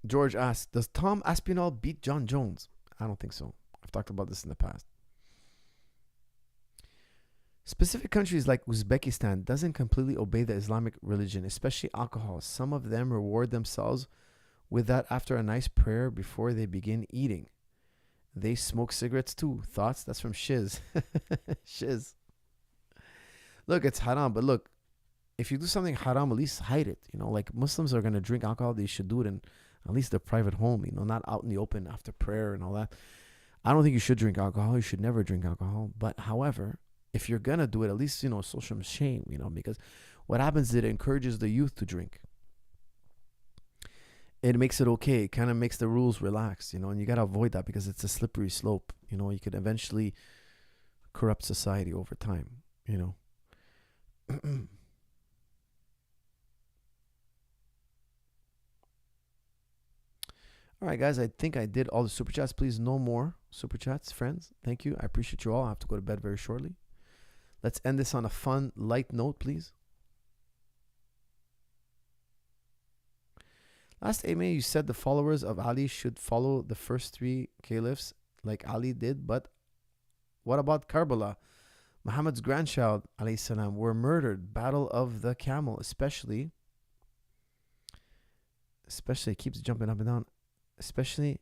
George asks, does Tom Aspinall beat John Jones? I don't think so. I've talked about this in the past. Specific countries like Uzbekistan doesn't completely obey the Islamic religion, especially alcohol. Some of them reward themselves with that after a nice prayer before they begin eating. They smoke cigarettes too. Thoughts? That's from Shiz. Shiz. Look, it's haram, but look, if you do something haram, at least hide it. Like Muslims are gonna drink alcohol, they should do it in at least their private home. Not out in the open after prayer and all that. I don't think you should drink alcohol. You should never drink alcohol. But however, if you're gonna do it, at least show some shame. Because what happens is it encourages the youth to drink. It makes it okay. It kind of makes the rules relaxed, and you gotta avoid that because it's a slippery slope. You could eventually corrupt society over time. All right, guys, I think I did all the super chats. Please, no more super chats, friends. Thank you. I appreciate you all. I have to go to bed very shortly. Let's end this on a fun, light note, please. Last Amen, you said the followers of Ali should follow the first three caliphs like Ali did, but what about Karbala? Muhammad's grandchild, alayhi salam, were murdered. Battle of the Camel, especially it keeps jumping up and down. Especially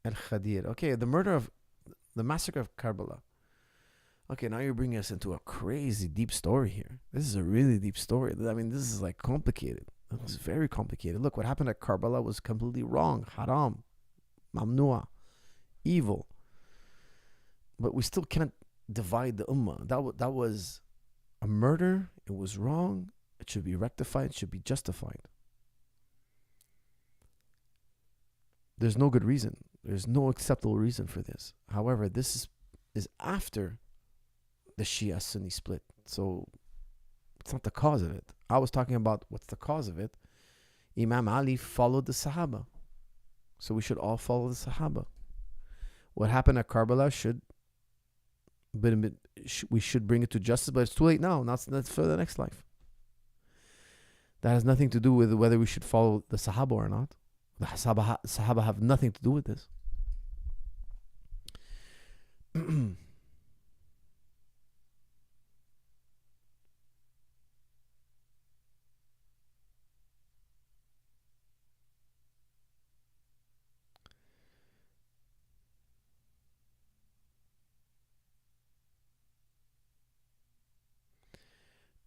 Al-Khadir. Okay, the massacre of Karbala. Okay, now you're bringing us into a crazy deep story here. This is a really deep story. I mean, this is like complicated. It's very complicated. Look, what happened at Karbala was completely wrong. Haram. Mamnua. Evil. But we still can't divide the ummah. That was a murder. It was wrong. It should be rectified. It should be justified. There's no good reason. There's no acceptable reason for this. However, this is after the Shia-Sunni split. So it's not the cause of it. I was talking about what's the cause of it. Imam Ali followed the Sahaba. So we should all follow the Sahaba. What happened at Karbala we should bring it to justice, but it's too late now. That's for the next life. That has nothing to do with whether we should follow the Sahaba or not. The Sahaba have nothing to do with this.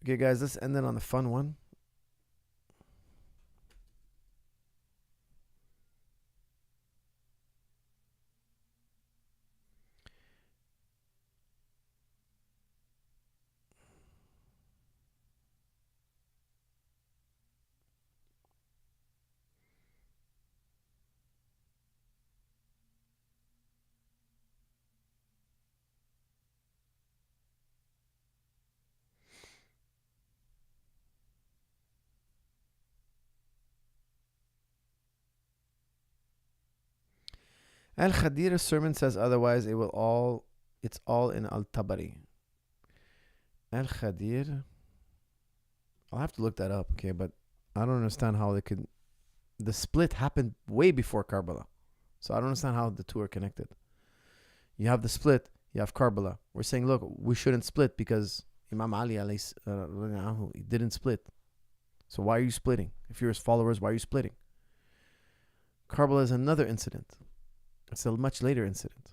Okay, guys, let's end it on a fun one. Al-Khadir's sermon says otherwise. It's all in Al-Tabari. Al-Khadir, I'll have to look that up, okay, but I don't understand how the split happened way before Karbala. So I don't understand how the two are connected. You have the split, you have Karbala. We're saying, look, we shouldn't split because Imam Ali he didn't split. So why are you splitting? If you're his followers, why are you splitting? Karbala is another incident. It's a much later incident.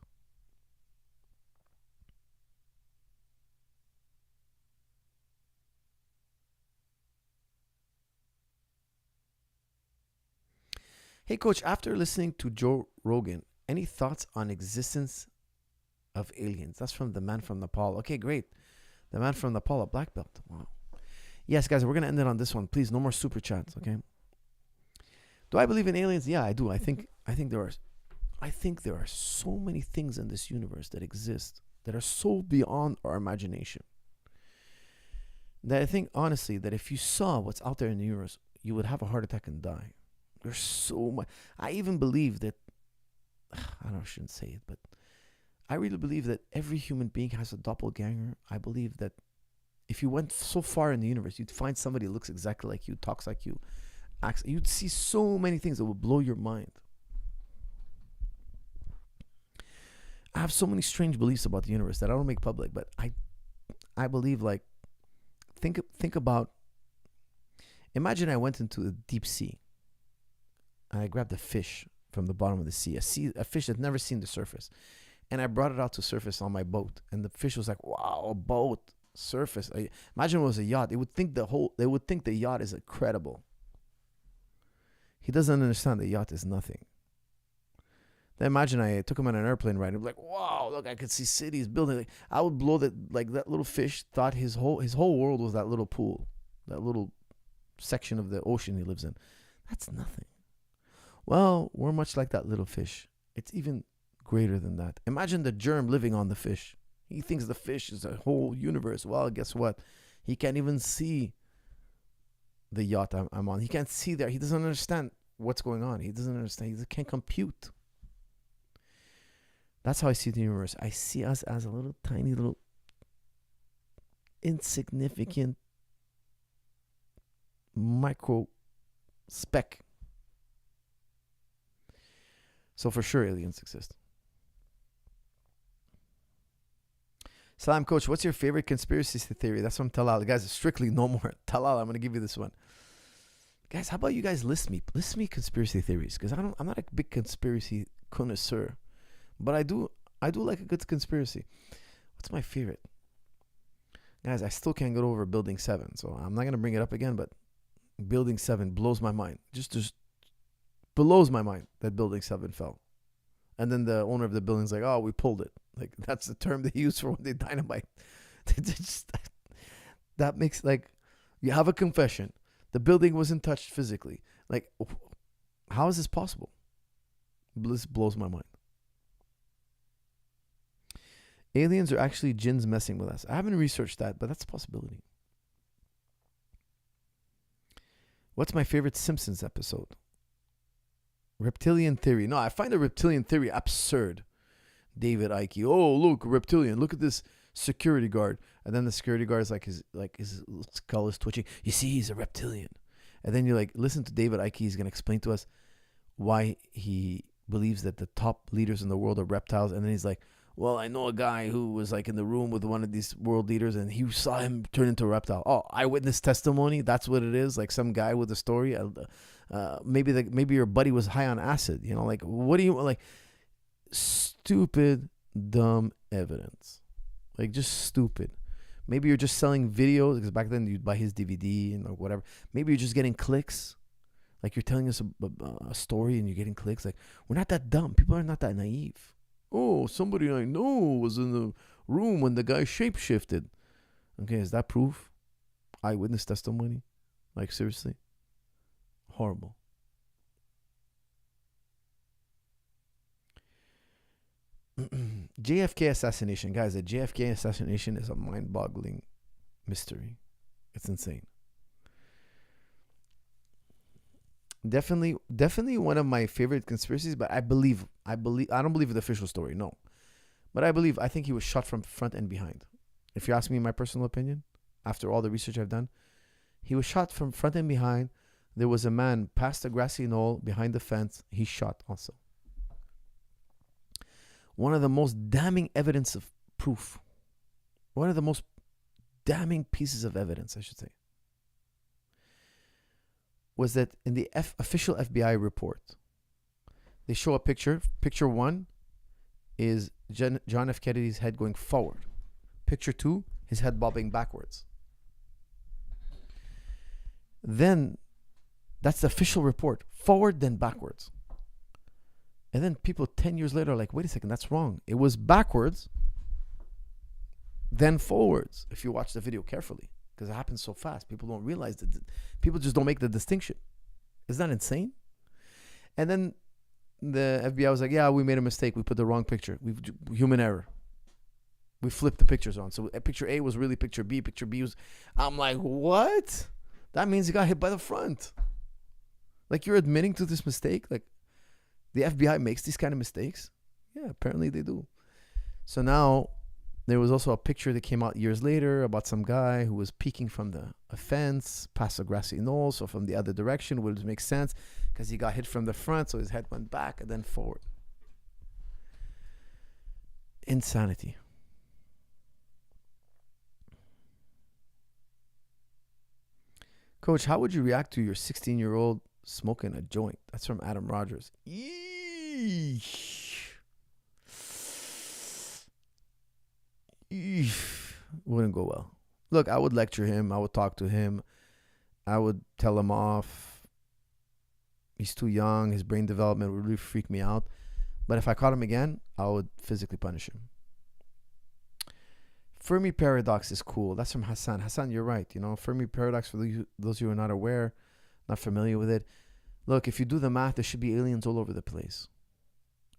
Hey, Coach, after listening to Joe Rogan, any thoughts on existence of aliens? That's from the man from Nepal. Okay, great. The man from Nepal, a black belt. Wow. Yes, guys, we're going to end it on this one. Please, no more super chats, okay? Do I believe in aliens? Yeah, I do. I think there are so many things in this universe that exist that are so beyond our imagination that I think, honestly, that if you saw what's out there in the universe, you would have a heart attack and die. There's so much. I even believe that, I shouldn't say it, but I really believe that every human being has a doppelganger. I believe that if you went so far in the universe, you'd find somebody who looks exactly like you, talks like you, acts. You'd see so many things that would blow your mind. I have so many strange beliefs about the universe that I don't make public, but I believe, like, think about, imagine I went into the deep sea and I grabbed a fish from the bottom of the sea, a fish that's never seen the surface, and I brought it out to surface on my boat, and the fish was like, wow, a boat. surface. Imagine it was a yacht. They would think the yacht is incredible. He doesn't understand the yacht is nothing. Then imagine I took him on an airplane ride. He'd be like, "Wow, look, I could see cities building." Like, I would blow that. Like that little fish thought his whole world was that little pool, that little section of the ocean he lives in. That's nothing. Well, we're much like that little fish. It's even greater than that. Imagine the germ living on the fish. He thinks the fish is a whole universe. Well, guess what? He can't even see the yacht I'm on. He can't see there. He doesn't understand what's going on. He doesn't understand. He can't compute. That's how I see the universe. I see us as a little tiny little insignificant micro speck. So for sure aliens exist. Salam, Coach, what's your favorite conspiracy theory? That's from Talal. The guys, strictly no more. Talal, I'm going to give you this one. Guys, how about you guys list me conspiracy theories? Because I'm not a big conspiracy connoisseur. But I do like a good conspiracy. What's my favorite? Guys, I still can't get over Building 7. So I'm not going to bring it up again, but Building 7 blows my mind. Just blows my mind that Building 7 fell. And then the owner of the building's like, "Oh, we pulled it." Like, that's the term they use for when they dynamite. That makes, like, you have a confession. The building wasn't touched physically. Like, how is this possible? This blows my mind. Aliens are actually jinns messing with us. I haven't researched that, but that's a possibility. What's my favorite Simpsons episode? Reptilian theory. No, I find the reptilian theory absurd. David Icke. Oh, look, reptilian. Look at this security guard. And then the security guard is his skull is twitching. You see, he's a reptilian. And then you listen to David Icke. He's going to explain to us why he believes that the top leaders in the world are reptiles. And then he's like, "Well, I know a guy who was in the room with one of these world leaders and he saw him turn into a reptile." Oh, eyewitness testimony. That's what it is. Like some guy with a story. Maybe your buddy was high on acid. What do you stupid, dumb evidence. Just stupid. Maybe you're just selling videos because back then you'd buy his DVD and whatever. Maybe you're just getting clicks. You're telling us a story and you're getting clicks. We're not that dumb. People are not that naive. "Oh, somebody I know was in the room when the guy shape-shifted." Okay, is that proof? Eyewitness testimony? Seriously? Horrible. JFK assassination. Guys, the JFK assassination is a mind-boggling mystery. It's insane. Definitely one of my favorite conspiracies, but I don't believe in the official story, no. But I think he was shot from front and behind. If you ask me my personal opinion, after all the research I've done, he was shot from front and behind. There was a man past the grassy knoll behind the fence. He shot also. One of the most damning evidence of proof. One of the most damning pieces of evidence, I should say, was that in the official FBI report, they show a picture. Picture 1 is John F. Kennedy's head going forward. Picture 2, his head bobbing backwards. Then, that's the official report. Forward, then backwards. And then people 10 years later are like, "Wait a second, that's wrong. It was backwards, then forwards." If you watch the video carefully. Because it happens so fast. People don't realize that. People just don't make the distinction. Isn't that insane? And then the FBI was like, "Yeah, we made a mistake. We put the wrong picture. Human error. We flipped the pictures on. So picture A was really picture B. Picture B was..." I'm like, what? That means he got hit by the front. You're admitting to this mistake? The FBI makes these kind of mistakes? Yeah, apparently they do. So now there was also a picture that came out years later about some guy who was peeking from a fence past a grassy knoll, so from the other direction would make sense because he got hit from the front, so his head went back and then forward. Insanity. Coach, how would you react to your 16-year-old smoking a joint? That's from Adam Rogers. Eesh. Wouldn't go well. Look, I would lecture him. I would talk to him. I would tell him off. He's too young. His brain development would really freak me out. But if I caught him again, I would physically punish him. Fermi paradox is cool. That's from Hassan. Hassan, you're right. Fermi paradox, for those who are not aware, not familiar with it. Look, if you do the math, there should be aliens all over the place.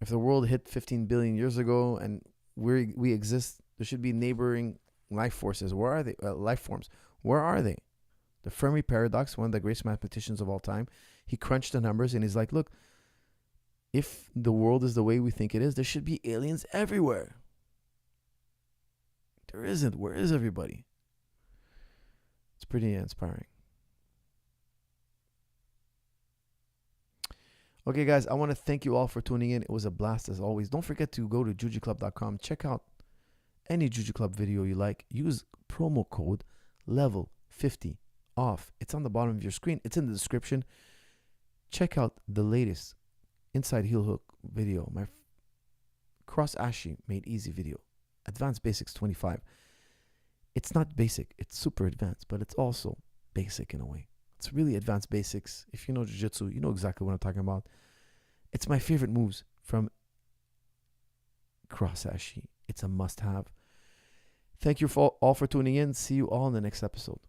If the world hit 15 billion years ago and we exist, there should be neighboring life forces. Where are they? Life forms. Where are they? The Fermi paradox, one of the greatest mathematicians of all time, he crunched the numbers and he's like, look, if the world is the way we think it is, there should be aliens everywhere. There isn't. Where is everybody? It's pretty inspiring. Okay, guys, I want to thank you all for tuning in. It was a blast as always. Don't forget to go to jujiclub.com. Check out any Juju Club video you like. Use promo code LEVEL50 off. It's on the bottom of your screen. It's in the description. Check out the latest inside heel hook video. My Cross Ashi made easy video. Advanced Basics 25. It's not basic. It's super advanced, but it's also basic in a way. It's really advanced basics. If you know jiu-jitsu, you know exactly what I'm talking about. It's my favorite moves from Cross Ashi. It's a must-have. Thank you all for tuning in. See you all in the next episode.